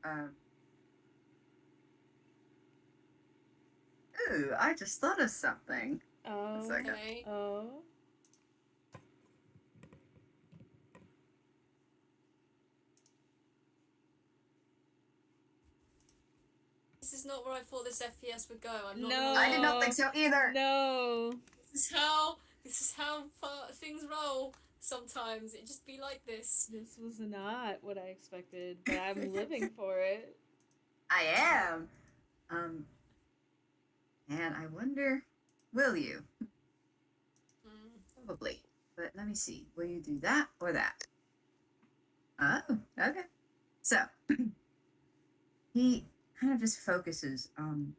ooh, I just thought of something. A Oh, second. okay. oh. This is not where I thought this FPS would go. I'm not No. gonna I did not lie. think so either. No. This is how things roll. Sometimes it just be like this. This was not what I expected, but I'm living for it. I am. Um, and I wonder, will you? Mm. Probably. But let me see. Will you do that or that? Oh, okay. So he kind of just focuses, and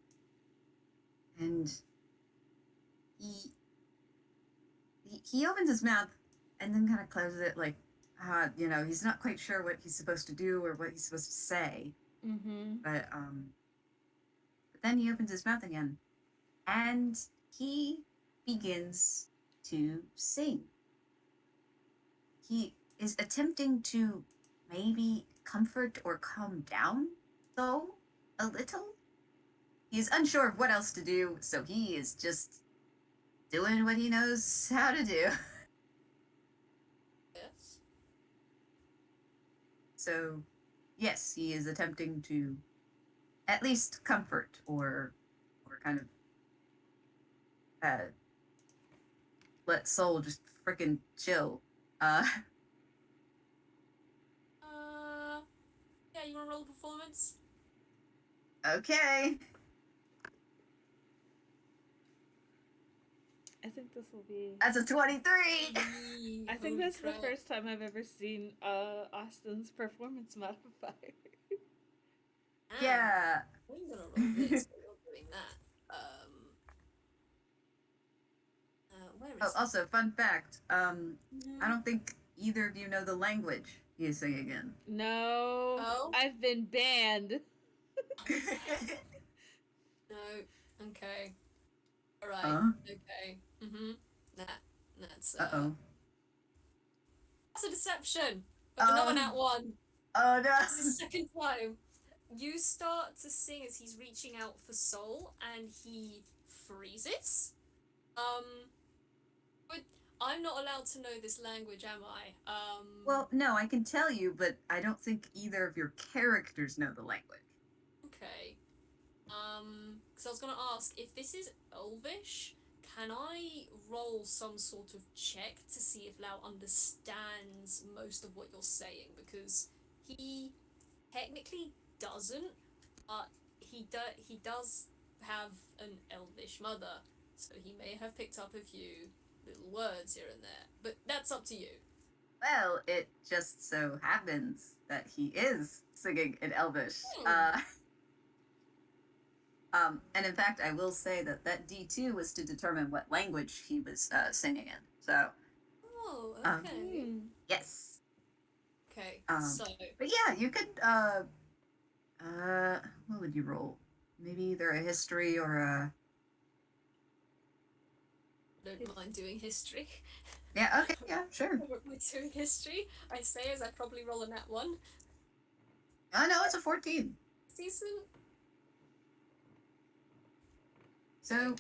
he he opens his mouth and then kind of closes it, like, he's not quite sure what he's supposed to do or what he's supposed to say. Mm-hmm. But then he opens his mouth again, and he begins to sing. He is attempting to maybe comfort or calm down, though, a little. He's unsure of what else to do, so he is just doing what he knows how to do. Yes. So, yes, he is attempting to at least comfort or kind of uh, let Soul just freaking chill. Uh, Yeah, you want to roll a performance? okay. I think this will be. That's a 23. I think Holy that's crap. the first time I've ever seen Austin's performance modifier. Yeah. I'm gonna roll this, but you're doing that. Where Oh, is it? also, fun fact. I don't think either of you know the language he is singing in. No, Oh? I've been banned. No. Okay. Alright. Huh? Okay. Mm-hmm. That's Uh-oh. that's a deception. But Oh. another nat one. Oh, no. This is the second time. You start to sing as he's reaching out for Soul, and he freezes. But I'm not allowed to know this language, am I? Well, no, I can tell you, but I don't think either of your characters know the language. Okay. Because I was gonna ask if this is Elvish. Can I roll some sort of check to see if Lau understands most of what you're saying? Because he technically doesn't, but he does have an Elvish mother. so he may have picked up a few little words here and there. But that's up to you. Well, it just so happens that he is singing in Elvish. Hmm. And in fact, I will say that that D2 was to determine what language he was singing in. So, Oh, um, okay. yes. Okay, Um, so but yeah, you could, what would you roll? Maybe either a history or a, don't mind doing history. yeah, okay, yeah, sure. What am I doing history? I say as I probably roll a nat 1. Oh, no, it's a 14. Decent. Okay. So,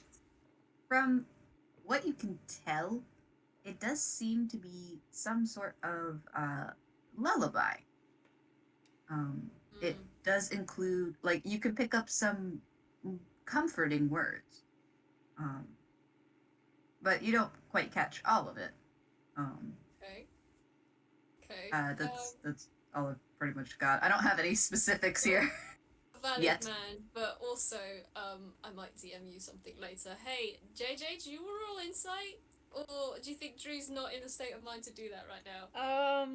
from what you can tell, it does seem to be some sort of lullaby. Um, it Mm, does include, like, you can pick up some comforting words, um, but you don't quite catch all of it. Um, okay. Okay. that's all I've pretty much got. I don't have any specifics You're here a valid yet. man, but also, I might DM you something later. Hey, JayJay, do you want to roll insight? Or do you think Drew's not in a state of mind to do that right now?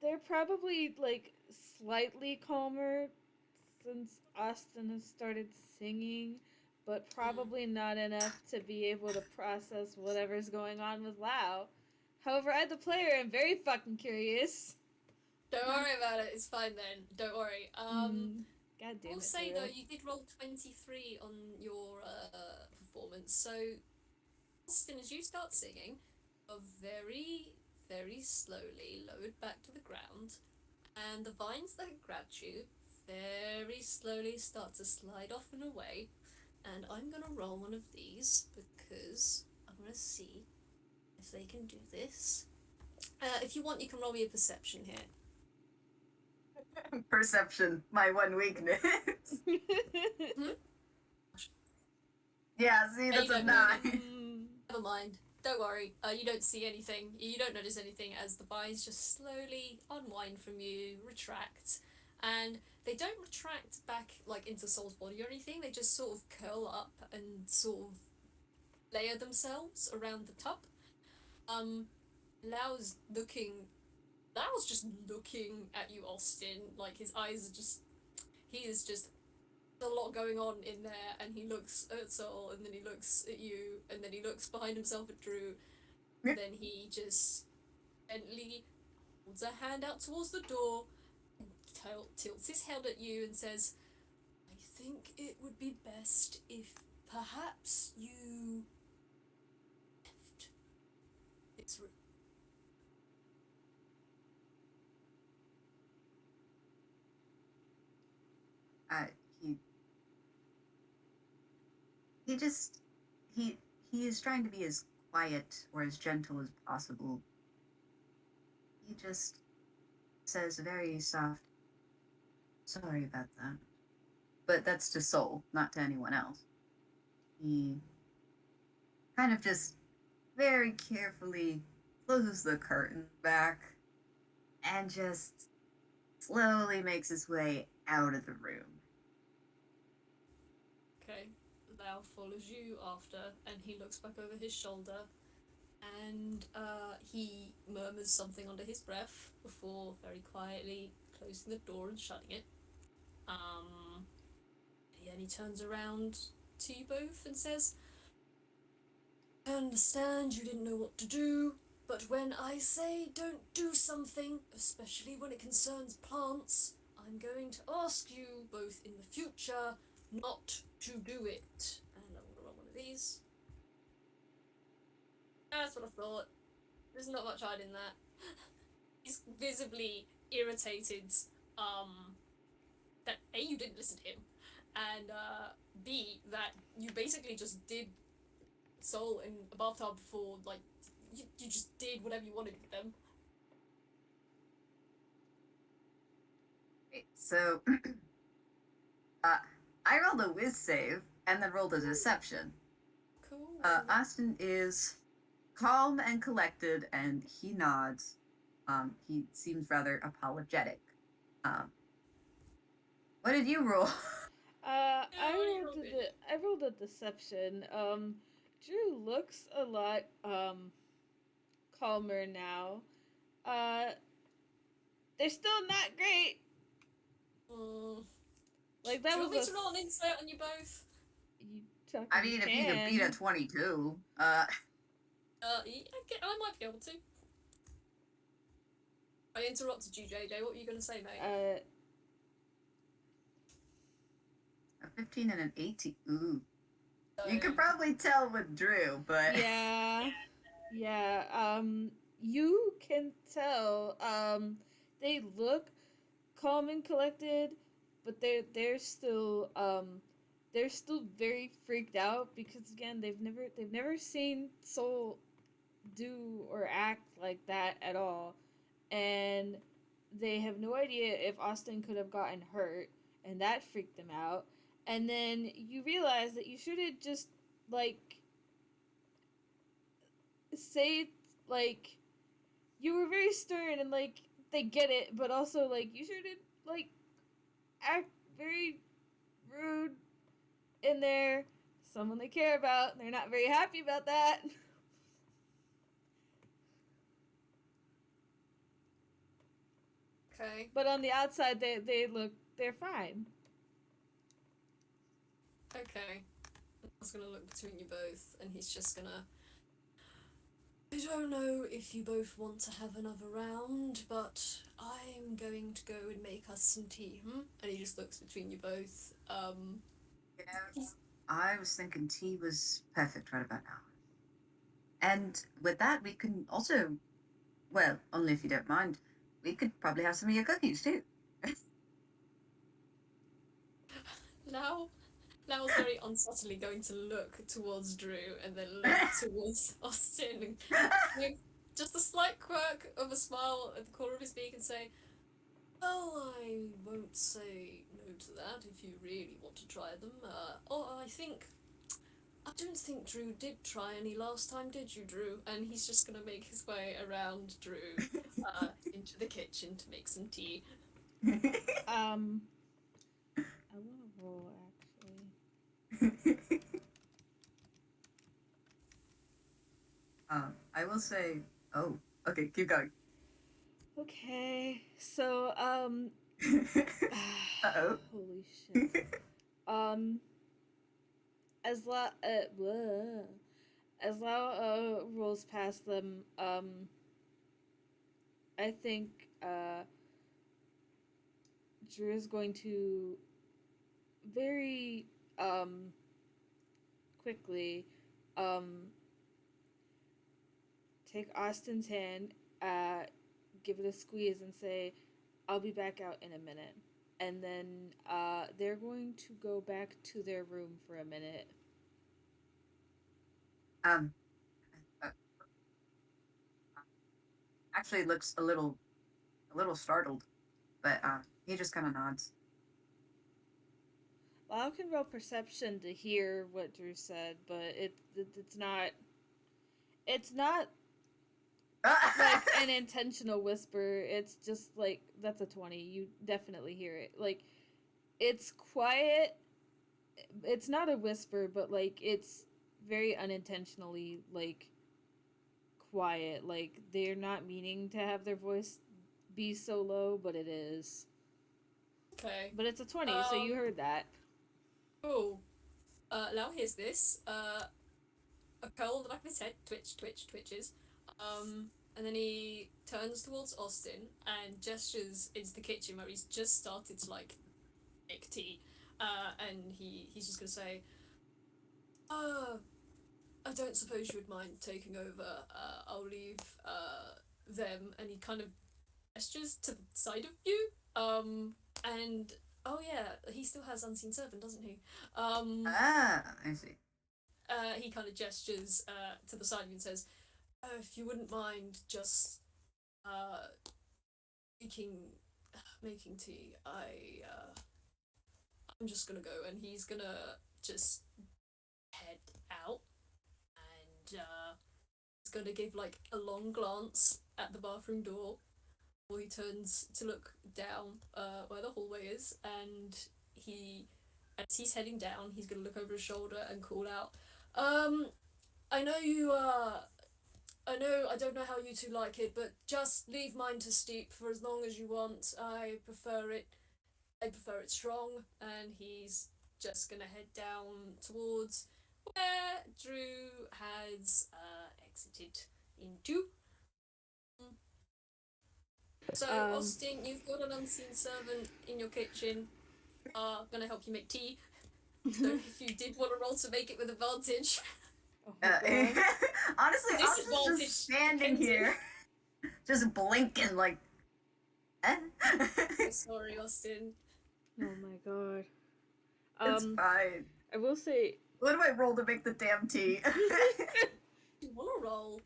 They're probably like slightly calmer since Austin has started singing, but Mm. probably not enough to be able to process whatever's going on with Lao. However, I, the player, am very fucking curious. Don't worry about it. It's fine then. Don't worry. God damn We'll it, say though, Zero. you did roll 23 on your performance, so Austin, as you start singing, you're very, very slowly lowered back to the ground, and the vines that grabbed you very slowly start to slide off and away. And I'm gonna roll one of these because I'm gonna see if they can do this. If you want, you can roll me a perception here. Perception, my one weakness. Hmm? Yeah, see, You that's a don't know anything. 9. Never mind. Don't worry. You don't see anything. You don't notice anything as the vines just slowly unwind from you, retract, and they don't retract back like into Soul's body or anything. They just sort of curl up and sort of layer themselves around the tub. Um, Lao's looking. Lao's just looking at you, Austin. Like his eyes are just. He is just a lot going on in there, and he looks at Soul, and then he looks at you, and then he looks behind himself at Drew, and then he just gently holds a hand out towards the door, and tilts his head at you, and says, "I think it would be best if perhaps you left this room." uh, he he just he he is trying to be as quiet or as gentle as possible. He just says very soft, "Sorry about that." But that's to Soul, not to anyone else. He kind of just very carefully closes the curtain back and just slowly makes his way out of the room. Okay, Lao follows you after, and he looks back over his shoulder, and he murmurs something under his breath before very quietly closing the door and shutting it. Um, and he turns around to you both and says, "I understand you didn't know what to do, but when I say don't do something, especially when it concerns plants, I'm going to ask you both in the future not to do it." And I'm gonna roll one of these. That's what I thought. There's not much hiding that. He's visibly irritated, that A, you didn't listen to him, and B, that you basically just did Soul in a bathtub before, like, you just did whatever you wanted with them. So uh, I rolled a whiz save and then rolled a deception. Cool. Austin is calm and collected, and he nods. He seems rather apologetic. Um, what did you roll? Uh, Yeah, what do you roll me? I rolled a deception. Drew looks a lot calmer now. Uh, they're still not great. Mm. Like Do that you was want me a to roll an insight on you both? you I fucking mean, if you could beat a can. 22, I might be able to. I interrupted you, JJ. What were you going to say, mate? Uh, a 15 and an 18. Ooh. So, You could probably tell with Drew, but yeah, yeah. You can tell. They look calm and collected, but they're still very freaked out because again they've never seen Soul do or act like that at all, and they have no idea if Austin could have gotten hurt, and that freaked them out. And then you realize that you should have just like say like you were very stern and like they get it, but also like you shouldn't like act very rude in there. Someone they care about, and they're not very happy about that. okay. But on the outside, they're fine. Okay. I was going to look between you both, and he's just going to. I don't know if you both want to have another round, but I'm going to go and make us some tea. And he just looks between you both. you know, I was thinking tea was perfect right about now. And with that, we can also, well, only if you don't mind, we could probably have some of your cookies too. Now, Lao's very unsubtly going to look towards Drew and then look towards Austin and give just a slight quirk of a smile at the corner of his beak and say, well, I won't say no to that if you really want to try them. I don't think Drew did try any last time, did you, Drew? And he's just gonna make his way around Drew into the kitchen to make some tea. Um, I want to roll actually. I will say, oh, okay, keep going. Okay, so Uh-oh. holy shit. Um, as La as Lao rolls past them, I think Drew is going to very quickly um take Austin's hand, give it a squeeze, and say, "I'll be back out in a minute." And then they're going to go back to their room for a minute. um, uh, actually looks a little startled, but he just kind of nods. Lau can roll perception to hear what Drew said, but it's not like an intentional whisper. It's just like that's a 20. You definitely hear it. Like it's quiet. It's not a whisper, but like it's very unintentionally like quiet. Like they're not meaning to have their voice be so low, but it is. Okay. But it's a 20, so you Um, heard that. cool. Lao hears this. A curl on the back of his head, twitches. And then he turns towards Austin and gestures into the kitchen where he's just started to like make tea. And he's just gonna say, "Uh, I don't suppose you would mind taking over. I'll leave them." And he kind of gestures to the side of you. And oh yeah, he still has unseen servant, doesn't he? I see. He kind of gestures to the side of you and says, if you wouldn't mind just uh, making making tea, I'm just gonna go, and he's gonna just head out, and he's gonna give like a long glance at the bathroom door before he turns to look down where the hallway is, and he as he's heading down, he's gonna look over his shoulder and call out, um, I know you, I don't know how you two like it, but just leave mine to steep for as long as you want. I prefer it strong, and he's just gonna head down towards where Drew has exited into. So, Um, Austin, you've got an unseen servant in your kitchen, gonna help you make tea. So, if you did want to roll to make it with advantage, oh my god. Honestly, Austin's disadvantage, just standing depending. here, just blinking like, eh? So sorry, Austin. Oh my god. It's Um, fine. I will say. What do I roll to make the damn tea? You want to roll,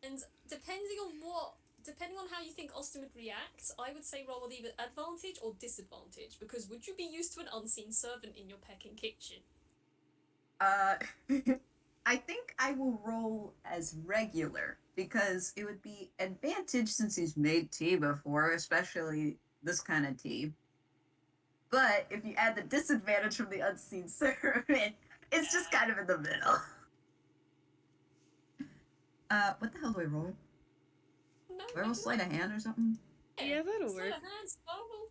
and depending on how you think Austin would react, I would say roll with either advantage or disadvantage. Because would you be used to an unseen servant in your pecking kitchen? uh, I think I will roll as regular because it would be advantage since he's made tea before, especially this kind of tea. But if you add the disadvantage from the unseen servant, it's just kind of in the middle. What the hell do I roll? No, Do I roll make it sleight up. of hand or something? Yeah, that'll Sleight work. of hand, survival.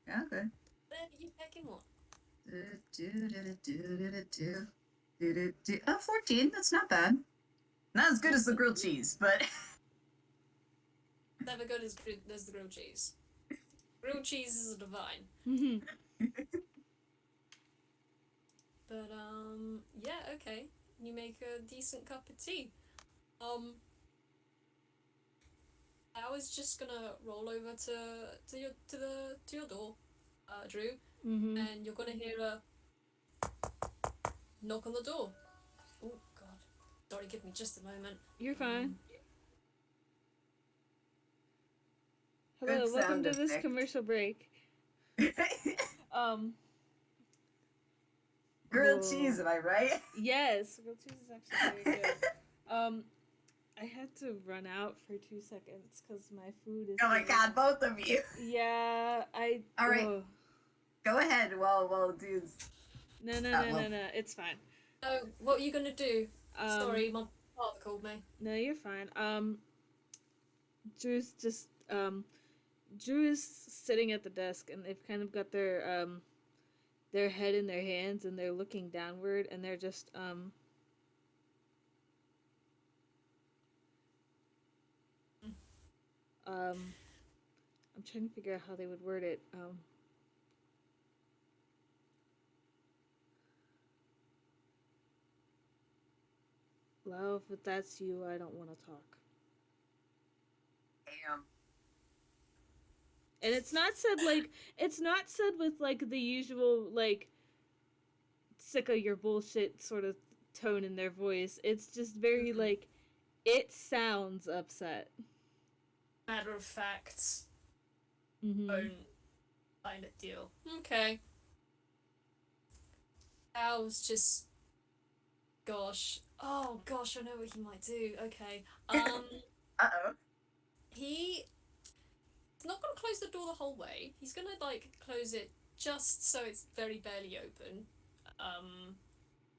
Yeah, okay. Then you pecking what? 14. That's not bad. Not as good as the grilled cheese, but Never good as good as the grilled cheese. Grilled cheese is a divine. But yeah, okay. You make a decent cup of tea. I was just gonna roll over to your door, Drew, and you're gonna hear a knock on the door. Oh God, sorry, give me just a moment. You're fine. good Hello, welcome sound to this effect. commercial break. Um, Grilled whoa. cheese, am I right? Yes, grilled cheese is actually very good. Um, I had to run out for 2 seconds because my food is. Oh my Here. god, both of you. Yeah, I. All right, Oh. go ahead while dudes. No. It's fine. Oh, what are you gonna do? Um, Sorry, my father called me. no, you're fine. Drew's just Drew is sitting at the desk and they've kind of got their head in their hands and they're looking downward and they're just I'm trying to figure out how they would word it. Lao, if that's you, I don't want to talk. Damn. And it's not said with like the usual like sick of your bullshit sort of tone in their voice. It's just very like it sounds upset. Matter of fact, Mm-hmm. own kind of deal. Okay. Al's just, gosh. Oh gosh, I know what he might do. Okay. Uh-oh. He's not gonna close the door the whole way. He's gonna like close it just so it's very barely open.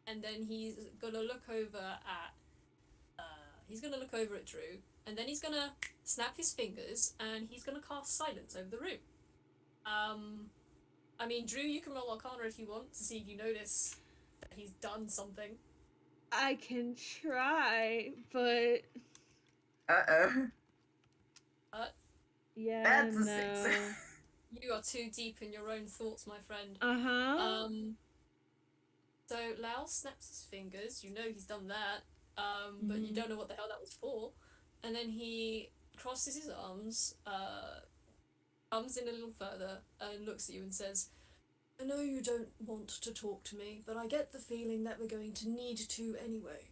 And then he's gonna look over at Drew, and then he's gonna snap his fingers, and he's gonna cast silence over the room. I mean, Drew, you can roll Arcana if you want to see if you notice that he's done something. I can try, but Uh-oh. yeah, That's a no. 6. You are too deep in your own thoughts, my friend. Uh-huh. So Lao snaps his fingers. You know he's done that. But you don't know what the hell that was for. And then he crosses his arms, comes in a little further, and looks at you and says, I know you don't want to talk to me, but I get the feeling that we're going to need to anyway.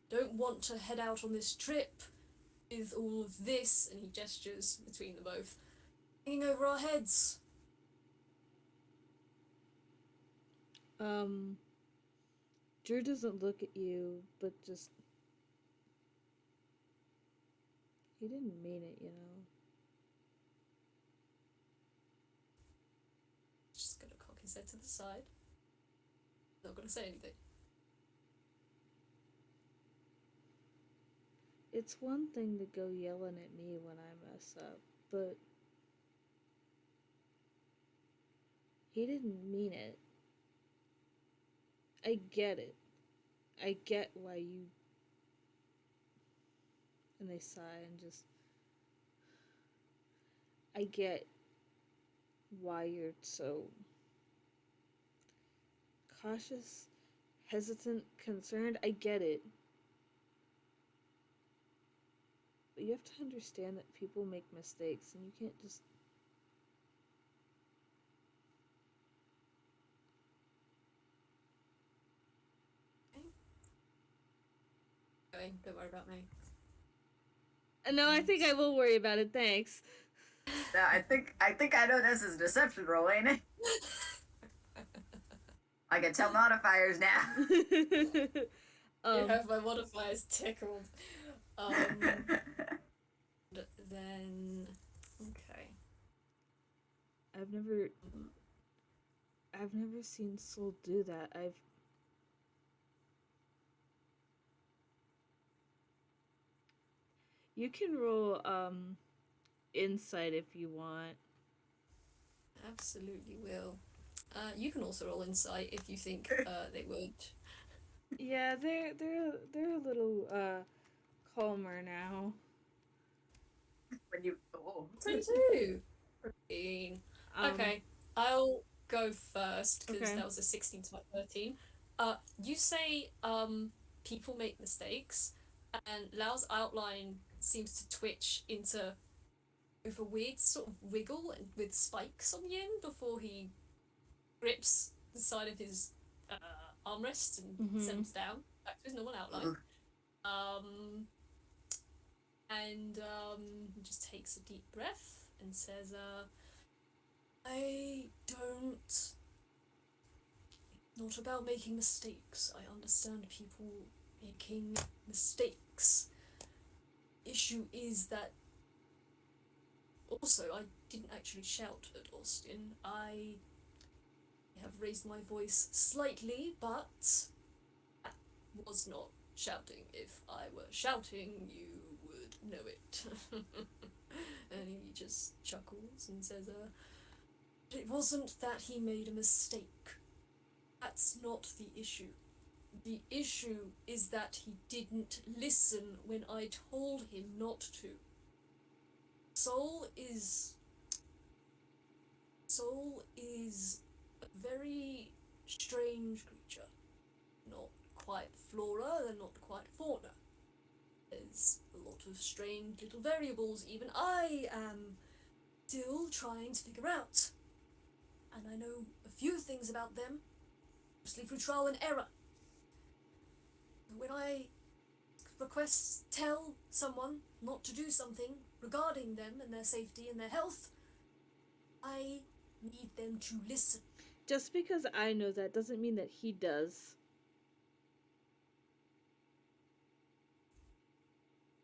Don't want to head out on this trip with all of this, and he gestures between them both, hanging over our heads. Drew doesn't look at you, but just he didn't mean it, you know. Just gonna cock his head to the side. Not gonna say anything. it's one thing to go yelling at me when I mess up, but he didn't mean it. I get it. I get why you. And they sigh and just. I get why you're so cautious, hesitant, concerned. I get it. But you have to understand that people make mistakes and you can't just. Don't worry about me. No, I think I will worry about it. Thanks. Now, I think I know this is deception roll, ain't it? I can tell modifiers now. You have my modifiers tickled. Then okay. I've never seen Soul do that. You can roll insight if you want. Absolutely will. You can also roll insight if you think they would. Yeah, they're a little calmer now. When you oh. 22. Okay, I'll go first because Okay. that was a 16 to my 13. You say people make mistakes, and Lao's outline seems to twitch into with a weird sort of wiggle and with spikes on the end before he grips the side of his armrest and settles down back to his normal outline. And he just takes a deep breath and says, I don't. Not about making mistakes. I understand people making mistakes. Issue is that. Also, I didn't actually shout at Austin. I have raised my voice slightly, but that was not shouting. If I were shouting, you would know it. And he just chuckles and says, it wasn't that he made a mistake. That's not the issue. The issue is that he didn't listen when I told him not to. Soul is a very strange creature. Not quite flora, they're not quite fauna. There's a lot of strange little variables even I am still trying to figure out. And I know a few things about them, mostly through trial and error. When I tell someone not to do something regarding them and their safety and their health, I need them to listen. Just because I know that doesn't mean that he does.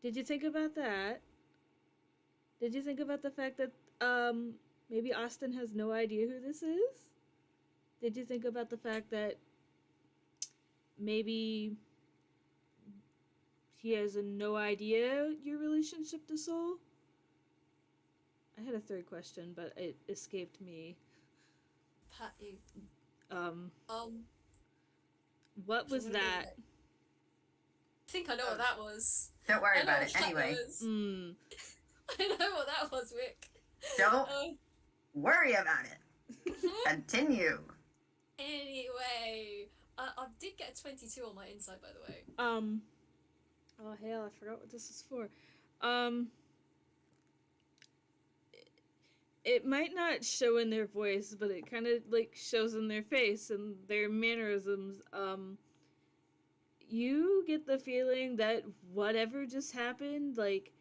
Did you think about that? Did you think about the fact that maybe Austin has no idea who this is? Did you think about the fact that maybe he has no idea your relationship to Soul? I had a third question, but it escaped me. Pat you. What was that? I think I know what that was. Don't worry about it anyway. I know what that was, Wick. Don't worry about it. Continue. Anyway, I did get a 22 on my insight, by the way. Oh hell, I forgot what this is for. It might not show in their voice, but it kind of like shows in their face and their mannerisms. You get the feeling that whatever just happened, like,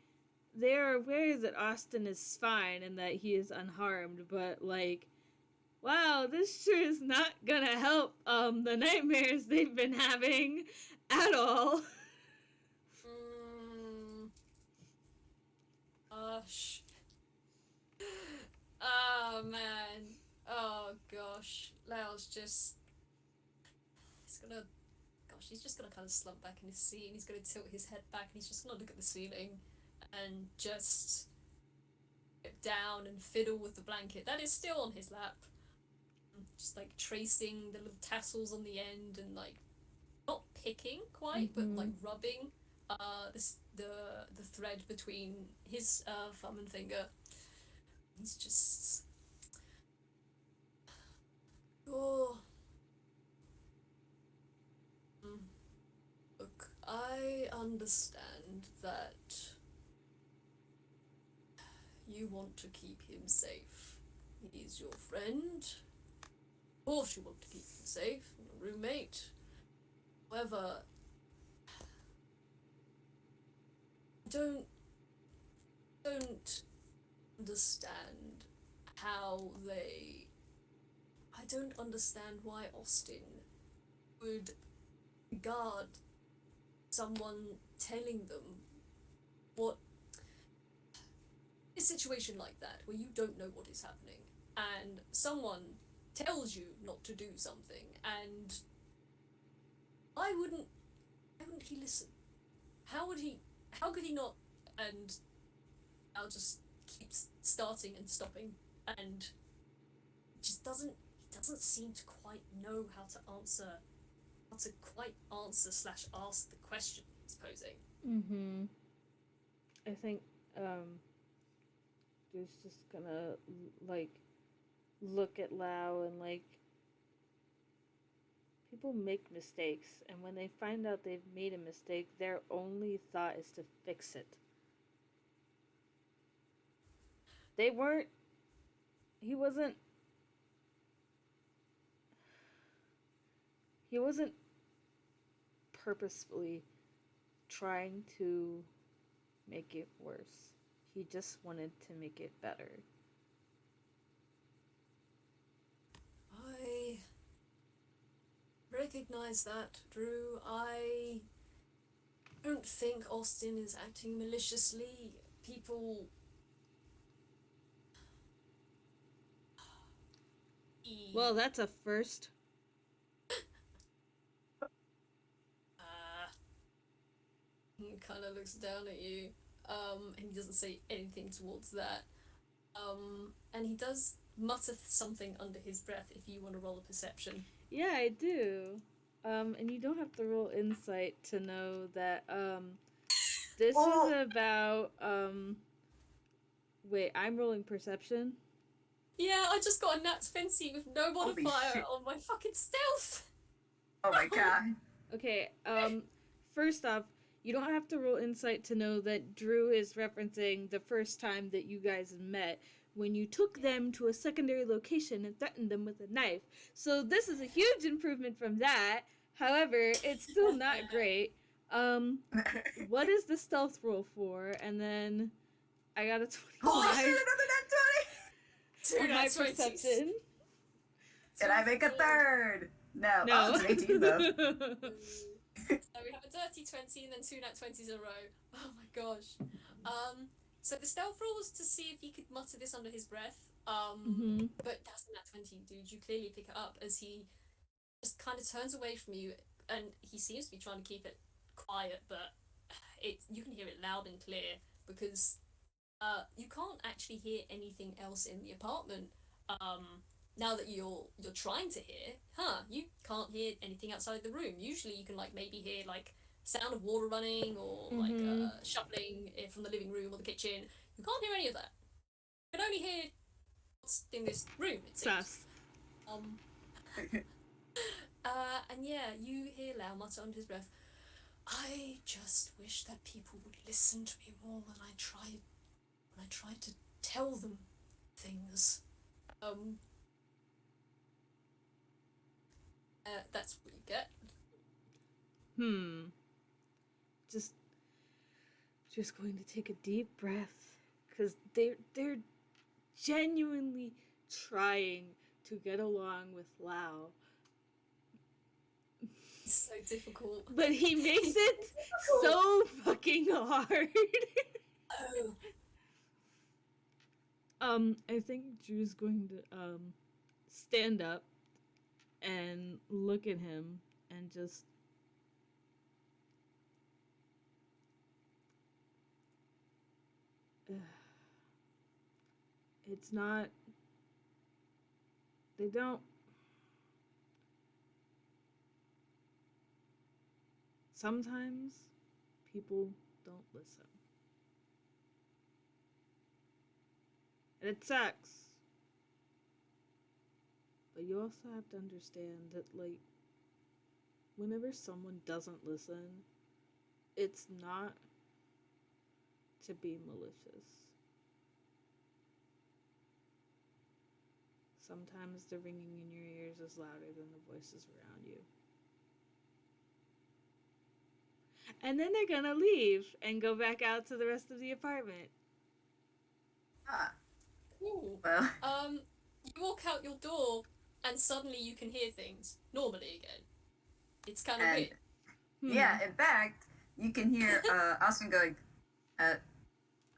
they are aware that Austin is fine and that he is unharmed, but like, wow, this sure is not gonna help the nightmares they've been having at all. Gosh. Oh man. Oh gosh. Lao's just. He's gonna gosh, he's just gonna kind of slump back in his seat and he's gonna tilt his head back and he's just gonna look at the ceiling and just get down and fiddle with the blanket that is still on his lap. Just like tracing the little tassels on the end and like not picking quite, but like rubbing the thread between his thumb and finger. He's just oh. Look, I understand that you want to keep him safe. He's your friend. Of course you want to keep him safe, your roommate. However, don't understand how they. I don't understand why Austin would regard someone telling them what a situation like that where you don't know what is happening and someone tells you not to do something and why wouldn't he listen? How could he not? And I'll just keep starting and stopping and just doesn't seem to quite know how to quite answer / ask the question he's posing. I think Drew's just gonna like look at Lao and like people make mistakes, and when they find out they've made a mistake, their only thought is to fix it. They weren't. He wasn't. He wasn't purposefully trying to make it worse. He just wanted to make it better. I recognize that, Drew. I don't think Austin is acting maliciously. People. Well, that's a first. He kind of looks down at you, and he doesn't say anything towards that. And he does mutter something under his breath if you want to roll a perception. Yeah, I do. And you don't have to roll insight to know that this is about wait, I'm rolling perception. Yeah, I just got a nat 20 with no modifier on my fucking stealth. Oh my god. Okay, first off, you don't have to roll insight to know that Drew is referencing the first time that you guys met when you took them to a secondary location and threatened them with a knife. So this is a huge improvement from that. However, it's still not great. What is the stealth roll for? And then I got a 25. Holy shit, another nat 20! My perception. Can I make a third? No. No. Oh, it's an 18 though. So we have a dirty 20 and then 2 nat 20s in a row. Oh my gosh. So the stealth roll was to see if he could mutter this under his breath. But that's a nat 20, dude. You clearly pick it up as he just kind of turns away from you, and he seems to be trying to keep it quiet, but you can hear it loud and clear because you can't actually hear anything else in the apartment. Now that you're trying to hear, you can't hear anything outside the room. Usually you can like maybe hear like sound of water running or like shuffling from the living room or the kitchen. You can't hear any of that. You can only hear what's in this room, it seems. And yeah, you hear Lao mutter under his breath, I just wish that people would listen to me more when I tried to tell them things. That's what you get. Just going to take a deep breath because they're genuinely trying to get along with Lao. It's so difficult. But he makes it so fucking hard. I think Drew's going to stand up and look at him and just it's not. They don't. Sometimes people don't listen. And it sucks. But you also have to understand that, like, whenever someone doesn't listen, it's not to be malicious. Sometimes the ringing in your ears is louder than the voices around you. And then they're gonna leave and go back out to the rest of the apartment. Ah, Ooh. well, You walk out your door and suddenly you can hear things normally again. It's kind of and weird. yeah, in fact, you can hear Austin going,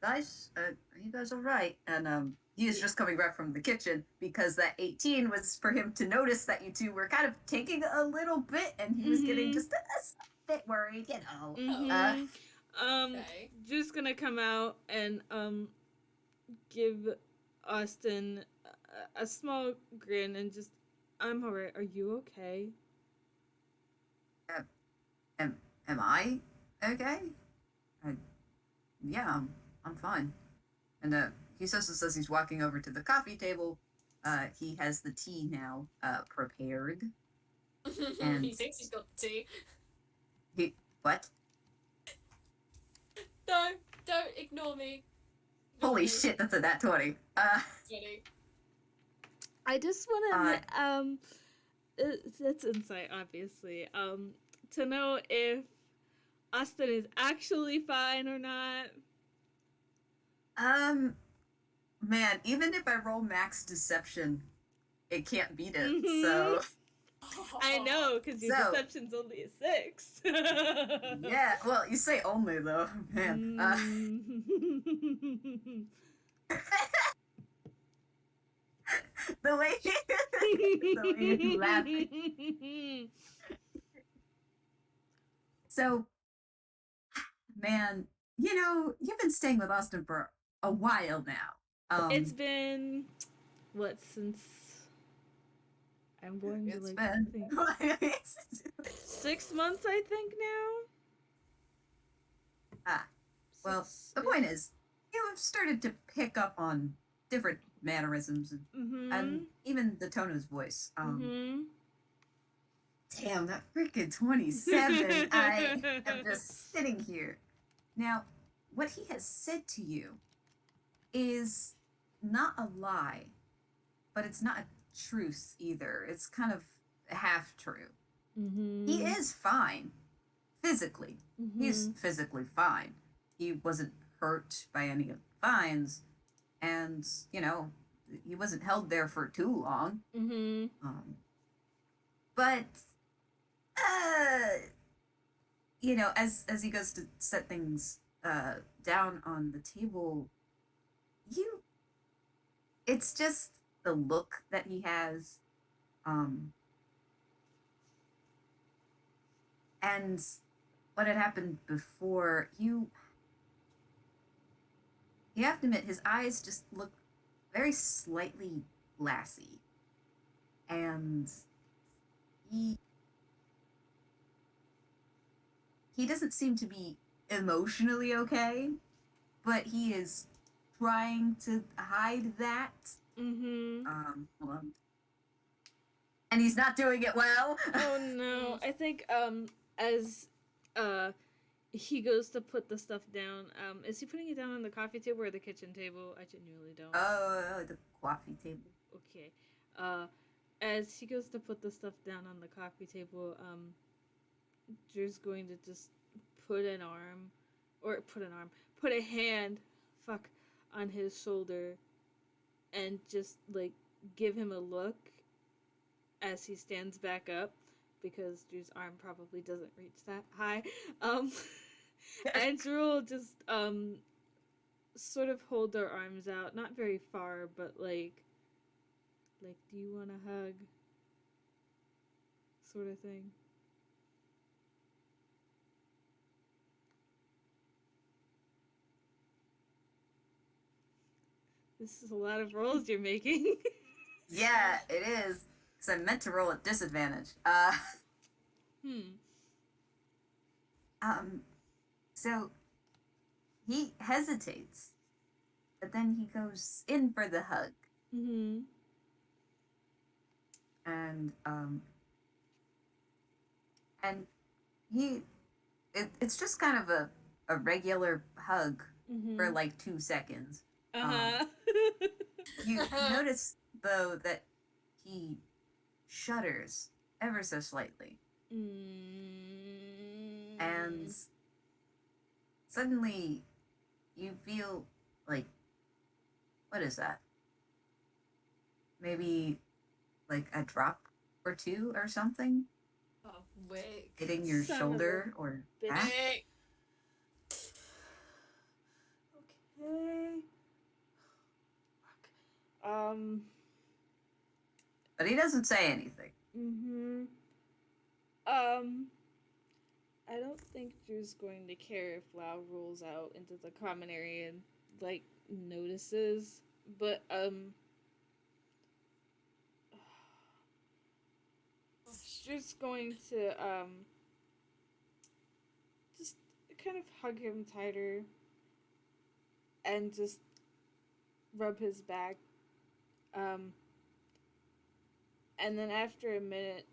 guys, are you guys all right? And he is just coming back from the kitchen because that 18 was for him to notice that you two were kind of taking a little bit, and he was getting just a bit worried, you know. Okay. Just gonna come out and give Austin a small grin and just, I'm alright. Are you okay? Am I okay? Yeah, I'm fine. And he says he's walking over to the coffee table. He has the tea now prepared. And He thinks he's got the tea. he what? No, don't ignore me. Holy shit, that's a nat 20. Jenny. I just want to that's insight, obviously. To know if Austin is actually fine or not. Man, even if I roll max deception, it can't beat it. Mhm. So I know, because your So- deception's only a 6. yeah, well, you say only though, man. The way you're laughing. So, man, you know, you've been staying with Austin for a while now. It's been what, since I'm going to It's like been think 6 months, I think now. well, the point is, you have started to pick up on different mannerisms and even the tone of his voice. Damn, that freaking 27. I am just sitting here. Now, what he has said to you is not a lie, but it's not a truth either. It's kind of half true. He is fine physically. He's physically fine. He wasn't hurt by any of the fines, and you know, he wasn't held there for too long. But you know, as he goes to set things down on the table, it's just the look that he has, and what had happened before. You have to admit, his eyes just look very slightly glassy, and he doesn't seem to be emotionally okay, but he is trying to hide that. Hold on. And he's not doing it well. Oh no. I think as he goes to put the stuff down, is he putting it down on the coffee table or the kitchen table? I genuinely don't. Oh, the coffee table. Okay. As he goes to put the stuff down on the coffee table, Drew's going to just put a hand, on his shoulder, and just like give him a look as he stands back up, because Drew's arm probably doesn't reach that high. And Drew will just sort of hold their arms out, not very far, but like, do you want a hug? Sort of thing. This is a lot of rolls you're making. Yeah, it is. Because I meant to roll at disadvantage. Hmm. Um, so he hesitates, but then he goes in for the hug. Mm-hmm. And, and he, it's just kind of a regular hug for Mm-hmm. like 2 seconds. Uh-huh. You notice, though, that he shudders ever so slightly. And mm. suddenly you feel like, what is that? Maybe like a drop or two or something Oh, Wick. hitting your Son of a shoulder or bitch. back. Wick. Okay. Fuck. But he doesn't say anything. Mm-hmm. I don't think Drew's going to care if Lao rolls out into the common area and like notices, but Drew's going to just kind of hug him tighter and just rub his back. Um, and then after a minute,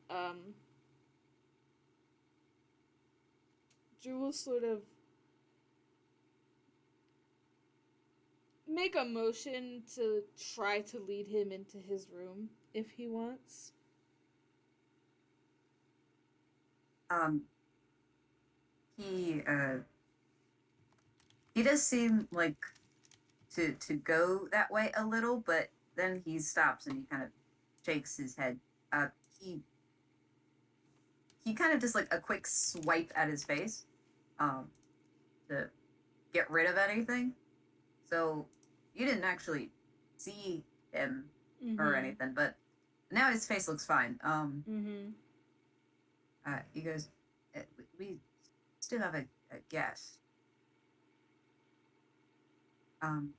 Drew will sort of make a motion to try to lead him into his room if he wants. Um, he uh, he does seem like to go that way a little, but then he stops and he kind of shakes his head. Uh, he he kind of does like a quick swipe at his face, um, to get rid of anything. So you didn't actually see him or Mm-hmm. anything, but now his face looks fine. Mm-hmm. He goes, we still have a guest. And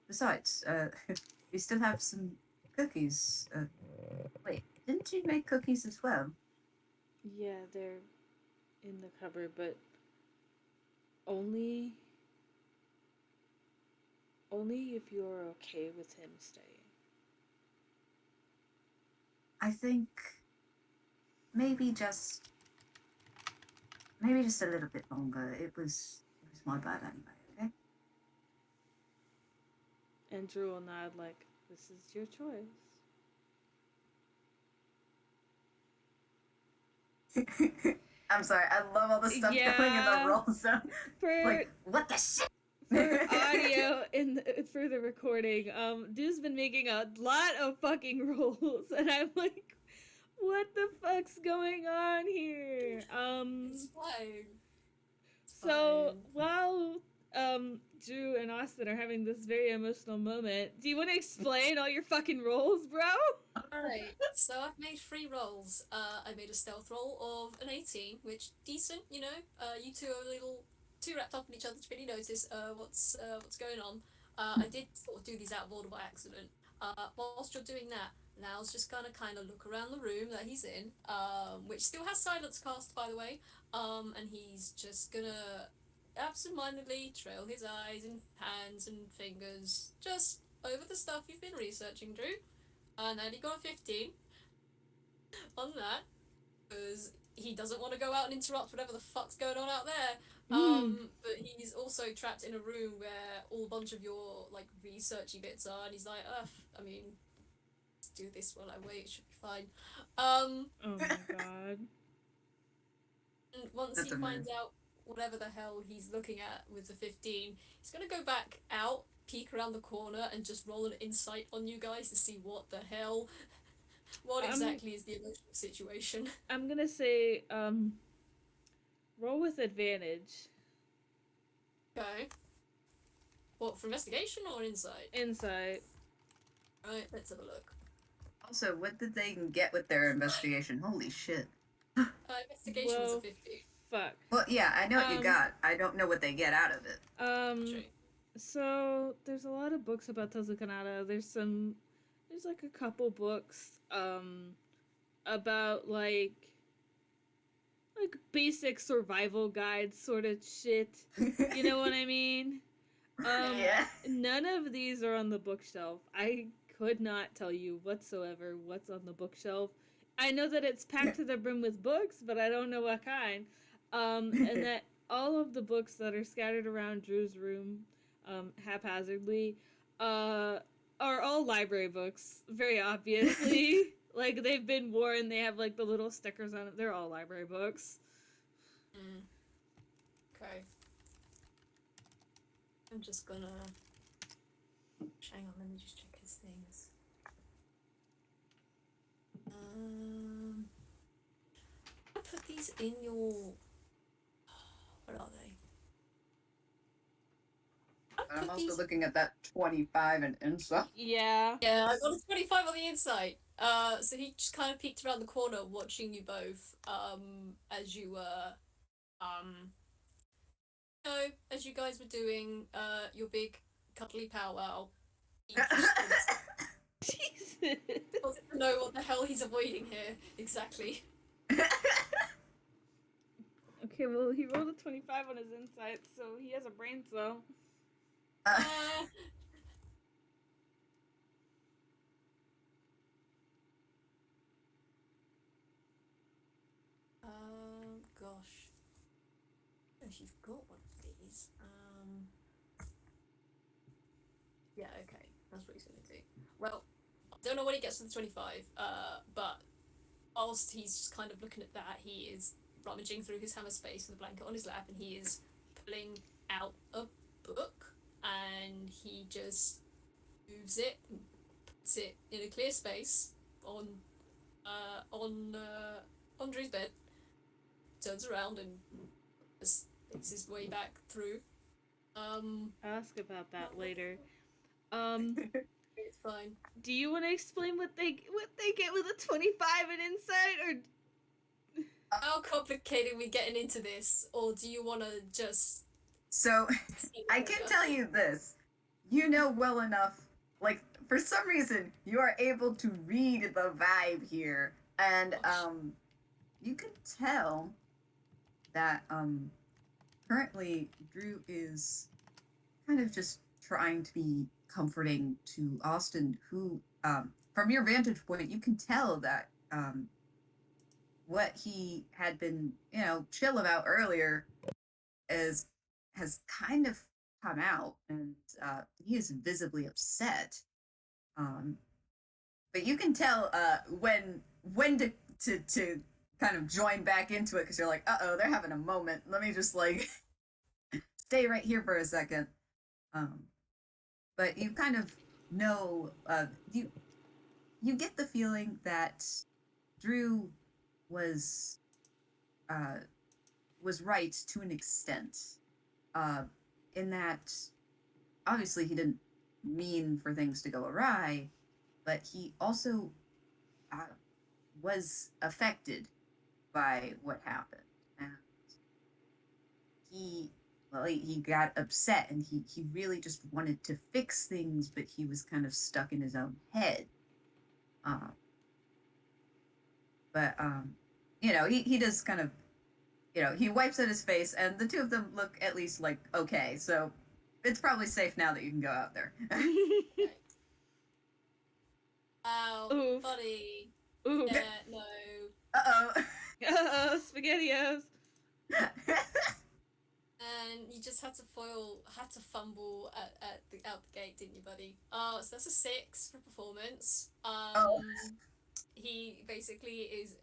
besides, we still have some cookies. Wait, didn't you make cookies as well? Yeah, they're in the cupboard, but only only if you're okay with him staying. I think maybe just maybe just a little bit longer. It was my bad anyway. And Drew will nod like, this is your Okay. I'm sorry. I love all the stuff going in the Yeah. roll zone. For Like, what the shit? for audio for the recording, Dude's been making a lot of fucking rolls, and I'm like, what the fuck's going on here? It's fine. It's So fine. while Drew and Austin are having this very emotional moment, do you want to explain all your fucking rolls, bro? Alright, so I've made 3 rolls. I made a stealth roll of an 18, which decent, you know. You two are a little too wrapped up in each other to really notice what's going on. I did sort of do these out of order by accident. Whilst you're doing that, Lao's just gonna kind of look around the room that he's in, which still has silence cast, by the way. And he's just gonna absentmindedly trail his eyes and hands and fingers just over the stuff you've been researching, Drew. And then he got a 15 on that because he doesn't want to go out and interrupt whatever the fuck's going on out there. But he's also trapped in a room where all a bunch of your like researchy bits are, and he's like, I mean, let's do this while I wait. It should be fine. Oh my god. And once That's he a finds move. out whatever the hell he's looking at with the 15, he's gonna go back out, peek around the corner, and just roll an insight on you guys to see what the hell, what exactly is the emotional situation. I'm gonna say roll with advantage. Okay. What, for investigation or insight? Insight. Right, let's have a look. Also, what did they get with their investigation? Holy shit. Investigation was a Well, 15. fuck. Well, yeah, I know what you got. I don't know what they get out of it. True. So there's a lot of books about Tezuka. There's like a couple books about like basic survival guide sort of shit. You know what I mean? Yeah. None of these are on the bookshelf. I could not tell you whatsoever what's on the bookshelf. I know that it's packed to the brim with books, but I don't know what kind. And that all of the books that are scattered around Drew's room, haphazardly, are all library books. Very obviously, like they've been worn. They have like the little stickers on it. They're all library books. Mm. Okay. I'm just gonna. Hang on, let me just check his things. I put these in your. What are they? I'm also looking at that 25 and inside. Yeah. Yeah, I got a 25 on the inside. So he just kind of peeked around the corner, watching you both. As you were, as you guys were doing, your big cuddly powwow. He just Jesus. wants to know what the hell he's avoiding here exactly. Okay, well, he rolled a 25 on his insight, so he has a brain cell. Uh, gosh. I don't know if you've got one of these. Yeah, okay. That's what he's gonna do. Well, I don't know what he gets for the 25, but whilst he's just kind of looking at that, he is rummaging through his hammer space with a blanket on his lap, and he is pulling out a book, and he just moves it and puts it in a clear space on Drew's bed, turns around and just makes his way back through. I'll ask about that later. It's fine. Do you want to explain what they get with a 25 in insight, or How complicated are we getting into this, or do you want to just? So, I can tell you this. You know well enough, like, for some reason, you are able to read the vibe here. And, you can tell that, currently, Drew is kind of just trying to be comforting to Austin, who, from your vantage point, you can tell that, what he had been, chill about earlier is has kind of come out, and he is visibly upset. Um, but you can tell when to kind of join back into it, because you're like, oh, they're having a moment. Let me just like stay right here for a second. Um, but you kind of know you get the feeling that Drew was uh, was right to an extent, uh, in that obviously he didn't mean for things to go awry, but he also uh, was affected by what happened. And he got upset, and he really just wanted to fix things, but he was kind of stuck in his own head. Um, but he does kind of, he wipes at his face, and the two of them look at least like okay. So it's probably safe now that you can go out there. Ow, Oof. buddy. Oof. Yeah, no. Uh-oh. Uh-oh, SpaghettiOs. And you just had to fumble at the out the gate, didn't you, buddy? So that's a 6 for performance. Oh. He basically is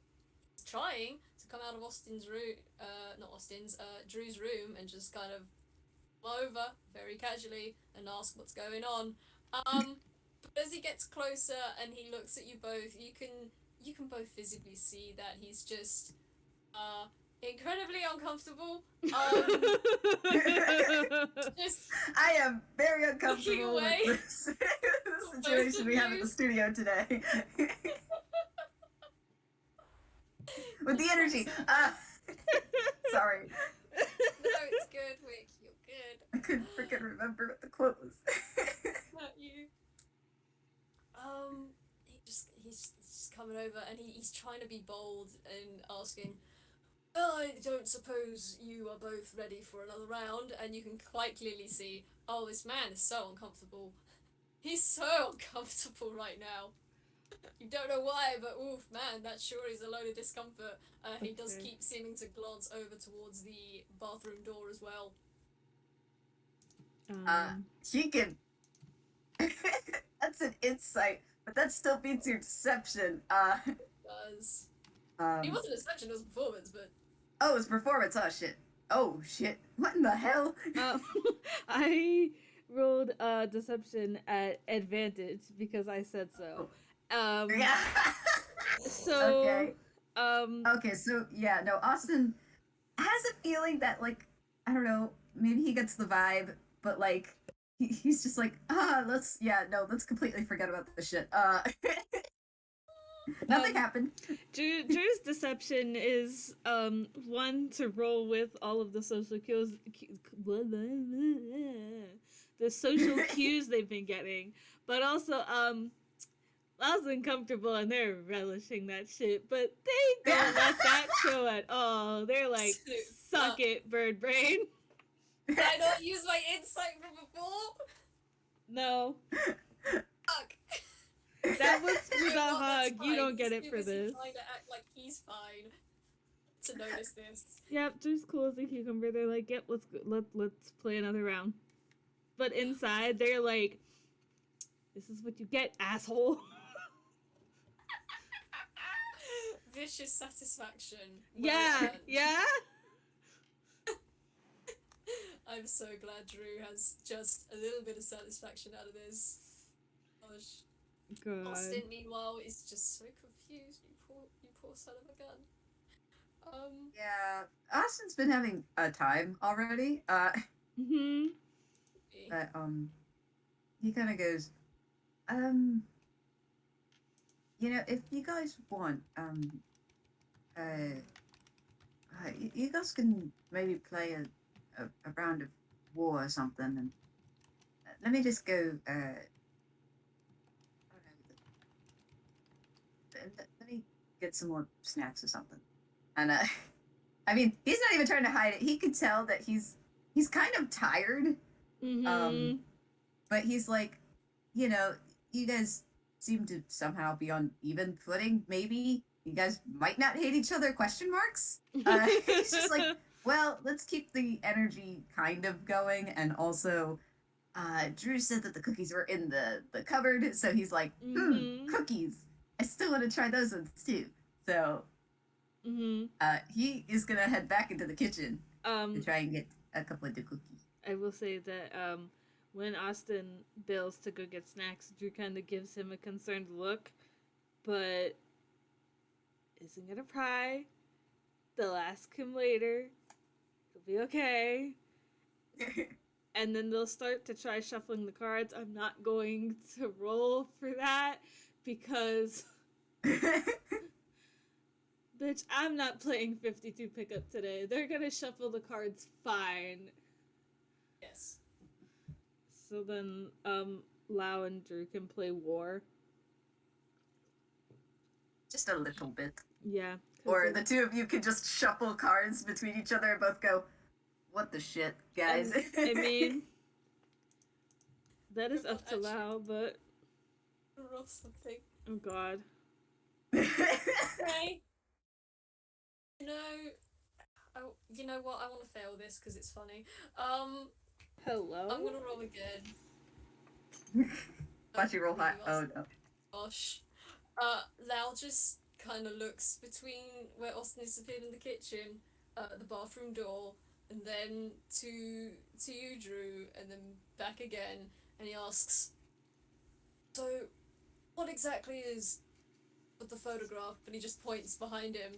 trying to come out of Austin's room, not Austin's, Drew's room, and just kind of come over very casually and ask what's going on. But as he gets closer and he looks at you both, you can both visibly see that he's just incredibly uncomfortable. Just I am very uncomfortable away. with this situation we have at the studio today. With the energy. Sorry. No, it's good, Wick. You're good. I couldn't freaking remember what the quote trying to be bold and asking, well, I don't suppose you are both ready for another round, and you can quite clearly see, oh, this man is so uncomfortable. He's so uncomfortable right now. You don't know why, but oof, man, that sure is a load of discomfort. He does Okay. keep seeming to glance over towards the bathroom door as well. He can. That's an insight, but that still beats your deception. Does. He Um, wasn't a deception, it was a performance, but oh, it's performance. Oh shit. Oh shit. What in the hell? I rolled deception at advantage because I said so. Um, Yeah. so, Okay. um, Okay. So yeah, no. Austin has a feeling that like I don't know. Maybe he gets the vibe, but like he's just like let's completely forget about this shit. Nothing um, happened. Drew's deception is one to roll with all of the social cues, the social cues they've been getting, but also I was uncomfortable and they're relishing that shit, but they don't let that show at all. They're like, suck it, bird brain. did I not use my insight from before? No, Fuck. that was for You the know what, that's hug. You fine. don't get He's it too for busy this. trying to act like he's fine to notice this. Yep, Drew's cool as a cucumber. They're like, yep, let's play another round. But inside, they're like, this is what you get, asshole. Vicious satisfaction. Well Yeah, earned. yeah. I'm so glad Drew has just a little bit of satisfaction out of this. Gosh. God. Austin, meanwhile, is just so confused. You poor son of a gun. Yeah, Austin's been having a time already. Mm-hmm. But he kind of goes, if you guys want, you guys can maybe play a round of war or something, and let me just go. I don't know, let me get some more snacks or something. And I mean, he's not even trying to hide it. He could tell that he's kind of tired. Mm-hmm. But he's like, you guys seem to somehow be on even footing. Maybe you guys might not hate each other? Question marks. He's just like, well, let's keep the energy kind of going, and also, Drew said that the cookies were in the cupboard, so he's like, Mm-hmm. cookies. I still want to try those ones too. So, Mm-hmm. he is gonna head back into the kitchen to Um, try and get a couple of the cookies. I will say that when Austin bails to go get snacks, Drew kind of gives him a concerned look, but isn't gonna pry. They'll ask him later. He'll be okay. And then they'll start to try shuffling the cards. I'm not going to roll for that because, bitch, I'm not playing 52 pickup today. They're gonna shuffle the cards fine. Yes. So then, Lao and Drew can play war. Just a little bit. Yeah. Or the two of you can just shuffle cards between each other and both go, what the shit, guys? I mean, that is up to Lao, but Roll something. oh god. Okay. You know what? I want to fail this because it's funny. Hello? I'm gonna roll again. Watch you roll high. Oh no. Gosh. Lau just kind of looks between where Austin disappeared in the kitchen, the bathroom door, and then to you, Drew, and then back again, and he asks, "So, what exactly is with the photograph?" And he just points behind him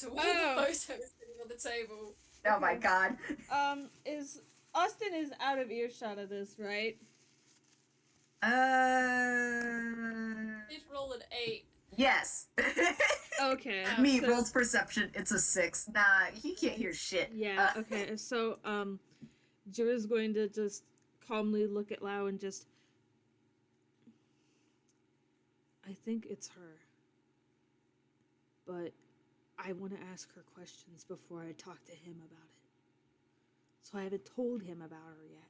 to all the photos sitting on the table. Oh my god. Is Austin is out of earshot of this, right? Did roll an 8. Yes. Okay. Me rolls perception. It's a 6. Nah, he can't hear shit. Yeah. Okay. So, Drew is going to just calmly look at Lau and just. I think it's her. but I want to ask her questions before I talk to him about it. So I haven't told him about her yet.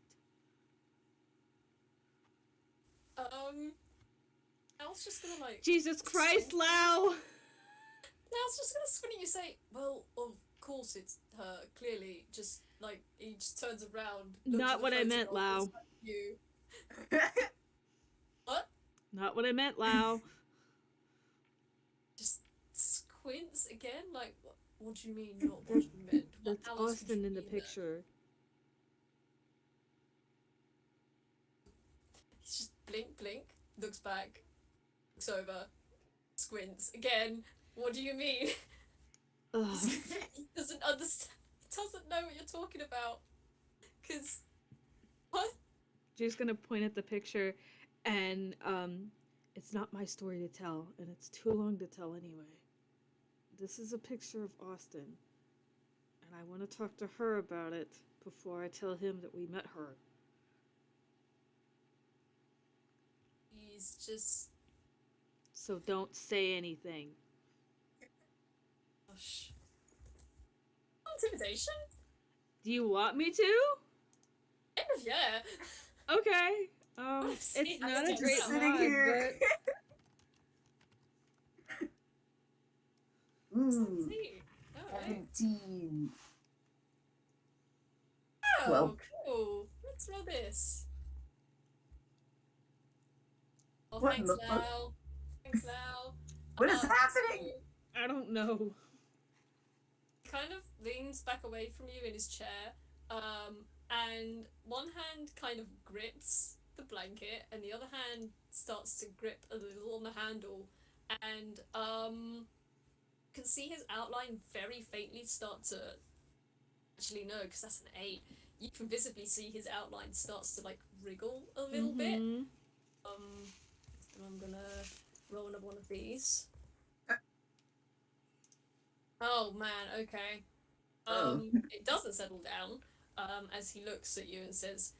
Al's just gonna like. Jesus Christ, squint. Lao! Al's just gonna squint at you, say, "Well, of course it's her. Clearly, just like he just turns around. Looks Not at the what I meant, photograph, Lao. looks at you. What? Not what I meant, Lao. Just squints again. Like, what do you mean? Not what you meant? What That's else would Austin you in the mean then? picture. He's just blink, blink, looks back, looks over, squints again. What do you mean? Ugh. He doesn't understand. He doesn't know what you're talking about. Cause what? She's gonna point at the picture, and it's not my story to tell, and it's too long to tell anyway. This is a picture of Austin, and I want to talk to her about it before I tell him that we met her. He's just. So don't say anything. Gosh. Intimidation? Do you want me to? Yeah. Okay. See, It's I'm not a just great sitting mod, here. Ooh, See. Alright. 17. Oh, Well. cool. Let's roll this. Oh, What thanks, in the fuck? Lau. Thanks, Lau. What is happening? I don't know. He kind of leans back away from you in his chair, and one hand kind of grips the blanket, and the other hand starts to grip a little on the handle, and you can see his outline very faintly start to. Actually, no, because that's an 8. You can visibly see his outline starts to like wriggle a little bit. And I'm gonna roll another one of these. Oh man, okay. Oh. It doesn't settle down. As he looks at you and says,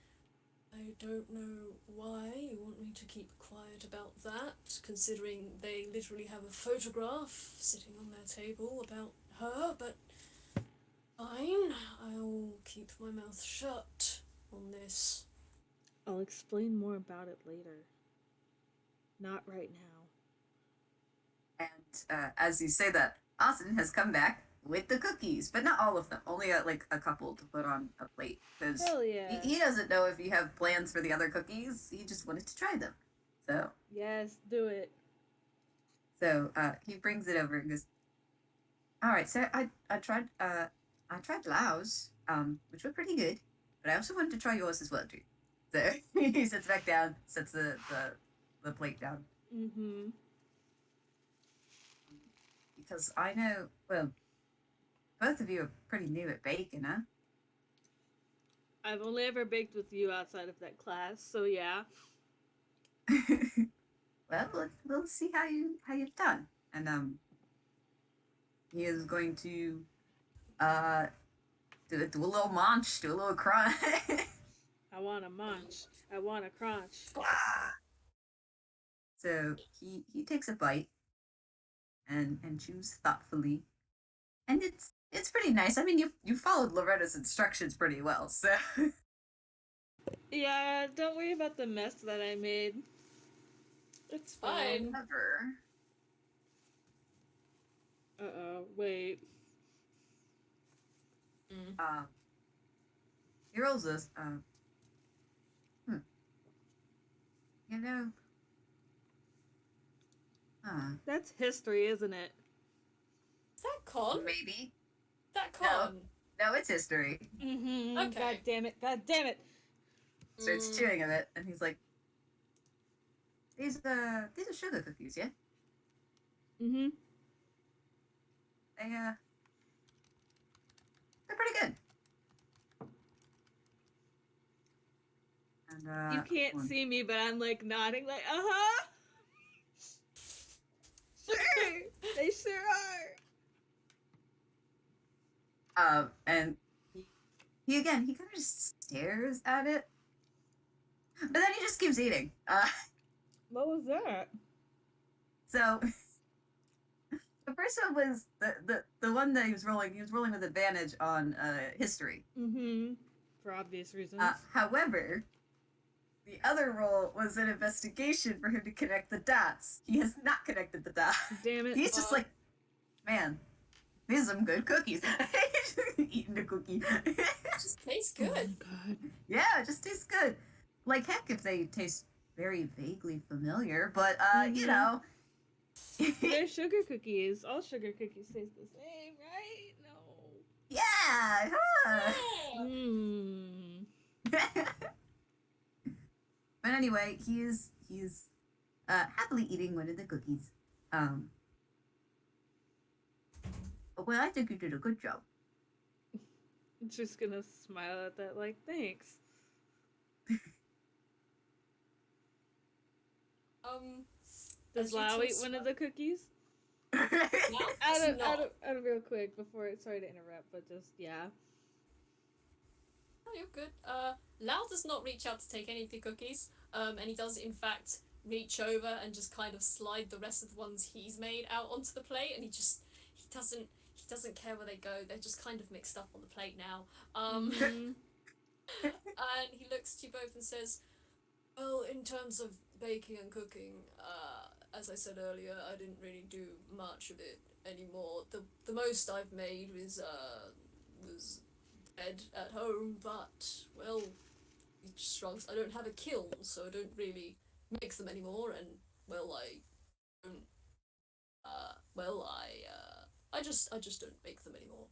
"I don't know why you want me to keep quiet about that, considering they literally have a photograph sitting on their table about her, but fine, I'll keep my mouth shut on this." I'll explain more about it later. Not right now. And as you say that, Austin has come back with the cookies, but not all of them. Only like a couple to put on a plate because Hell yeah. he doesn't know if you have plans for the other cookies. He just wanted to try them. So Yes, do it. he brings it over and goes, "All right, so I tried Laos, which were pretty good, but I also wanted to try yours as well too." So he sits back down, sets the plate down. Mm-hmm. Because I know, well, both of you are pretty new at baking, huh? I've only ever baked with you outside of that class, so yeah. Well, we'll see how you've done. And he is going to do a little munch, do a little crunch. I want a munch. I want a crunch. So he takes a bite and chews thoughtfully, and it's pretty nice. I mean, you followed Loretta's instructions pretty well, so. Yeah, don't worry about the mess that I made. It's fine. Never. Uh-oh, wait. He rolls this. You know. That's history, isn't it? Is that con? Maybe. That con? No, it's history. Mm-hmm. Okay. God damn it. God damn it. Starts chewing of it, and he's like, these are sugar cookies, yeah? Mm-hmm. They're pretty good. And You can't see me, but I'm like nodding like, uh-huh. Sure. They sure are. And he kind of just stares at it, but then he just keeps eating. What was that? So The first one was the one that he was rolling. He was rolling with advantage on history. Mm-hmm. For obvious reasons. However, the other roll was an investigation for him to connect the dots. He has not connected the dots. Damn it. He's just like, man, these are some good cookies. Eating the cookie. Just tastes Oh my good. god. Yeah, it just tastes good. Like heck, if they taste very vaguely familiar, but you Mhm. know. They're sugar cookies. All sugar cookies taste the same, right? No. Yeah. Huh. Yeah. Mmm. But anyway, he's happily eating one of the cookies. Um, well, I think you did a good job. Just gonna smile at that, like, thanks. Does As you Lao two eat one of the cookies? now Out it's of, not. out of real quick before, sorry to interrupt, but just, yeah. Oh, you're good. Lao does not reach out to take any of your cookies. And he does in fact reach over and just kind of slide the rest of the ones he's made out onto the plate, and he doesn't care where they go. They're just kind of mixed up on the plate now. Mm-hmm. And he looks at you both and says, "Well, in terms of baking and cooking, as I said earlier, I didn't really do much of it anymore. The most I've made was bread at home, but well, he shrugs. I don't have a kiln, so I don't really make them anymore, and well, I don't. I just don't make them anymore."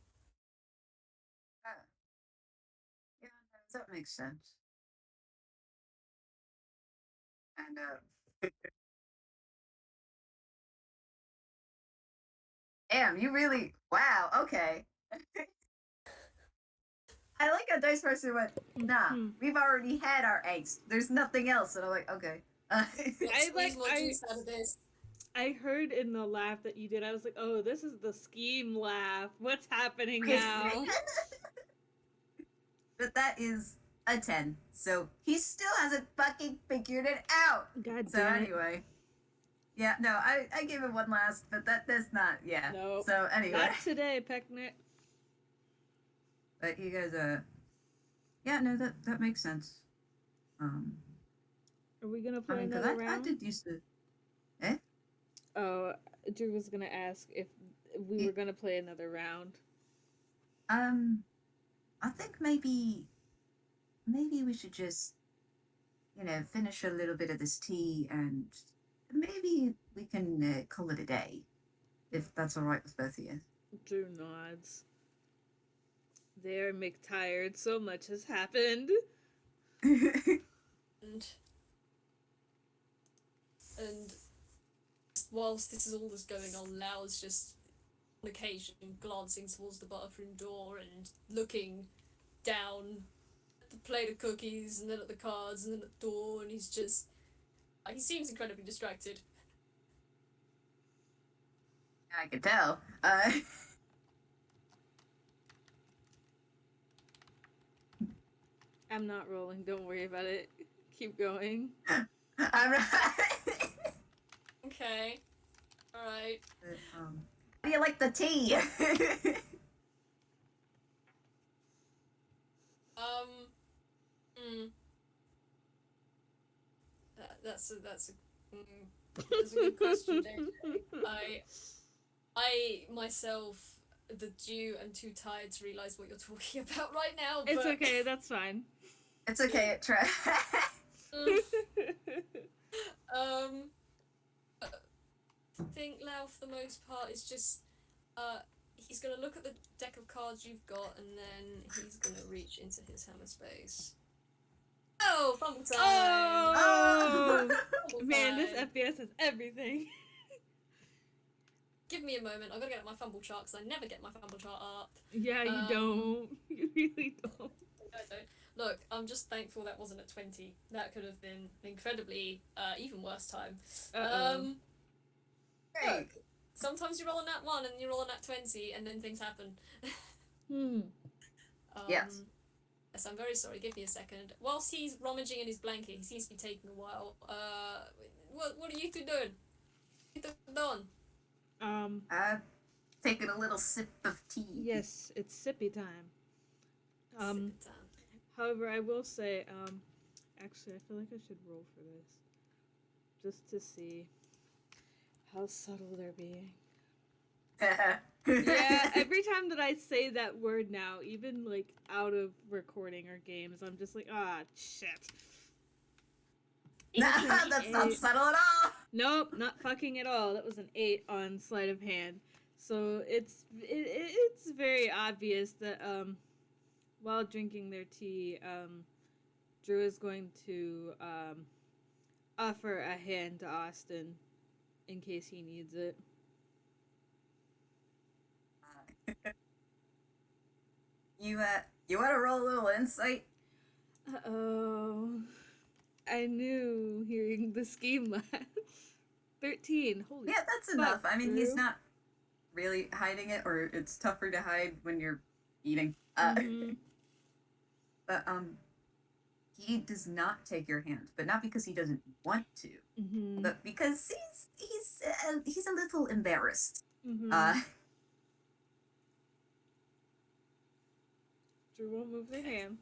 Yeah, no, that makes sense. And damn, you really wow. Okay, I like a dice person went. Nah, Mm-hmm. we've already had our angst. There's nothing else, and I'm like, okay. Let's I squeeze like more juice out of this. I heard in the laugh that you did. I was like, "Oh, this is the scheme laugh. What's happening now?" But that is a 10. So he still hasn't fucking figured it out. God So damn it! anyway. Yeah, no, I gave it one last, but that's not, yeah. No, So anyway. not today, Pecknet. But you guys, yeah, no, that makes sense. Um, Are we gonna I play mean, because another I round? did used to, eh? Oh, Drew was gonna ask if we Yeah, were gonna play another round. um, I think maybe we should just, finish a little bit of this tea and maybe we can call it a day, if that's all right with both of you. Drew nods. They're McTired. So much has happened. And and whilst this is all that's going on, Lao's just on occasion glancing towards the bathroom door and looking down at the plate of cookies and then at the cards and then at the door, and he seems incredibly distracted. I can tell. I'm not rolling. Don't worry about it. Keep going. I'm right. Okay, all right. How do you like the tea? Um, mm, that's a good question, JayJay. I myself, the Jew, am too tired to realise what you're talking about right now. It's But okay. That's fine. It's okay. Try. mm, um, I think Lau for the most part is just he's gonna look at the deck of cards you've got, and then he's gonna reach into his hammer space. Oh, fumble time! Oh Fumble man, this time. FPS is everything. Give me a moment. I've got to get my fumble chart because I never get my fumble chart up. Yeah, you don't. You really don't. I don't. Look, I'm just thankful that wasn't at 20. That could have been an incredibly even worse time. Uh-oh. Great. Look, sometimes you roll on that 1 and you roll on that 20 and then things happen. Hmm. Yes. Yes, I'm very sorry. Give me a second. Whilst he's rummaging in his blanket, he seems to be taking a while. What are you two doing? What are you two doing? Um, Taking a little sip of tea. yes, it's sippy time. Sip Um, it down. however, I will say, actually, I feel like I should roll for this just to see how subtle they're being. Yeah, every time that I say that word now, even like out of recording or games, I'm just like, ah, shit. That's not subtle at all. Nope, not fucking at all. That was an 8 on sleight of hand. So it's very obvious that while drinking their tea, Drew is going to offer a hand to Austin in case he needs it. You want to roll a little insight? Uh-oh. I knew hearing the scheme laugh. 13. Holy Yeah, that's fuck, enough. I mean, Drew. he's not really hiding it, or it's tougher to hide when you're eating. Mm-hmm. But he does not take your hand, but not because he doesn't want to, Mm-hmm. but because he's a little embarrassed. Mm-hmm. Drew won't move their hand.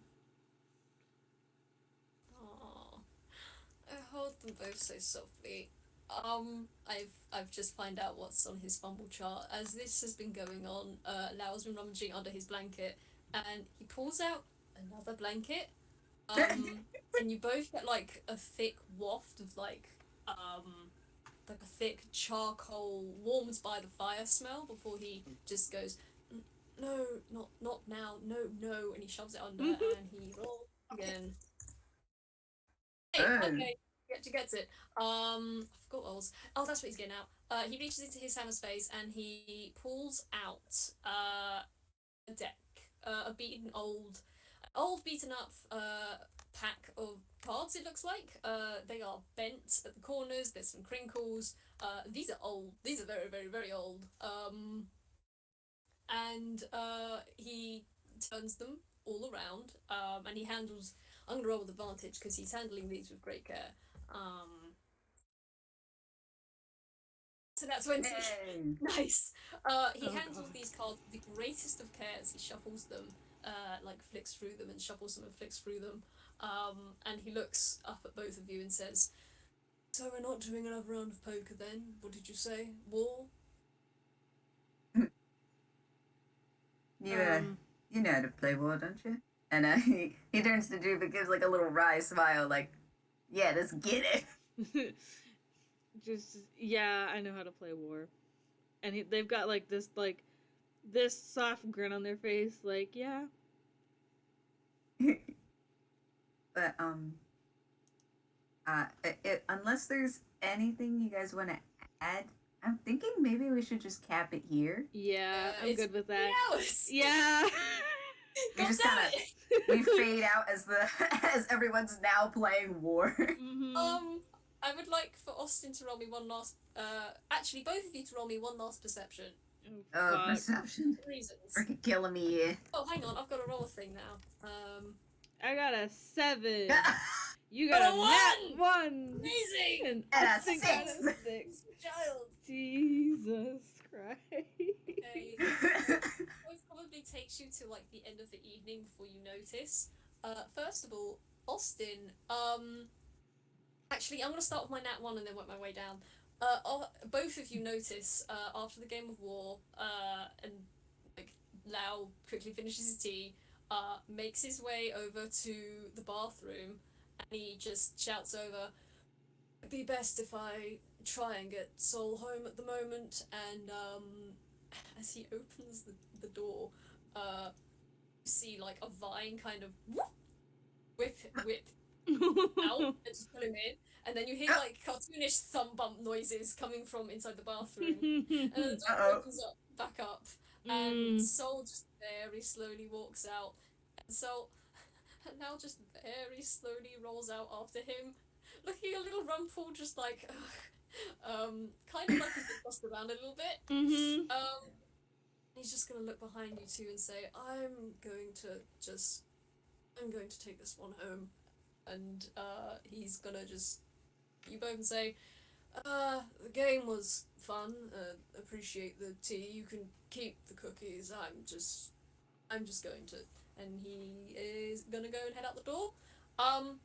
Aww. I hold them both so softly. I've just find out what's on his fumble chart. As this has been going on, Lao's been rummaging under his blanket, and he pulls out another blanket. And you both get like a thick waft of like a thick charcoal warmed by the fire smell before he just goes, no, not now, no, and he shoves it under and he rolls again. Hey, okay, gets it. I forgot what else. Oh, that's what he's getting out. He reaches into his hammer space and he pulls out a deck, a old beaten up pack of cards. It looks like they are bent at the corners. There's some crinkles. These are old. These are very, very, very old. And he turns them all around, and he handles. I'm gonna roll with advantage because he's handling these with great care. So that's 20. Hey. Nice. He Oh, handles God. these cards with the greatest of cares. He shuffles them, like flicks through them and shuffles them and flicks through them. And he looks up at both of you and says, "So we're not doing another round of poker then? What did you say? War?" You know how to play war, don't you? And he turns to Dewp and gives like a little wry smile, like, yeah, let's get it. Just yeah, I know how to play war, and they've got like this soft grin on their face, like yeah. But unless there's anything you guys want to add, I'm thinking maybe we should just cap it here. Yeah, I'm good with that. Hours. Yeah. We just kind of we fade out as everyone's now playing war. Mm-hmm. I would like for Austin to roll me one last. Actually, both of you to roll me one last perception. Oh, perception. Reasons. Freaking killing me. Oh, hang on, I've got to roll a thing now. I got a 7. You got Got a a nat 1. Amazing. And And I a think 6. I got a 6. Child. Jesus Christ. Okay. It probably takes you to like the end of the evening before you notice. First of all, Austin. Actually, I'm gonna start with my nat 1 and then work my way down. Both of you notice after the game of war, and like Lao quickly finishes his tea, makes his way over to the bathroom, and he just shouts over, "It'd be best if I try and get Sol home at the moment." And as he opens the door, you see like a vine kind of whip out and just pull him in, and then you hear like cartoonish thumb bump noises coming from inside the bathroom, and then the door opens up back up, and Sol just very slowly walks out, and Sol now just very slowly rolls out after him, looking a little rumpled, just like kind of like he's been tossed around a little bit. He's just gonna look behind you two and say, I'm going to take this one home. And he's gonna just you both and say, The game was fun. Appreciate the tea. You can keep the cookies. I'm just going to. And he is gonna go and head out the door. Um,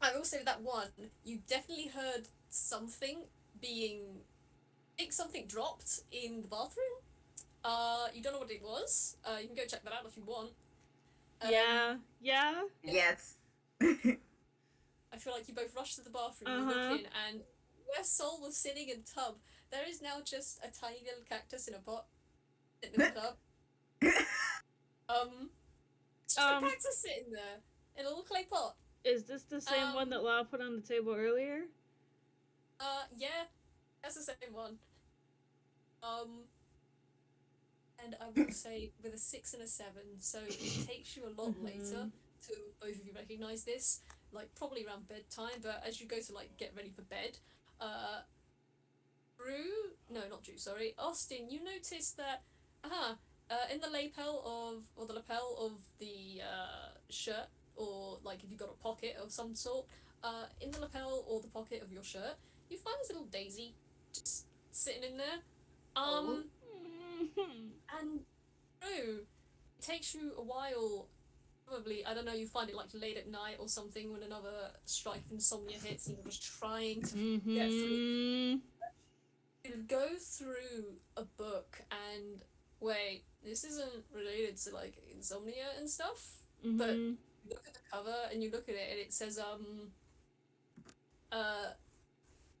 I will say that one, you definitely heard something being, I think something dropped in the bathroom. You don't know what it was. You can go check that out if you want. Yeah. Yeah. Yes. I feel like you both rush to the bathroom, you look Uh-huh. in, and where Sol was sitting in tub, there is now just a tiny little cactus in a pot sitting in the tub. It's just a Um, cactus sitting there in a little clay pot. is this the same one that Um, Lau put on the table earlier? yeah, that's the same one. Um, and I will say with a 6 and a 7, so it takes you a lot later to both of you recognize this, like probably around bedtime. But as you go to like get ready for bed, uh, Drew, no, not Drew, sorry, Austin, you notice that, in the lapel or the lapel of the shirt, or like if you got a pocket of some sort, in the lapel or the pocket of your shirt, you find this little daisy just sitting in there. Oh. And Drew, it takes you a while. Probably, I don't know, you find it like late at night or something when another strike of insomnia hits and you're just trying to get through. You go through a book and wait, this isn't related to like insomnia and stuff, but you look at the cover and you look at it and it says uh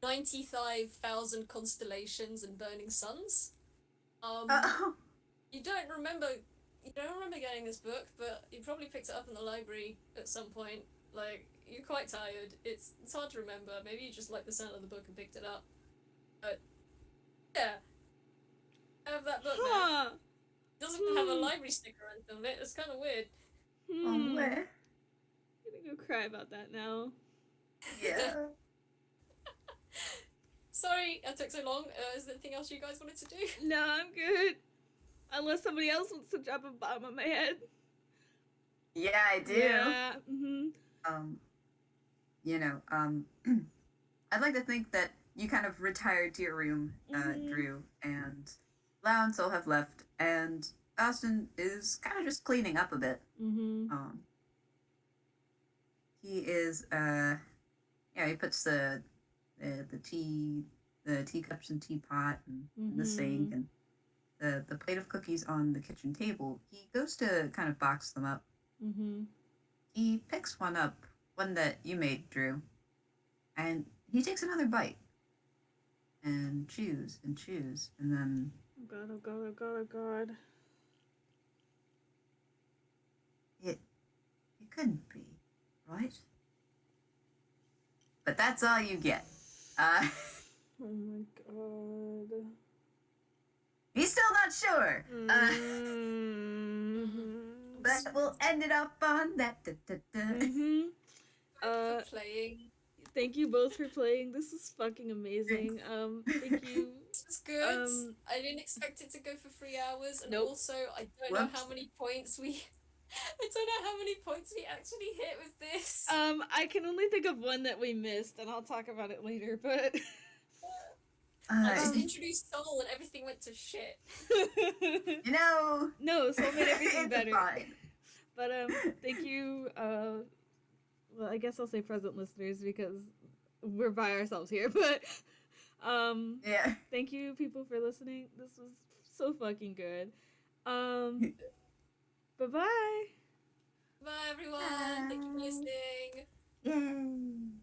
95,000 constellations and burning suns. Um Oh. you don't remember getting this book, but you probably picked it up in the library at some point. Like you're quite tired. It's hard to remember. Maybe you just liked the sound of the book and picked it up. But yeah, I have that book now. Huh. It doesn't have a library sticker or anything on it. It's kind of weird. Oh, I'm where? gonna go cry about that now. Yeah. Sorry, it took so long. Is there anything else you guys wanted to do? No, I'm good. Unless somebody else wants to drop a bomb on my head. Yeah, I do. Yeah. Um, you know, I'd like to think that you kind of retired to your room, Drew, and Lau and Sol have left, and Austin is kind of just cleaning up a bit. He is, he puts the teacups and teapot and the sink and the plate of cookies on the kitchen table. He goes to kind of box them up. He picks one up, one that you made, Drew, and he takes another bite and chews, and then Oh god, oh god, oh god, oh god. it couldn't be, right? But that's all you get. Oh my god. He's still not sure. But we'll end it up on that. For playing. Thank you both for playing. This is fucking amazing. Thank you. This was good. I didn't expect it to go for 3 hours, and Nope. also I don't know how many points we. I don't know how many points we actually hit with this. I can only think of one that we missed, and I'll talk about it later. But I just introduced Soul, and everything went to shit. You know, no, Soul made everything it's better. fine. But thank you. Well, I guess I'll say present listeners because we're by ourselves here. But Yeah. thank you, people, for listening. This was so fucking good. Bye-bye. Bye, everyone. Thank you for listening. Yay.